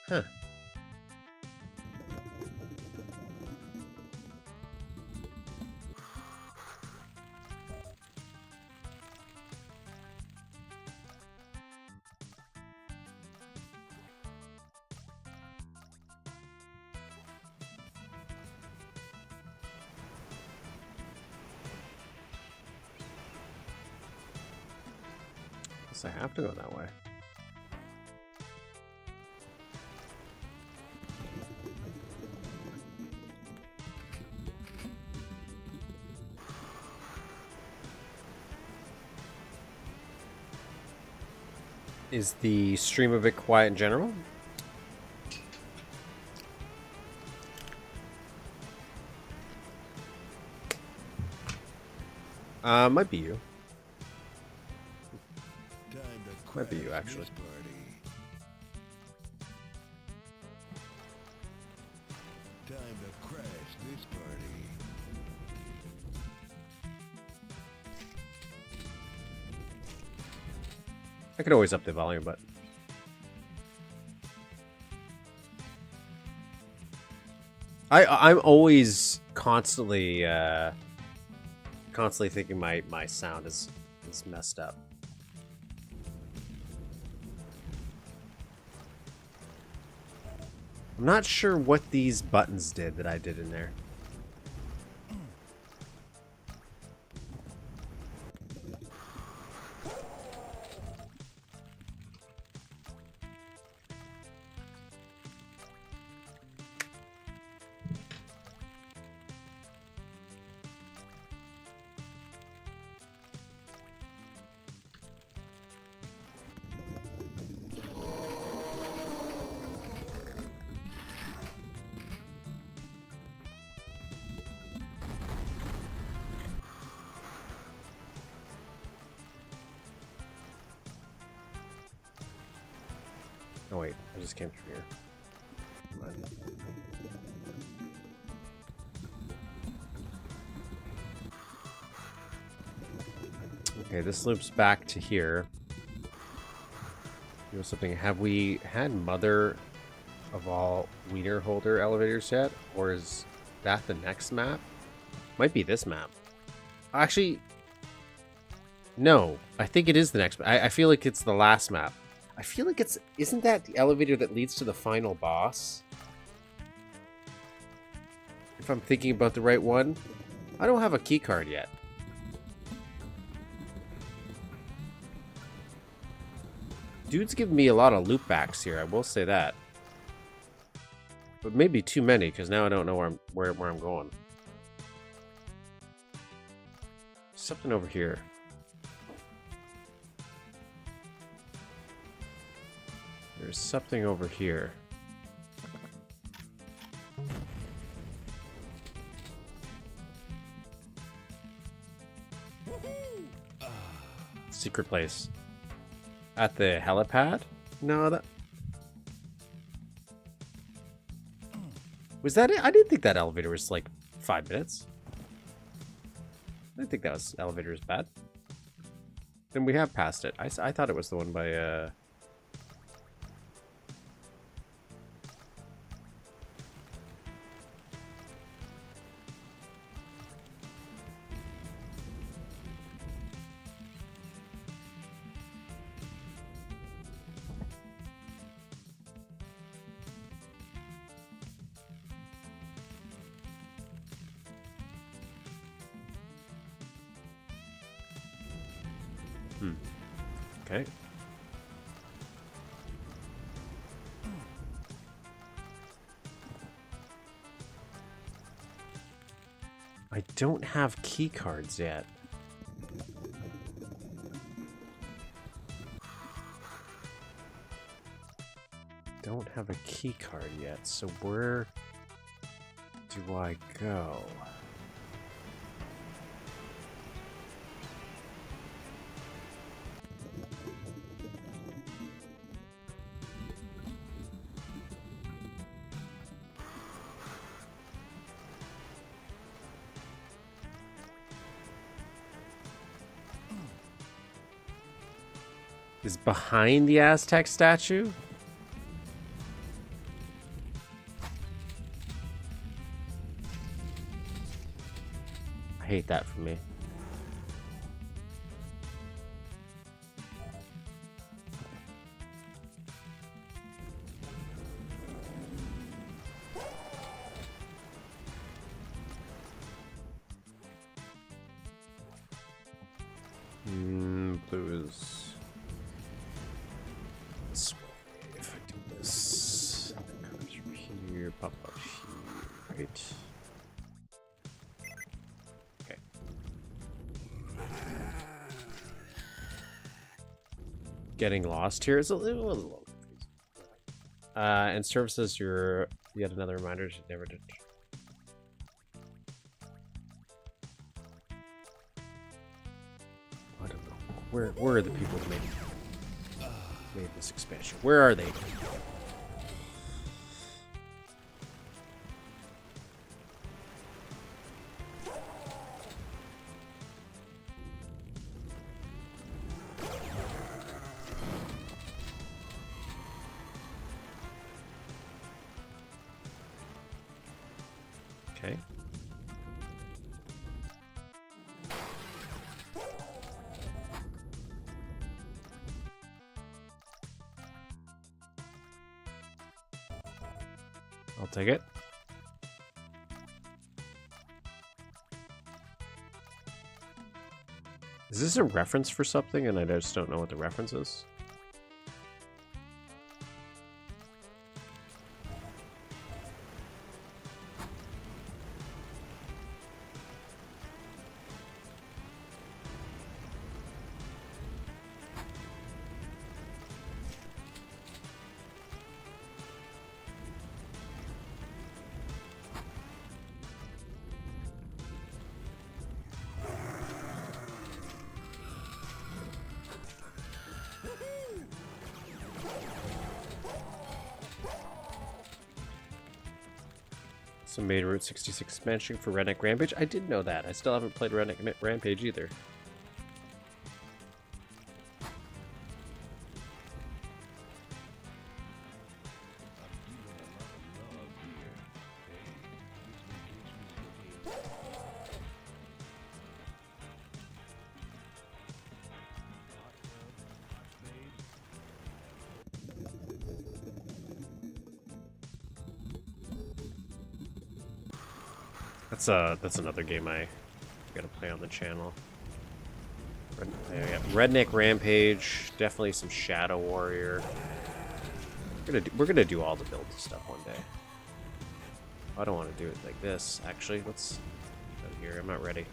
Huh. Guess I have to go that way. Is the stream a bit quiet in general? Might be you. Might be you, actually. Time to crash this party. I could always up the volume, but I'm always constantly thinking my sound is messed up. I'm not sure what these buttons did that I did in there. Oh wait, I just came through here. Come on. Okay, this loops back to here. You know something? Have we had mother of all wiener holder elevators yet? Or is that the next map? Might be this map. Actually, no. I think it is the next map. I feel like it's the last map. I feel like it's... Isn't that the elevator that leads to the final boss? If I'm thinking about the right one. I don't have a key card yet. Dude's giving me a lot of loopbacks here, I will say that. But maybe too many, because now I don't know where I'm going. Something over here. There's something over here. Secret place. At the helipad? No, that... Was that it? I didn't think that elevator was like 5 minutes. I didn't think that elevator was bad. Then we have passed it. I thought it was the one by... Okay. I don't have key cards yet. Don't have a key card yet, so where do I go? Is behind the Aztec statue? I hate that for me. Blue is... This way. If I do this, it comes from here, pop up here, right? Okay. Getting lost here is a little confusing. And services, you're yet another reminder to never did. I don't know. Where are the people who made this expansion? Where are they? Okay. I'll take it. Is this a reference for something and I just don't know what the reference is? Some made Route 66 expansion for Redneck Rampage. I did know that. I still haven't played Redneck Rampage either. That's another game I gotta play on the channel. Redneck Rampage, definitely some Shadow Warrior. We're gonna do all the builds and stuff one day. I don't want to do it like this. Actually, let's go here. I'm not ready.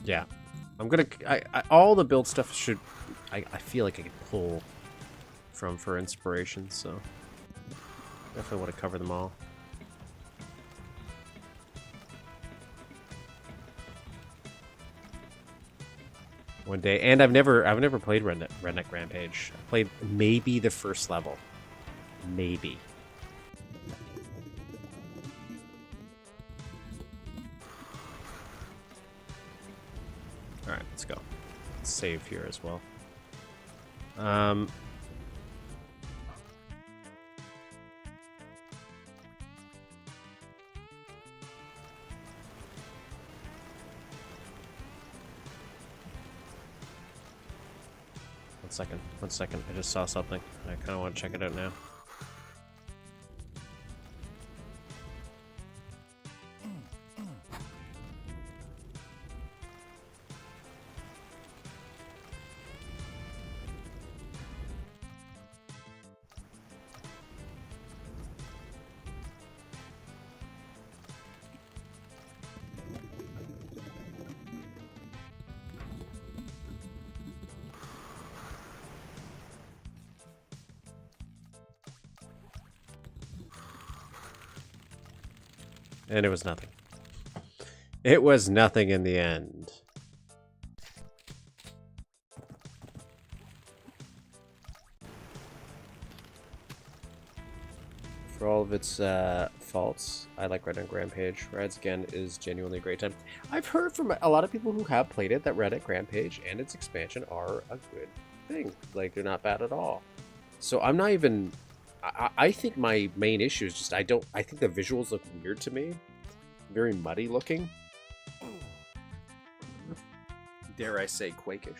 Yeah, I'm gonna. All the build stuff should. I feel like I could pull from for inspiration, so definitely want to cover them all. One day, and I've never played Redneck Rampage. I played maybe the first level, maybe. Alright, let's go. Let's save here as well. second. One second. I just saw something. I kind of want to check it out now. And it was nothing. It was nothing in the end. For all of its faults, I like Red Dead Rampage. Reds, again, is genuinely a great time. I've heard from a lot of people who have played it that Red Dead Rampage and its expansion are a good thing. Like, they're not bad at all. So I'm not even... I think my main issue is just I think the visuals look weird to me. Very muddy looking. Dare I say Quakish.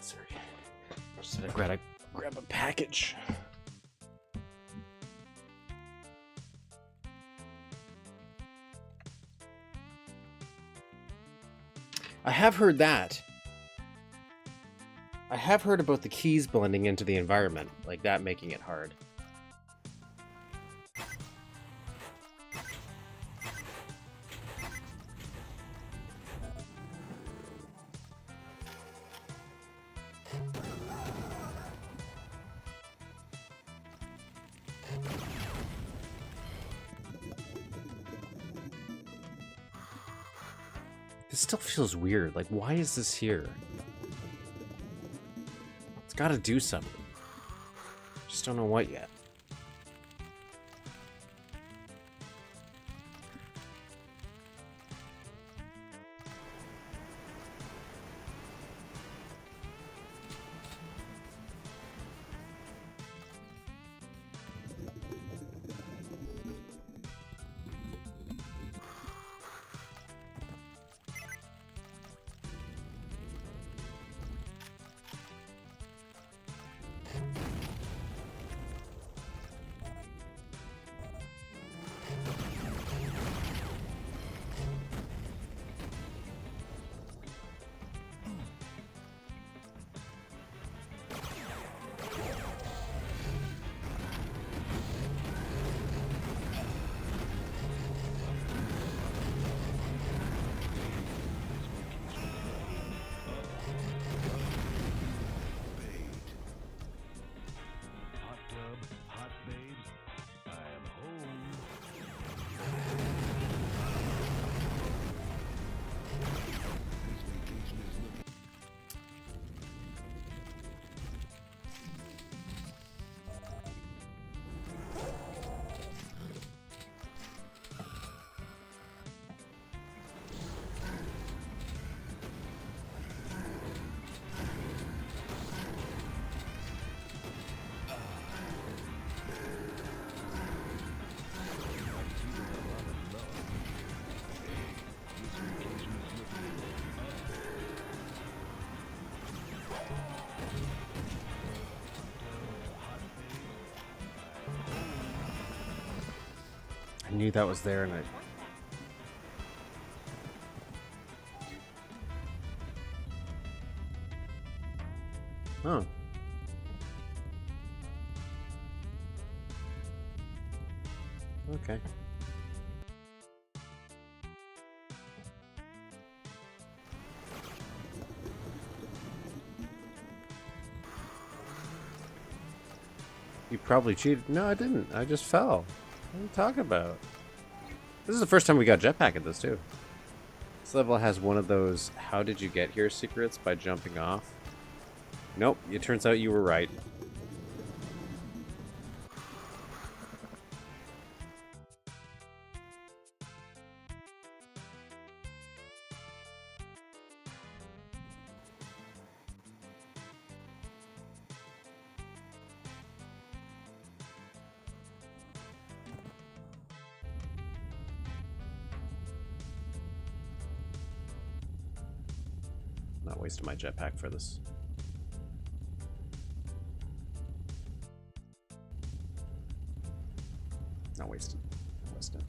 Sorry. Just had to grab a package. I have heard that. I have heard about the keys blending into the environment, like that making it hard. This still feels weird. Like, why is this here? It's got to do something. Just don't know what yet. I knew that was there and I... Oh. Okay. You probably cheated. No, I didn't. I just fell. What are you talking about? This is the first time we got jetpack at this, too. This level has one of those how did you get here secrets by jumping off. Nope, it turns out you were right. Not wasting my jetpack for this. Not wasting. Not wasting.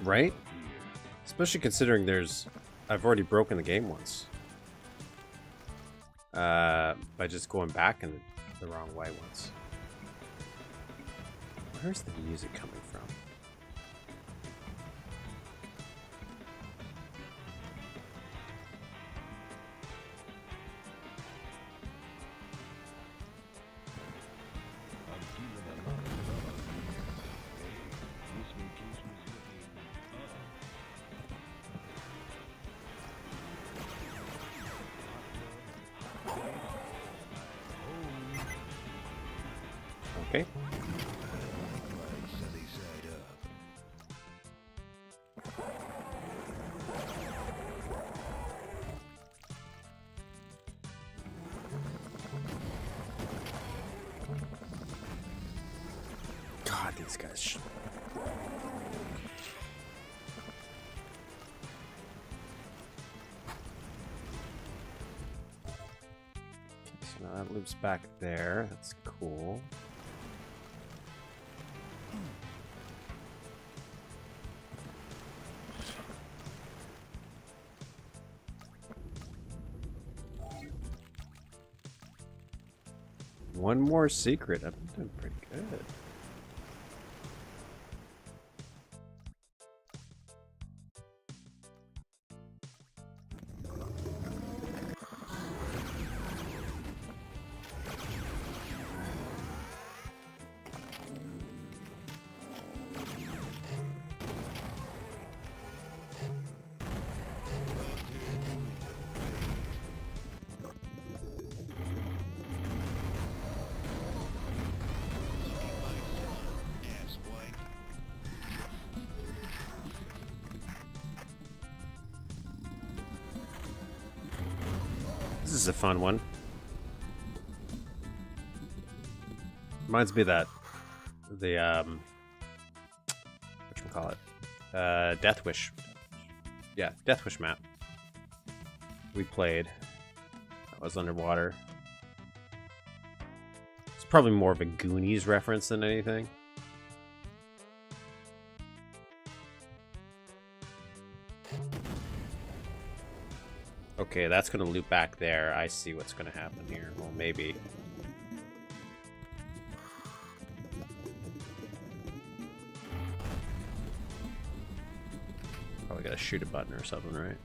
Right? Especially considering I've already broken the game once. By just going back in the wrong way once. Where's the music coming from? Okay. God, these guys. So now that loops back there. That's cool. One more secret. I'm doing pretty good. This is a fun one. Reminds me of that whatchamacallit? Death Wish. Yeah, Death Wish map. We played. That was underwater. It's probably more of a Goonies reference than anything. Okay, that's gonna loop back there. I see what's gonna happen here. Well, maybe. Probably gotta shoot a button or something, right?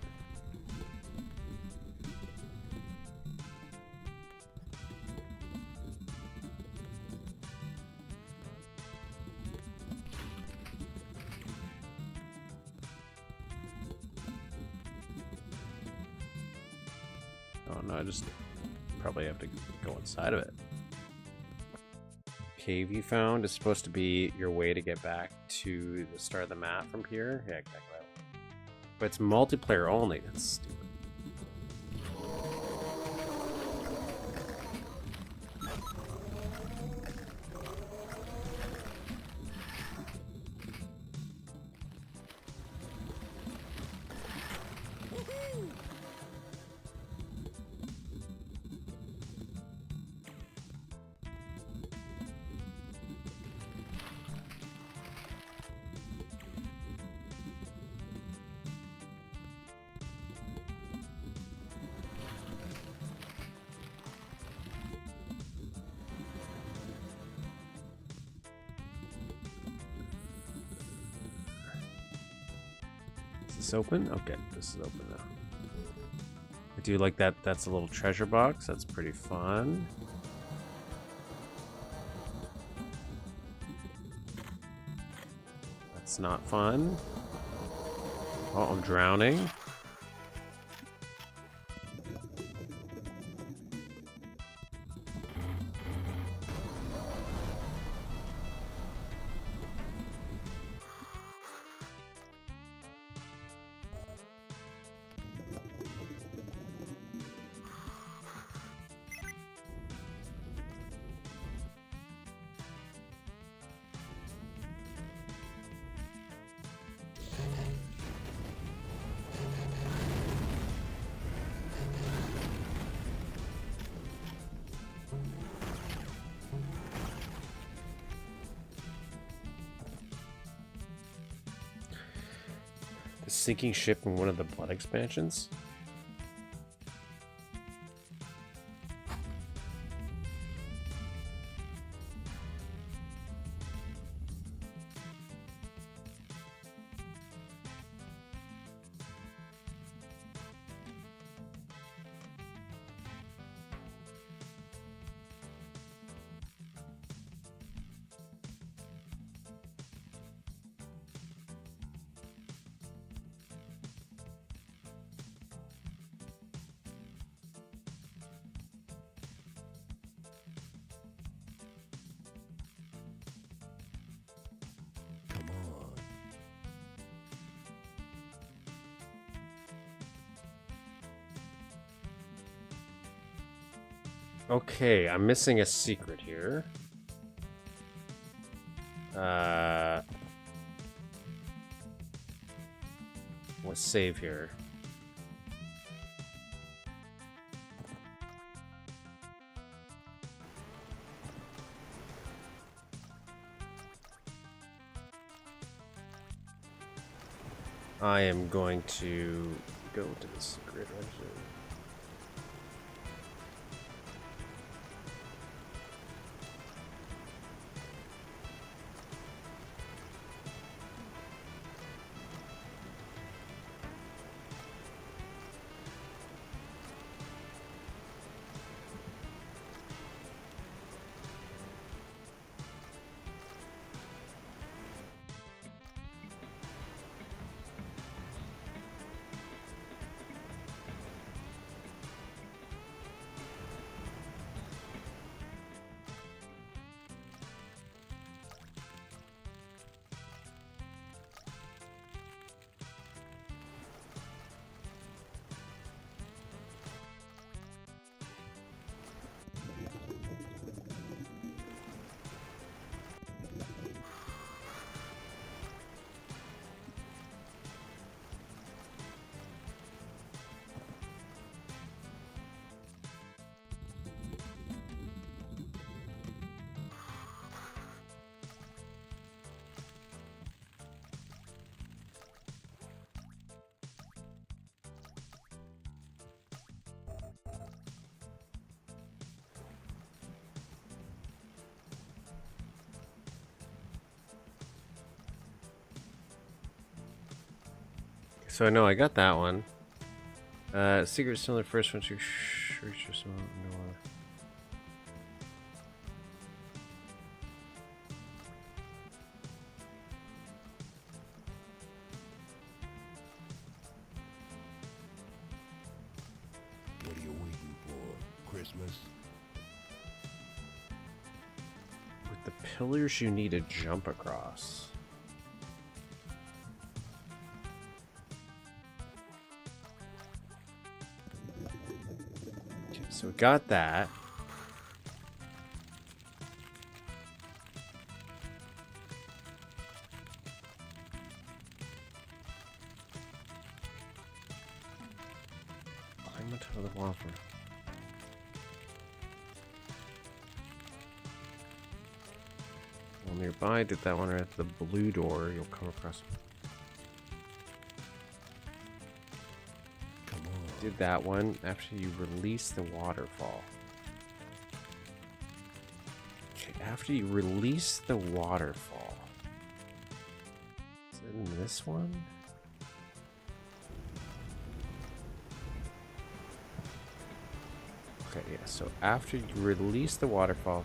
Oh no, I just probably have to go inside of it. Cave you found is supposed to be your way to get back to the start of the map from here. Yeah, exactly. But it's multiplayer only. That's stupid. Is this open? Okay, this is open now. I do like that. That's a little treasure box. That's pretty fun. That's not fun. Oh, I'm drowning. The sinking ship in one of the Blood expansions? Come on. Okay, I'm missing a secret here. Let's save here. I am going to go to the secret engine. So I know I got that one. Secret still the first one to reach your small no. What are you waiting for? Christmas. With the pillars you need to jump across. Okay, so we got that. Climb on top of the waffle. Well, nearby, did that one right at the blue door. You'll come across. Come on. Did that one after you release the waterfall. Okay, after you release the waterfall. Is it in this one? Okay, yeah, so after you release the waterfall.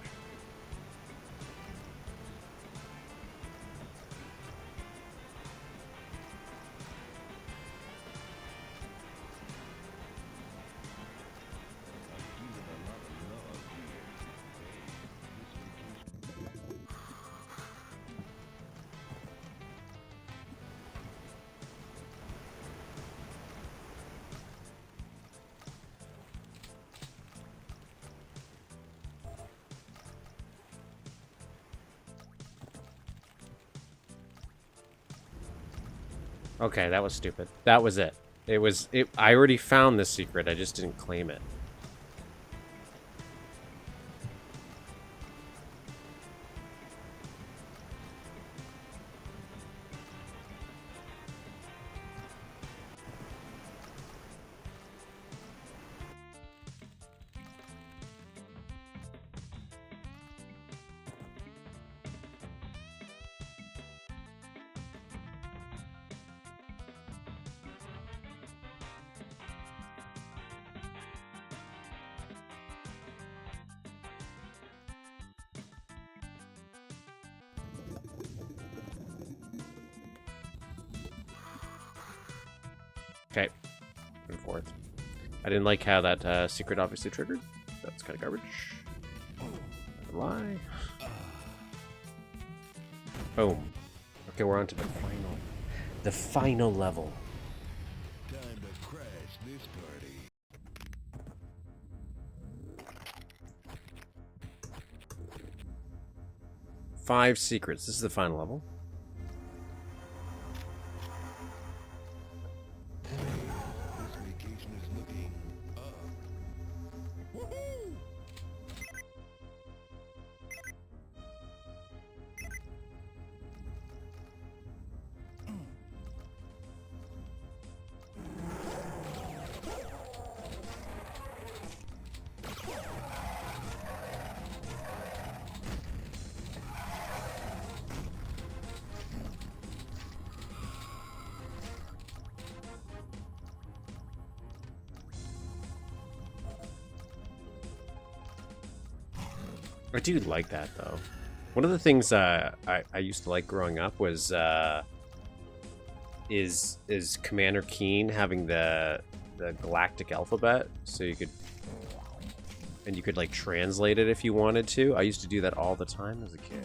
Okay, that was stupid. That was it. I already found this secret, I just didn't claim it. Okay, moving forth. I didn't like how that secret obviously triggered. That's kind of garbage. Never lie. Boom. Okay, we're on to the final level. Time to crash this party. Five secrets. This is the final level. This vacation is looking up. Woohoo! I do like that though. One of the things I used to like growing up was is Commander Keen having the galactic alphabet, so you could like translate it if you wanted to. I used to do that all the time as a kid.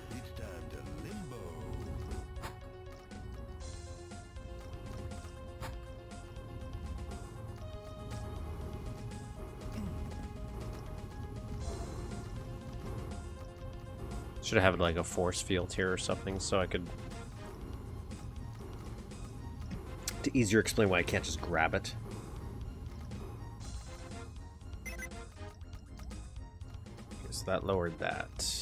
It's time to limbo. Should have had like a force field here or something, so I could to easier explain why I can't just grab it. Okay, so that lowered that.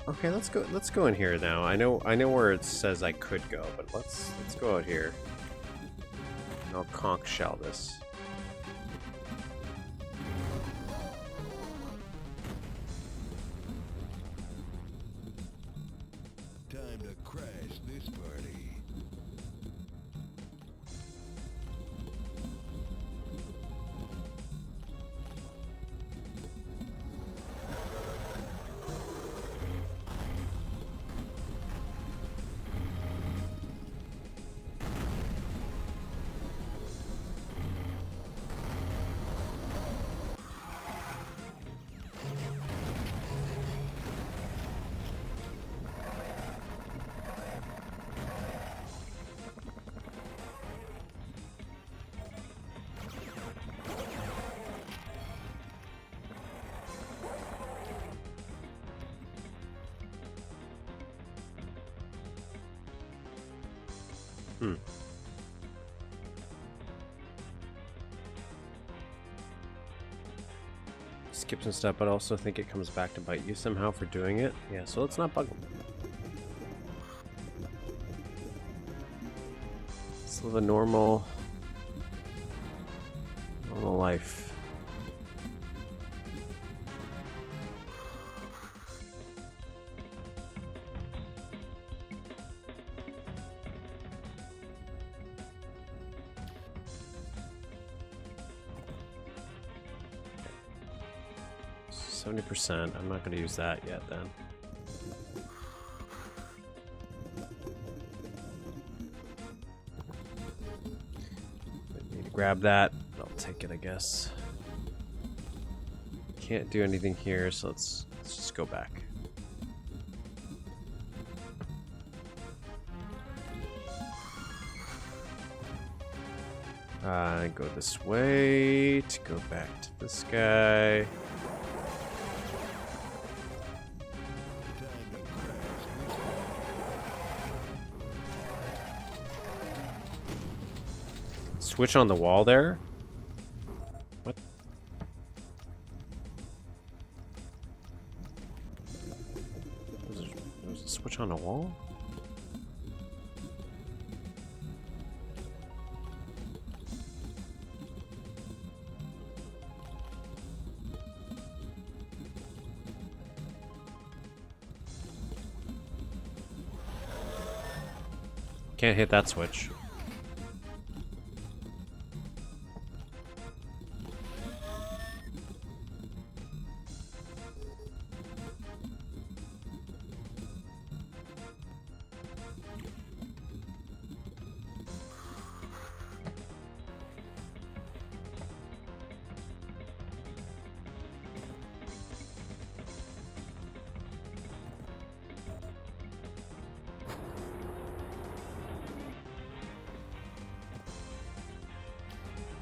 Okay, let's go in here now. I know where it says I could go, but let's go out here. And I'll conch shell this. Time to crash this party. Skip some stuff, but I also think it comes back to bite you somehow for doing it. Yeah, so let's not bug them. Let's live a normal life. %. I'm not going to use that yet then. I need to grab that. I'll take it, I guess. Can't do anything here, so let's just go back. Go this way to go back to this guy. Switch on the wall there? What? There's a switch on the wall? Can't hit that switch.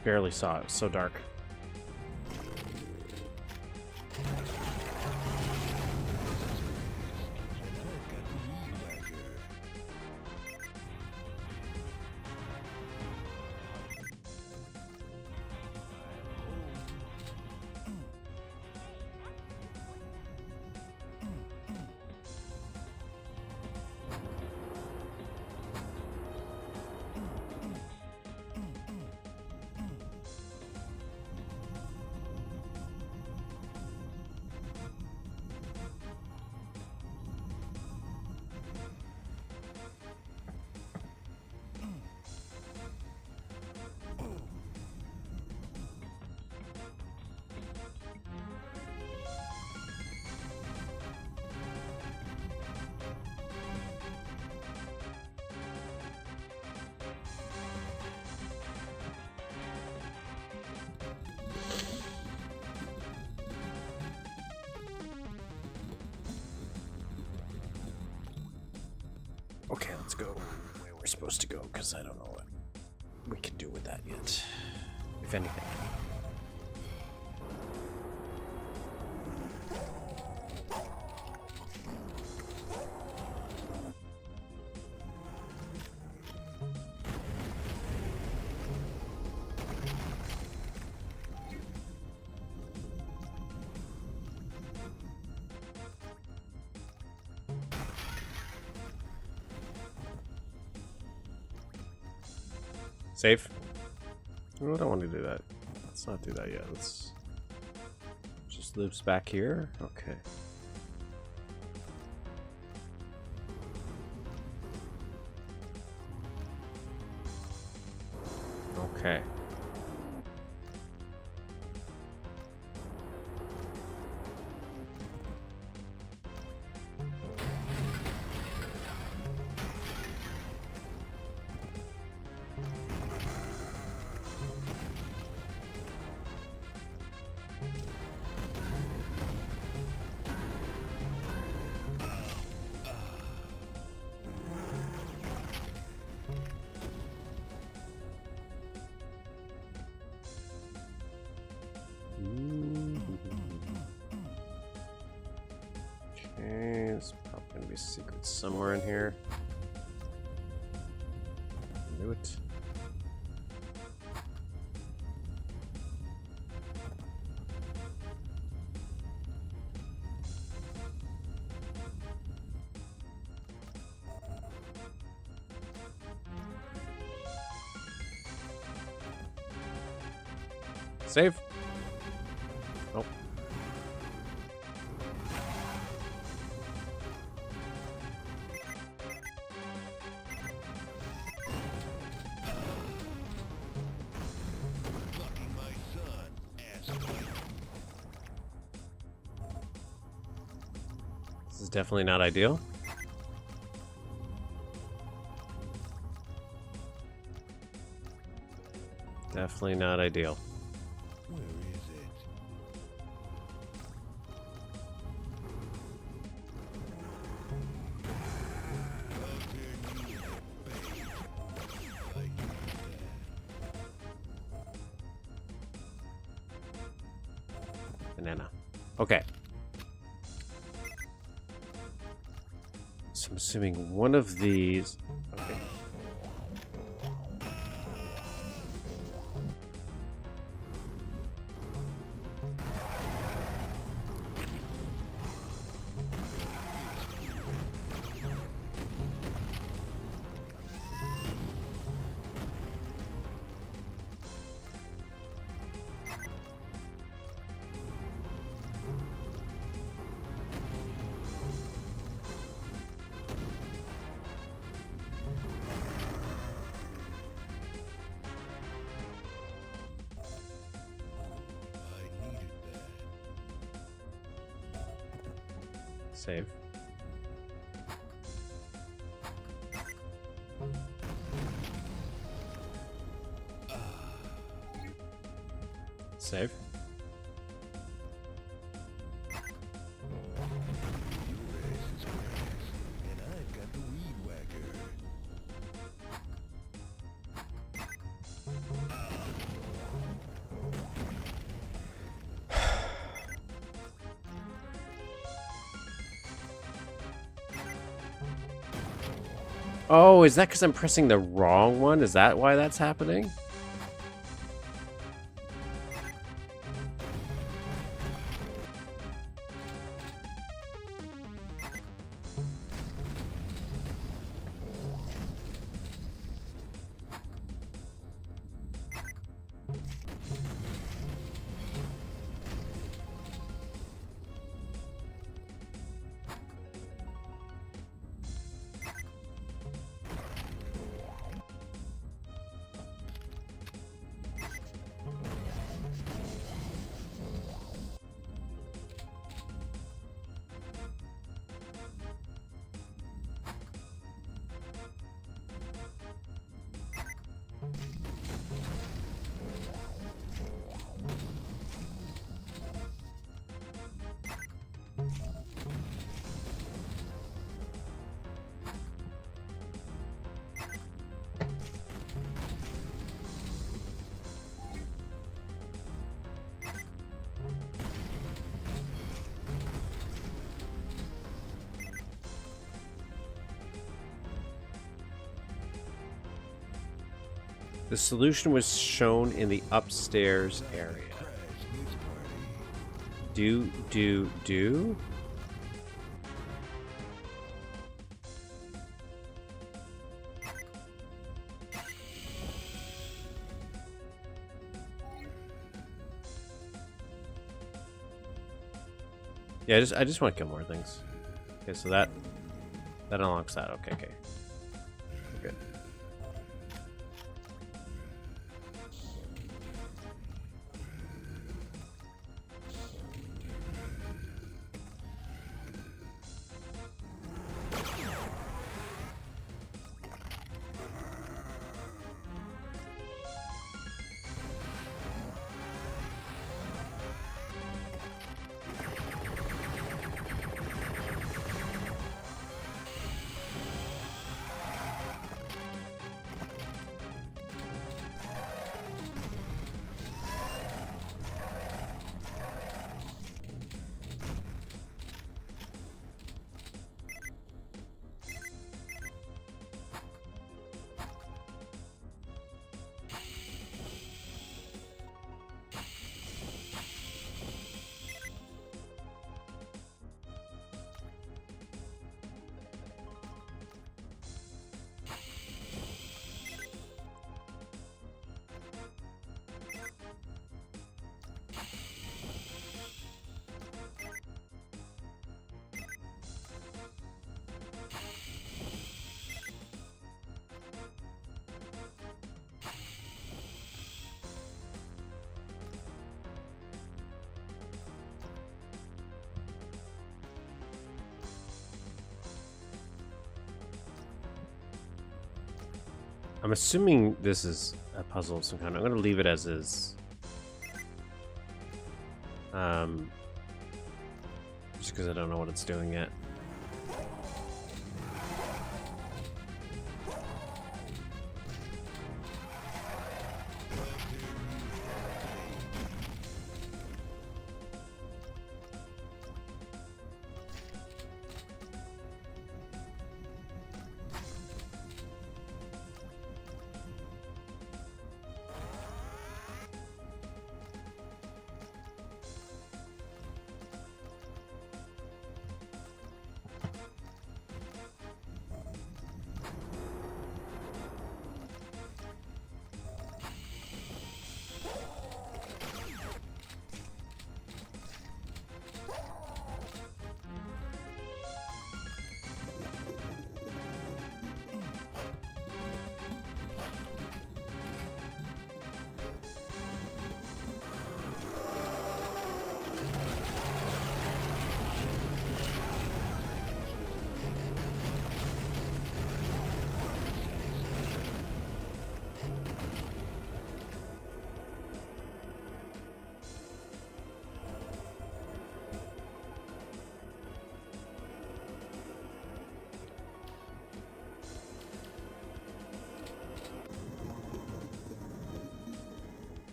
Barely saw it. It was so dark. Okay, let's go where we're supposed to go, because I don't know what we can do with that yet, if anything. Save. Oh, I don't want to do that. Let's not do that yet. Let's just loops back here. Okay. Okay. Okay, there's probably gonna be a secret somewhere in here. Knew it. Save. Oh. Fucking my son, asshole. This is definitely not ideal. Definitely not ideal. Where is it? How dare you obey? I knew that. Banana. Okay. So I'm assuming one of these. Okay. I needed that. Save. Save. Your ass is grass, and I've got the weed whacker. Oh, is that because I'm pressing the wrong one? Is that why that's happening? The solution was shown in the upstairs area. Crash this party. Do? Yeah, I just want to kill more things. Okay, so that unlocks that. Okay, okay. We're good. I'm assuming this is a puzzle of some kind. I'm going to leave it as is. Just because I don't know what it's doing yet.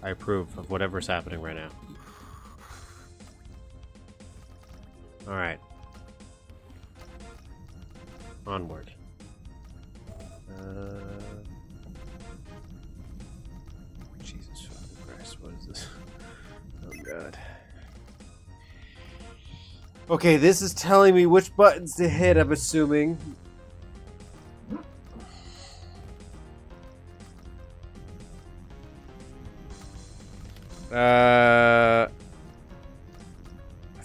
I approve of whatever's happening right now. Alright. Onward. Jesus fucking Christ, what is this? Oh god. Okay, this is telling me which buttons to hit, I'm assuming. I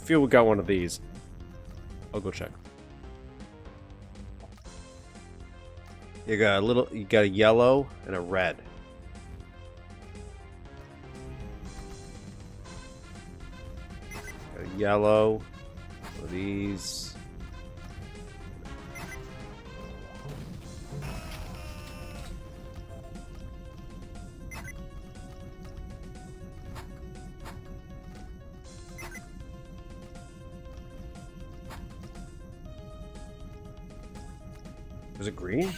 feel we got one of these. I'll go check. You got a yellow and a red. Got a yellow. One of these. Was it green?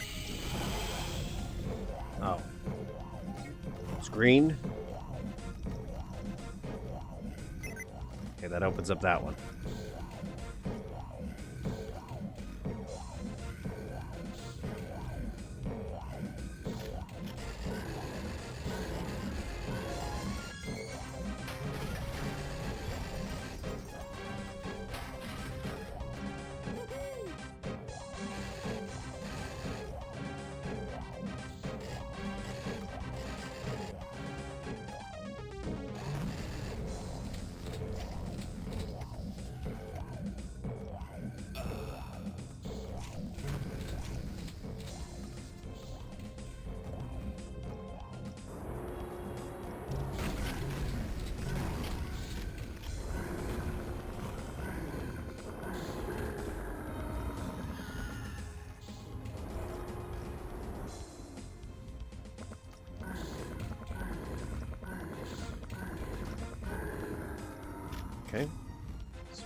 Oh. It's green. Okay, that opens up that one.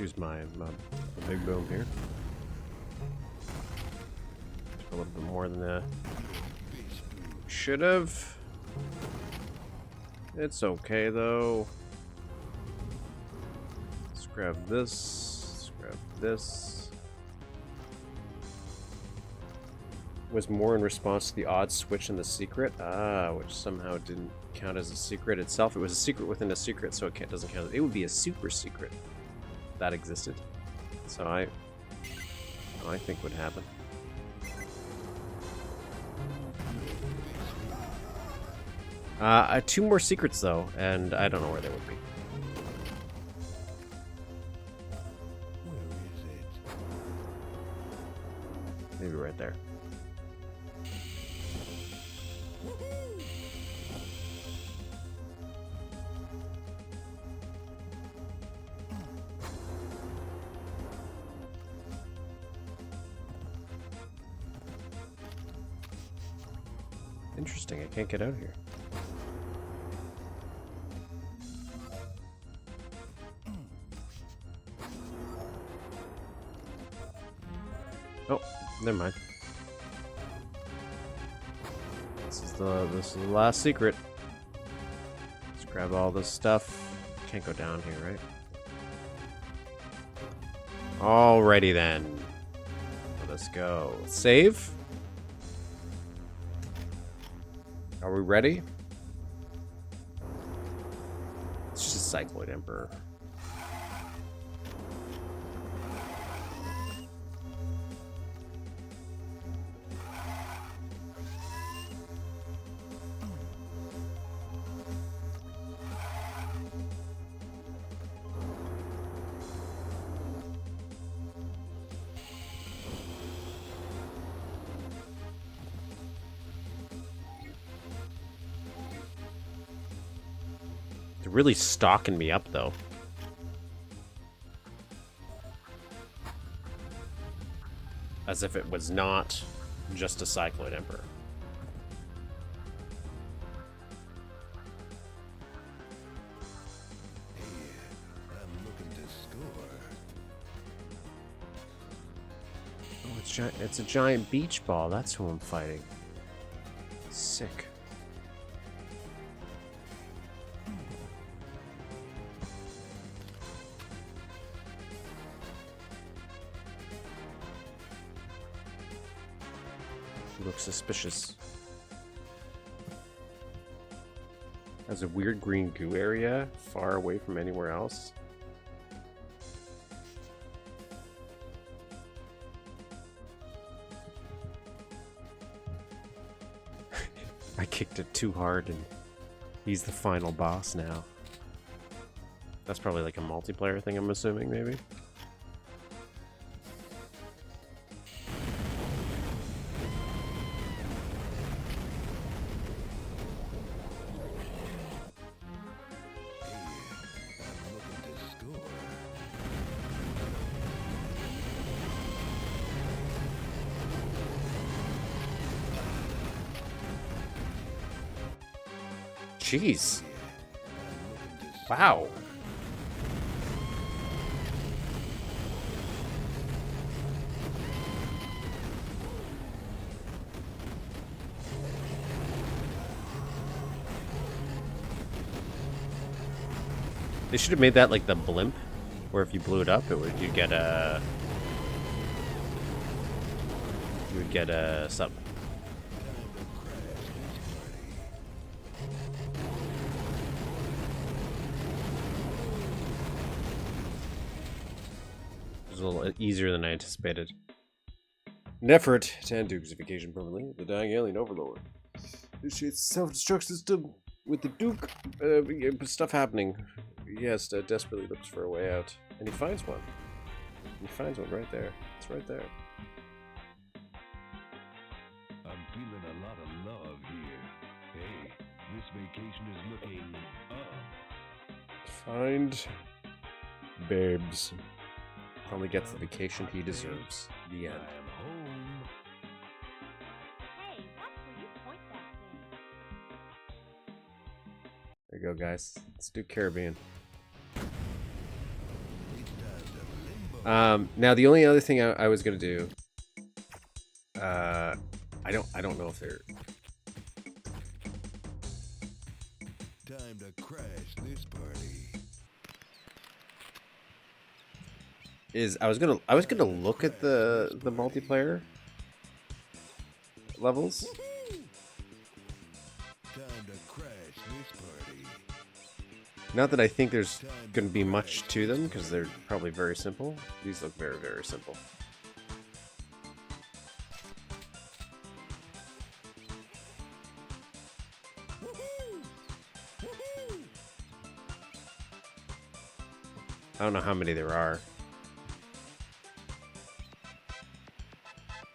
Excuse my big boom here. A little bit more than that. Should have. It's okay though. Let's grab this. Let's grab this. Was more in response to the odd switch in the secret, which somehow didn't count as a secret itself. It was a secret within a secret, so it doesn't count. It would be a super secret if that existed. So I think would happen. Two more secrets though, and I don't know where they would be. Where is it? Maybe right there. Interesting, I can't get out here. Oh, never mind. This is the last secret. Let's grab all this stuff. Can't go down here, right? Alrighty then. Let's go. Save. Are we ready? It's just Cycloid Emperor. They're really stalking me up, though. As if it was not just a Cycloid Emperor. Hey, I'm looking to score. Oh, it's a giant beach ball. That's who I'm fighting. Sick. Looks suspicious. Has a weird green goo area far away from anywhere else. I kicked it too hard and he's the final boss now. That's probably like a multiplayer thing, I'm assuming, maybe. Jeez. Wow. They should have made that like the blimp, where if you blew it up, you'd get a sub. A little easier than I anticipated. An effort to end Duke's vacation permanently with the dying alien overlord. Initiates self-destruct system with the Duke. Stuff happening. Yes, desperately looks for a way out. And he finds one. He finds one right there. It's right there. I'm feeling a lot of love here. Hey, this vacation is looking up. Find babes. Finally gets the vacation he deserves. The end. I am home. Hey, watch where you point that thing. There you go, guys. Let's do Caribbean. It's time to Now the only other thing I was gonna do, I don't know if they're. Time to crash this party. I was gonna look at the multiplayer levels. Time to crash this party. Not that I think there's gonna be much to them because they're probably very simple. These look very, very simple. I don't know how many there are.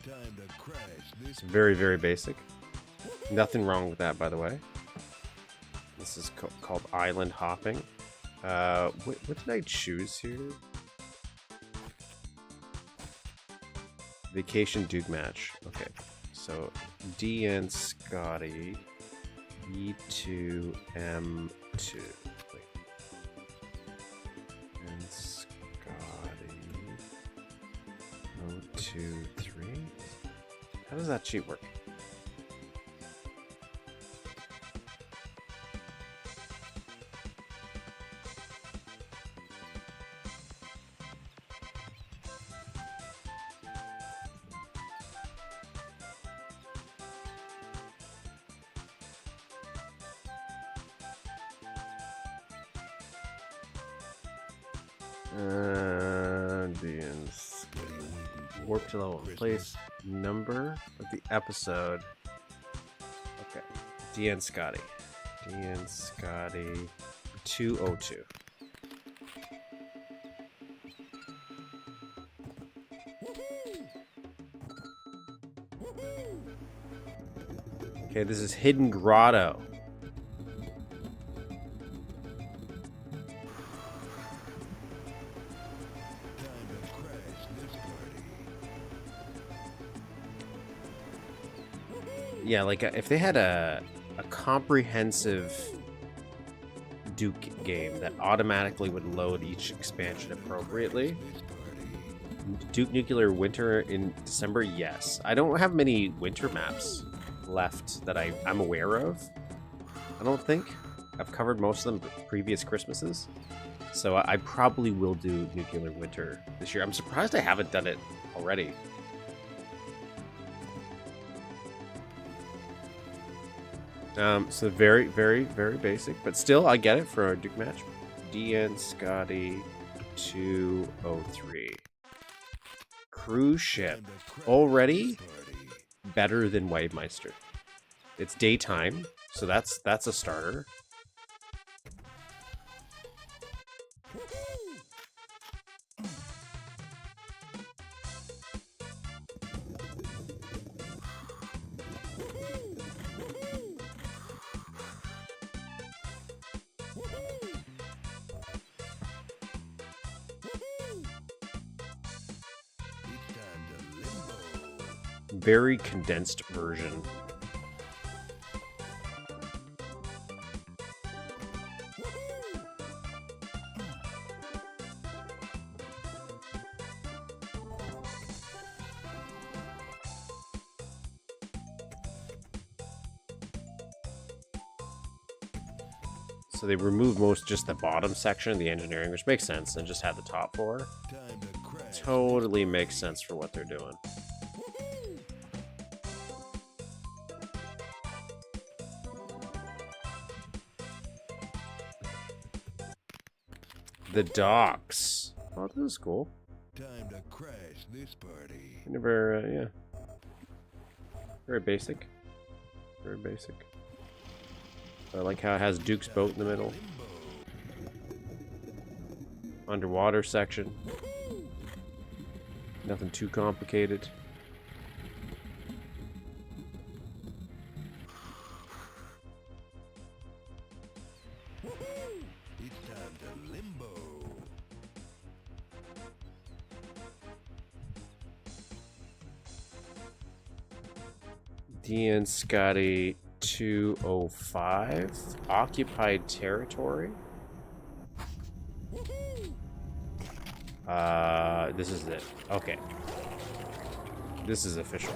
Time to crash this It's very, very basic. Nothing wrong with that, by the way. This is called island hopping. What did I choose here? Vacation Dukematch. Okay, so DN Scotty E2 M2. Wait. And Scotty O2 3. How does that cheat work? Warp to level place number of the episode. Okay, DN Scotty 202. Okay, this is Hidden Grotto. Yeah, like if they had a comprehensive Duke game that automatically would load each expansion appropriately. Duke Nuclear Winter in December, yes. I don't have many winter maps left that I'm aware of. I don't think. I've covered most of them previous Christmases. So I probably will do Nuclear Winter this year. I'm surprised I haven't done it already. So very, very, very basic, but still I get it for a Dukematch. DN Scotty 203. Cruise ship. Already better than Wavemistress. It's daytime, so that's a starter. Very condensed version. So they removed just the bottom section of the engineering, which makes sense, and just had the top floor. Totally makes sense for what they're doing. The docks. Oh, this is cool. Time to crash this party. Never, yeah. Very basic. Very basic. I like how it has Duke's boat in the middle. Underwater section. Nothing too complicated. DN Scotty 205. Occupied territory. This is it. Okay. This is official.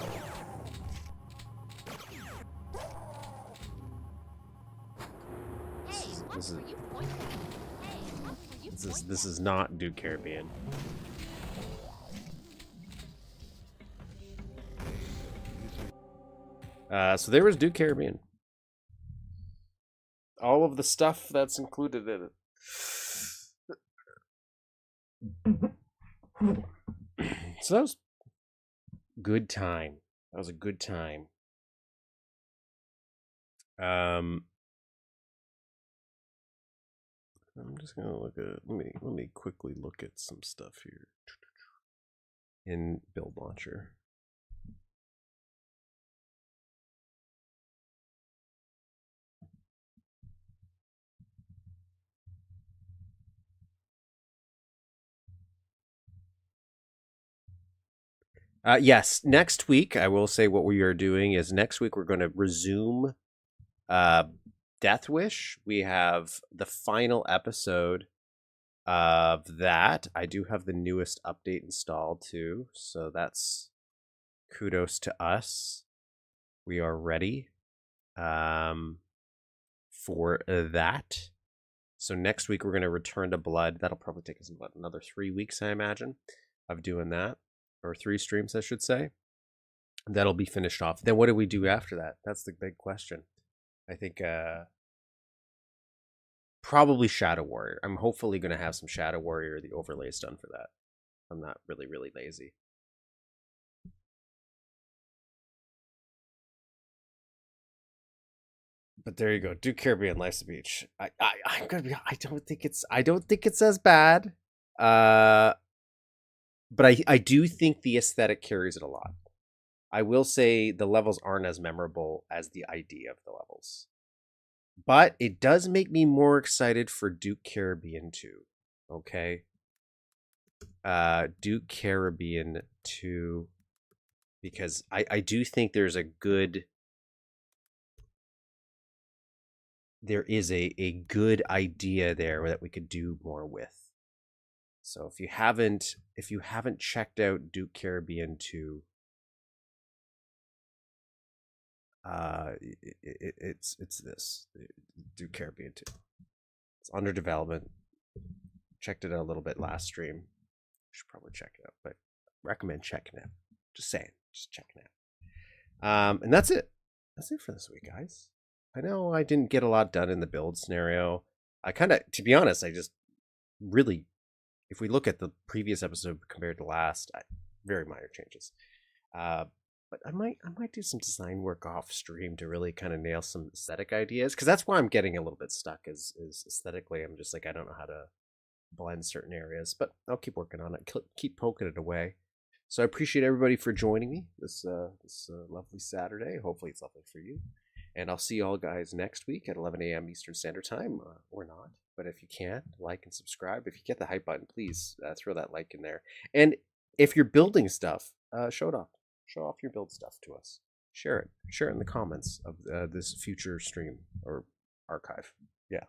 This is not Duke Caribbean. So there was Duke Caribbean. All of the stuff that's included in it. So that was good time. That was a good time. I'm just gonna look at let me quickly look at some stuff here in Build Launcher. Yes, next week I will say what we are doing is next week we're going to resume Death Wish. We have the final episode of that. I do have the newest update installed too, so that's kudos to us. We are ready for that. So next week we're going to return to Blood. That'll probably take us about another 3 weeks, I imagine, of doing that. Or 3 streams, I should say. That'll be finished off. Then what do we do after that? That's the big question. I think probably Shadow Warrior. I'm hopefully going to have some Shadow Warrior, the overlays done for that. I'm not really lazy. But there you go, Duke Caribbean, Life's a Beach. I'm gonna be. I don't think it's as bad. But I do think the aesthetic carries it a lot. I will say the levels aren't as memorable as the idea of the levels. But it does make me more excited for Duke Caribbean 2. Okay. Duke Caribbean 2. Because I do think there is a good idea there that we could do more with. So if you haven't checked out Duke Caribbean 2, it's this Duke Caribbean 2. It's under development. Checked it out a little bit last stream. Should probably check it out, but recommend checking it out. Just saying, just checking it out. And that's it. That's it for this week, guys. I know I didn't get a lot done in the build scenario. I kind of, to be honest, I just really, if we look at the previous episode compared to last, very minor changes. But I might do some design work off stream to really kind of nail some aesthetic ideas, because that's why I'm getting a little bit stuck. Is aesthetically, I'm just like, I don't know how to blend certain areas, but I'll keep working on it. Keep poking it away. So I appreciate everybody for joining me this lovely Saturday. Hopefully it's lovely for you. And I'll see you all guys next week at 11 a.m. Eastern Standard Time, or not. But if you can, like and subscribe. If you get the hype button, please throw that like in there. And if you're building stuff, show it off. Show off your build stuff to us. Share it. Share it in the comments of this future stream or archive. Yeah,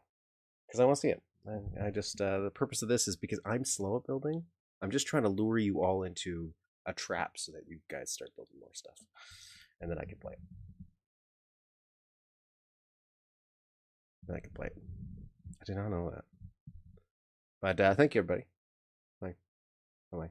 because I want to see it. And I just the purpose of this is because I'm slow at building. I'm just trying to lure you all into a trap so that you guys start building more stuff, and then I can play it. I did not know that. But thank you, everybody. Bye. Bye.